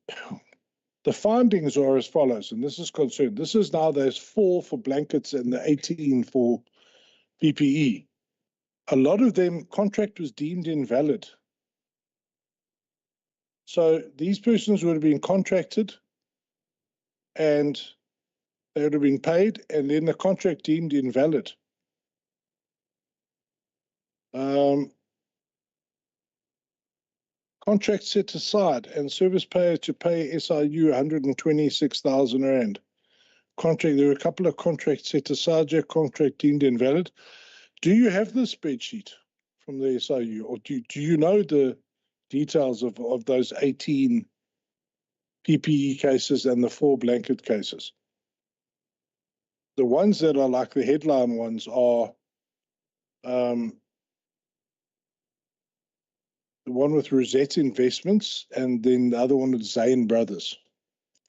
the findings are as follows, and this is concerned. This is now there's 4 for blankets and the 18 for PPE. A lot of them, contract was deemed invalid. So these persons would have been contracted and they would have been paid, and then the contract deemed invalid. Contract set aside and service payer to pay SIU 126,000 Rand. Contract, there were a couple of contracts set aside, your contract deemed invalid. Do you have the spreadsheet from the SIU, or do you know the details of those 18 PPE cases and the 4 blanket cases? The ones that are like the headline ones are the one with Rosette Investments, and then the other one with Zane Brothers.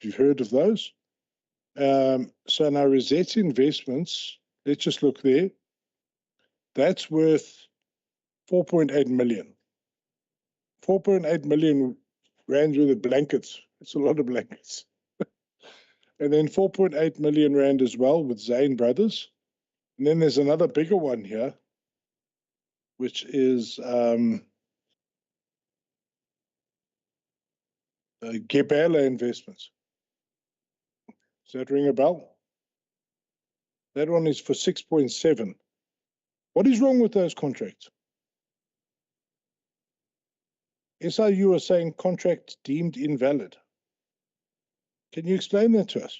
You've heard of those? So now Rosette Investments, let's just look there. That's worth 4.8 million. 4.8 million Rand worth of blankets. It's a lot of blankets. And then 4.8 million Rand as well with Zane Brothers. And then there's another bigger one here, which is Gebela Investments. Does that ring a bell? That one is for 6.7. What is wrong with those contracts? SIU are saying contract deemed invalid. Can you explain that to us?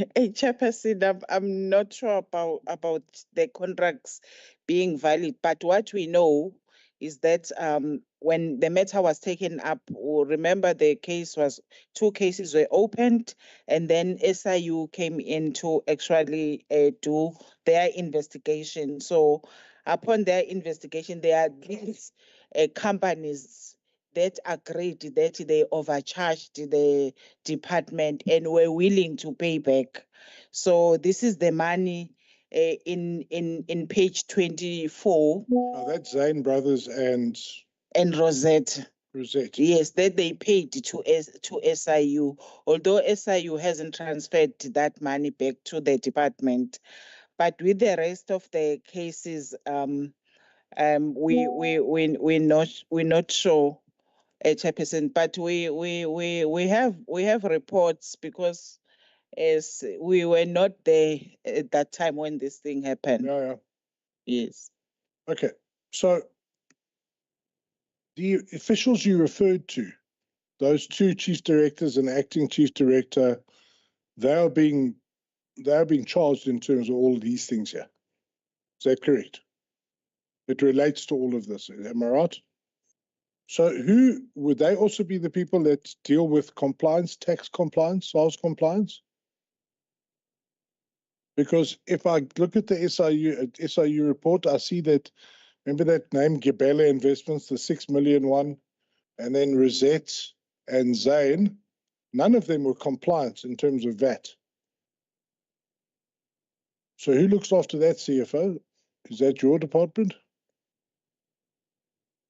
Chairperson, I'm not sure about the contracts being valid, but what we know is that when the matter was taken up, remember the case was 2 cases were opened, and then SIU came in to actually do their investigation. So upon their investigation, there are these companies that agreed that they overcharged the department and were willing to pay back. So this is the money in page 24. Oh, that's Zane Brothers and Rosette. Rosette. Yes, that they paid to SIU, although SIU hasn't transferred that money back to the department. But with the rest of the cases, we're not sure Chairperson. But we have reports because as we were not there at that time when this thing happened. Yeah. Yes. Okay. So the officials you referred to, those two chief directors and acting chief director, they are being charged in terms of all of these things here. Is that correct? It relates to all of this. Am I right? So who would they also be the people that deal with compliance, tax compliance, SARS compliance? Because if I look at the SIU report, I see that, remember that name, Gibela Investments, the 6 million one, and then Rosette and Zane, none of them were compliant in terms of VAT. So who looks after that, CFO? Is that your department?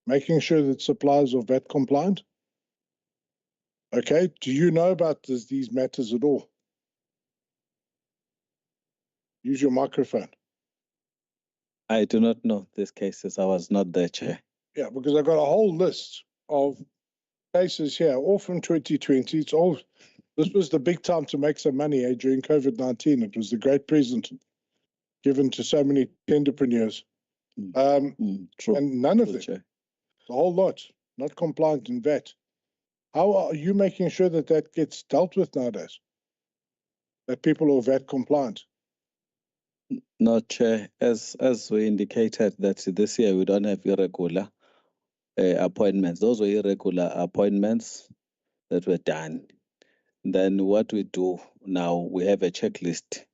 Making sure that suppliers are VAT compliant? Okay, do you know about these matters at all? Use your microphone. I do not know these cases. I was not there, Chair. Yeah, because I've got a whole list of cases here, all from 2020. It's all, this was the big time to make some money during COVID-19. It was the great present given to so many entrepreneurs. And none of them, the whole lot, not compliant in VAT. How are you making sure that that gets dealt with nowadays? That people are VAT compliant? No, Chair. As we indicated that this year we don't have irregular appointments. Those were irregular appointments that were done. Then what we do now, we have a checklist.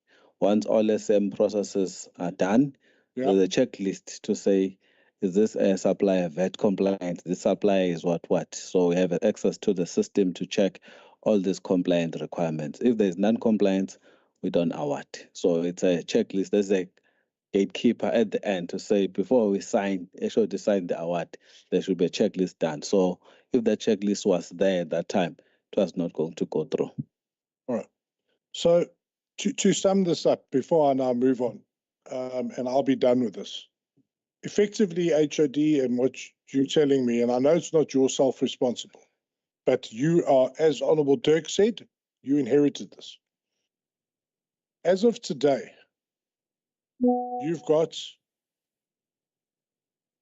Once all SM processes are done, there's a checklist to say, is this a supplier VAT compliant? This supplier is what? So we have access to the system to check all these compliant requirements. If there's non-compliance, we don't award. So it's a checklist. There's a gatekeeper at the end to say, before we actually decide the award, there should be a checklist done. So if that checklist was there at that time, it was not going to go through. All right. So to sum this up before I now move on, and I'll be done with this. Effectively, HOD and what you're telling me, and I know it's not your self-responsible, but you are, as Honourable Dirk said, you inherited this. As of today, you've got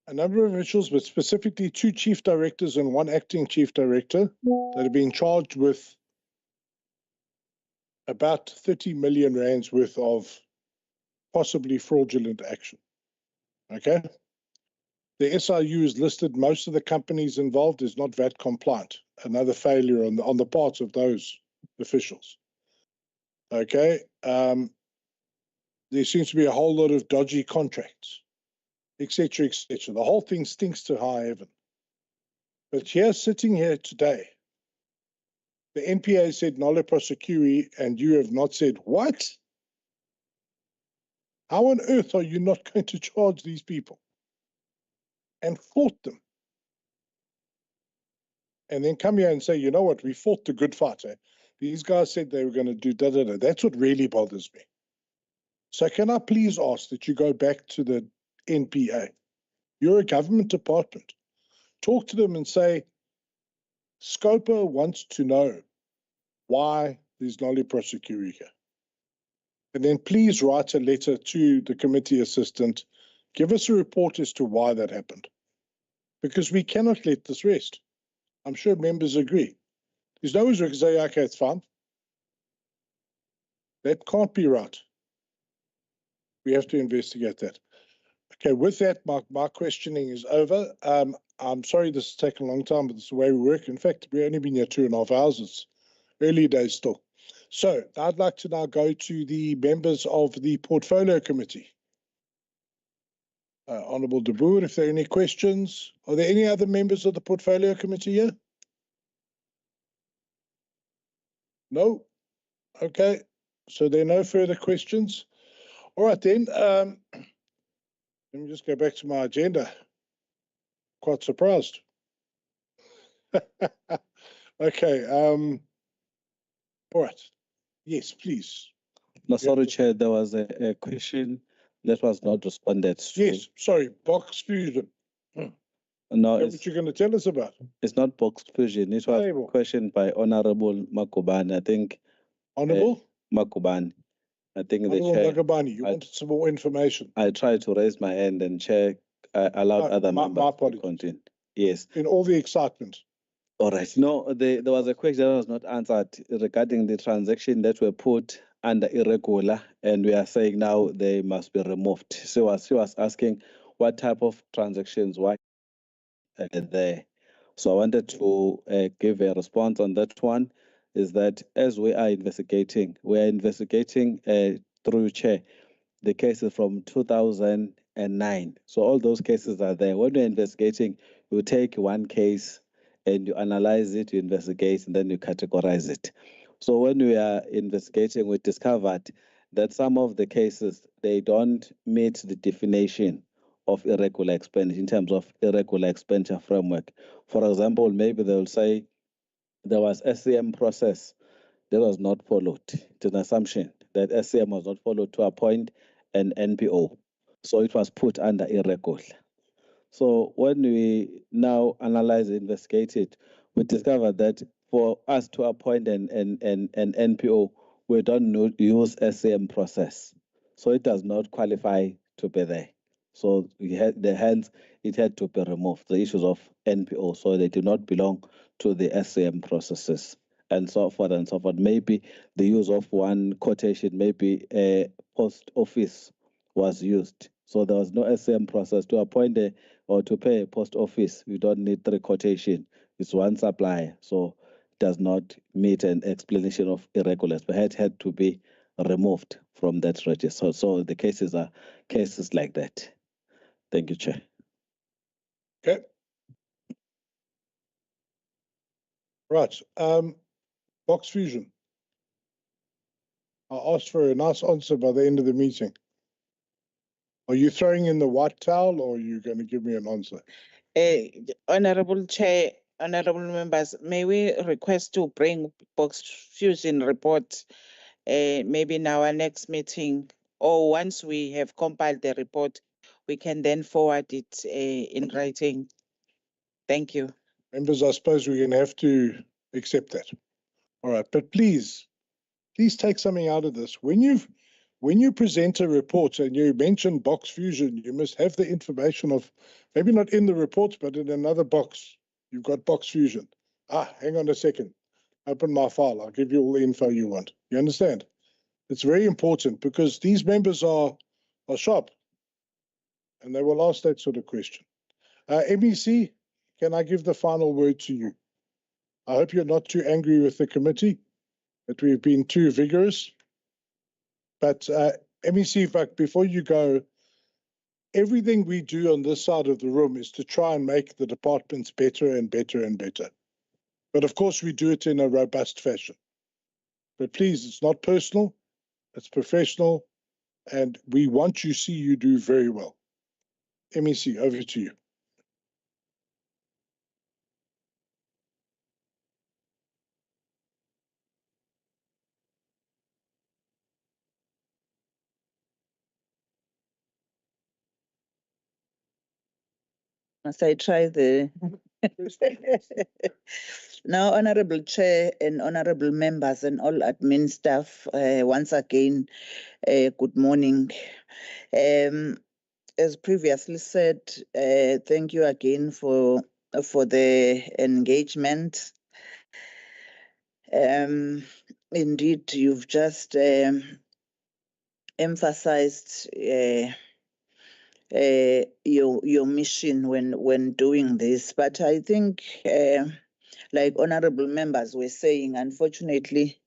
a number of officials, but specifically 2 chief directors and 1 acting chief director that are being charged with about 30 million rands worth of possibly fraudulent action. Okay? The SIU is listed, most of the companies involved is not VAT compliant. Another failure on the parts of those officials. Okay? There seems to be a whole lot of dodgy contracts, etc., etc. The whole thing stinks to high heaven. But here, sitting here today, the NPA said nolle prosequi, and you have not said what? How on earth are you not going to charge these people and fought them? And then come here and say, you know what, we fought the good fight. Eh? These guys said they were going to do da-da-da. That's what really bothers me. So can I please ask that you go back to the NPA? You're a government department. Talk to them and say, Scopa wants to know why there's nolle prosequi here. And then please write a letter to the committee assistant. Give us a report as to why that happened. Because we cannot let this rest. I'm sure members agree. There's no reason to say, okay, it's fine. That can't be right. We have to investigate that. Okay, with that, my questioning is over. I'm sorry this has taken a long time, but it's the way we work. In fact, we've only been here 2.5 hours. It's early days still. So I'd like to now go to the members of the Portfolio Committee. Honourable De Boer, if there are any questions. Are there any other members of the Portfolio Committee here? No? Okay, so there are no further questions. All right then, let me just go back to my agenda. Quite surprised. Okay, all right. Yes, please. No, sorry, Chair, there was a question that was not responded to. Yes, sorry, Box Fusion. No, Is that what you're going to tell us about? it's not box fusion. It was Table. questioned by Honorable Makubane. I think Honourable? Makubane. I think the Honourable chair. Magabani, you wanted some more information. I tried to raise my hand, and chair allowed other members my to apologies. continue. Yes. In all the excitement. All right. No, there was a question that was not answered regarding the transaction that were put under irregular, and we are saying now they must be removed. So she was asking what type of transactions were there. So I wanted to give a response on that one. Is that as we are investigating through chair the cases from 2009. So all those cases are there. When you're investigating, you take one case and you analyze it, you investigate, and then you categorize it. So when we are investigating, we discovered that some of the cases, they don't meet the definition of irregular expenditure in terms of irregular expenditure framework. For example, maybe they'll say there was SCM process that was not followed. It's an assumption that SCM was not followed to appoint an NPO. So it was put under irregular. So when we now analyze and investigate it, we discovered that for us to appoint an NPO, we don't use SCM process. So it does not qualify to be there. So hence it had to be removed, the issues of NPO. So they do not belong to the SCM processes and so forth and so forth. Maybe the use of one quotation, maybe a post office was used. So there was no SCM process to appoint or to pay a post office. You don't need three quotation. It's one supplier. So it does not meet an explanation of irregulars, but it had to be removed from that register. So the cases are cases like that. Thank you, Chair. Okay. Right. Box fusion. I asked for a nice answer by the end of the meeting. Are you throwing in the white towel, or are you going to give me an answer? Honorable Chair, honorable members, may we request to bring box fusion report maybe in our next meeting, or once we have compiled the report, we can then forward it in writing. Thank you. Members, I suppose we're going to have to accept that. All right, but please take something out of this. When you present a report and you mention box fusion, you must have the information of, maybe not in the report, but in another box. You've got box fusion. Hang on a second. Open my file. I'll give you all the info you want. You understand? It's very important because these members are sharp and they will ask that sort of question. MEC, can I give the final word to you? I hope you're not too angry with the committee, that we've been too vigorous. But MEC, before you go, everything we do on this side of the room is to try and make the departments better and better and better. But of course, we do it in a robust fashion. But please, it's not personal, it's professional, and we want to see you do very well. MEC, over to you. Must I try the... Now, Honorable Chair and Honorable Members and all admin staff, once again, good morning. As previously said, thank you again for the engagement. Indeed, you've just emphasized your mission when doing this, but I think like honorable members were saying, unfortunately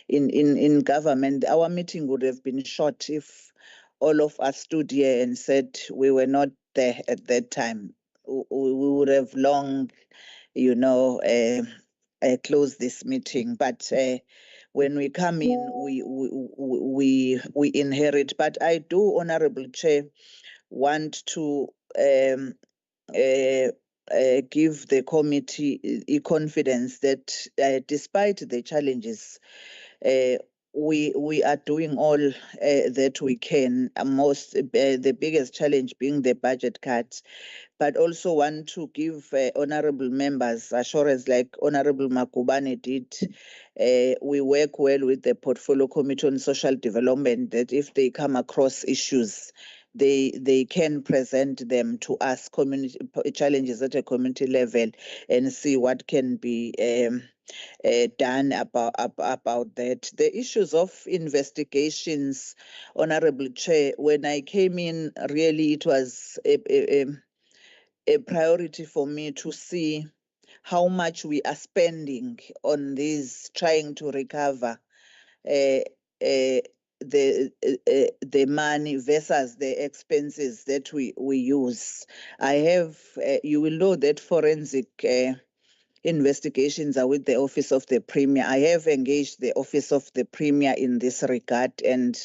in government our meeting would have been short if all of us stood here and said we were not there at that time. We would have long closed this meeting, but when we come in we inherit. But I do, Honorable Chair, want to give the committee confidence that despite the challenges we are doing all that we can. The biggest challenge being the budget cuts, but also want to give honorable members assurance, like Honorable Makubane did. We work well with the Portfolio Committee on Social Development, that if they come across issues, they can present them to us, community challenges at a community level, and see what can be done about that. The issues of investigations, Honorable Chair, when I came in, really it was a priority for me to see how much we are spending on this, trying to recover the money versus the expenses that we use. I have, you will know that forensic investigations are with the Office of the Premier. I have engaged the Office of the Premier in this regard, and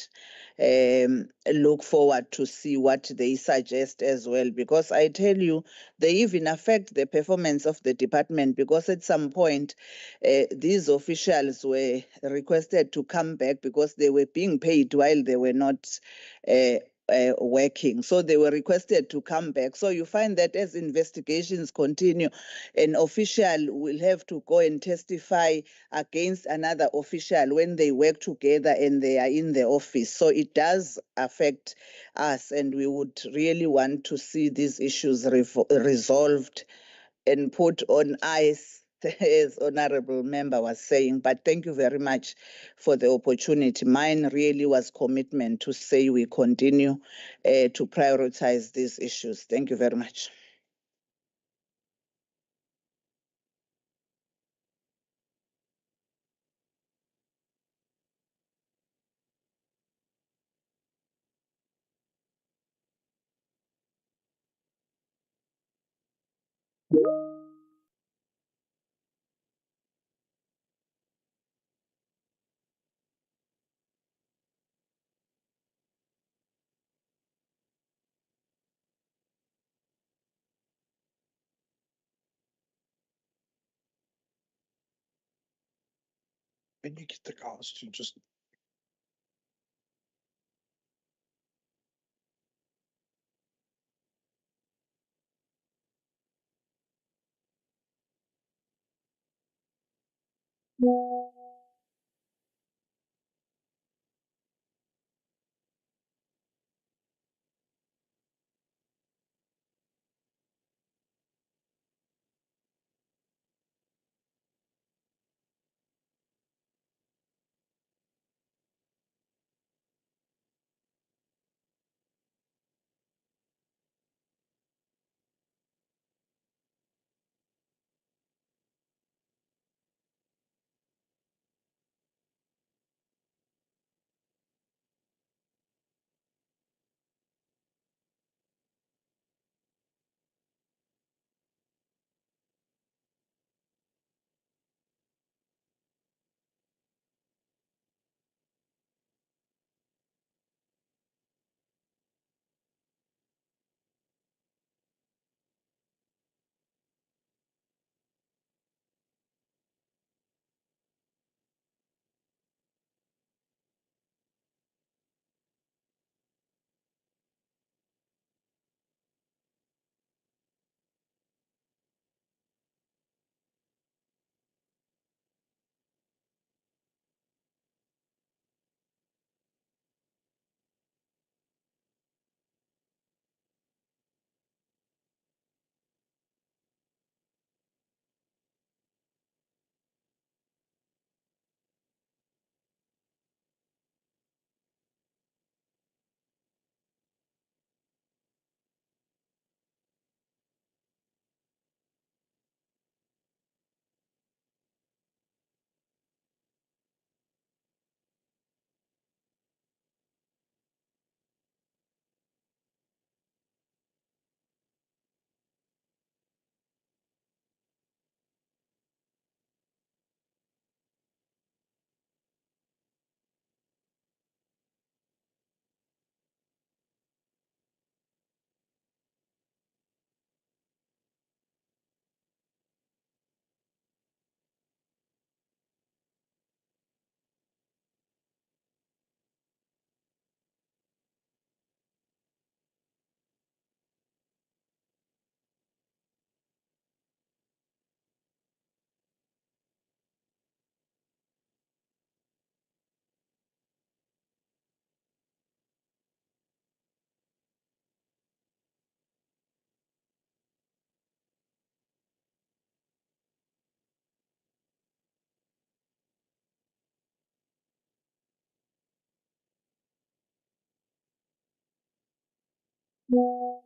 look forward to see what they suggest as well, because I tell you, they even affect the performance of the department, because at some point these officials were requested to come back because they were being paid while they were not working. So they were requested to come back. So you find that as investigations continue, an official will have to go and testify against another official when they work together and they are in the office. So it does affect us, and we would really want to see these issues resolved and put on ice, as Honorable Member was saying. But thank you very much for the opportunity. Mine really was commitment to say we continue to prioritize these issues. Thank you very much. When you get the guys to just you.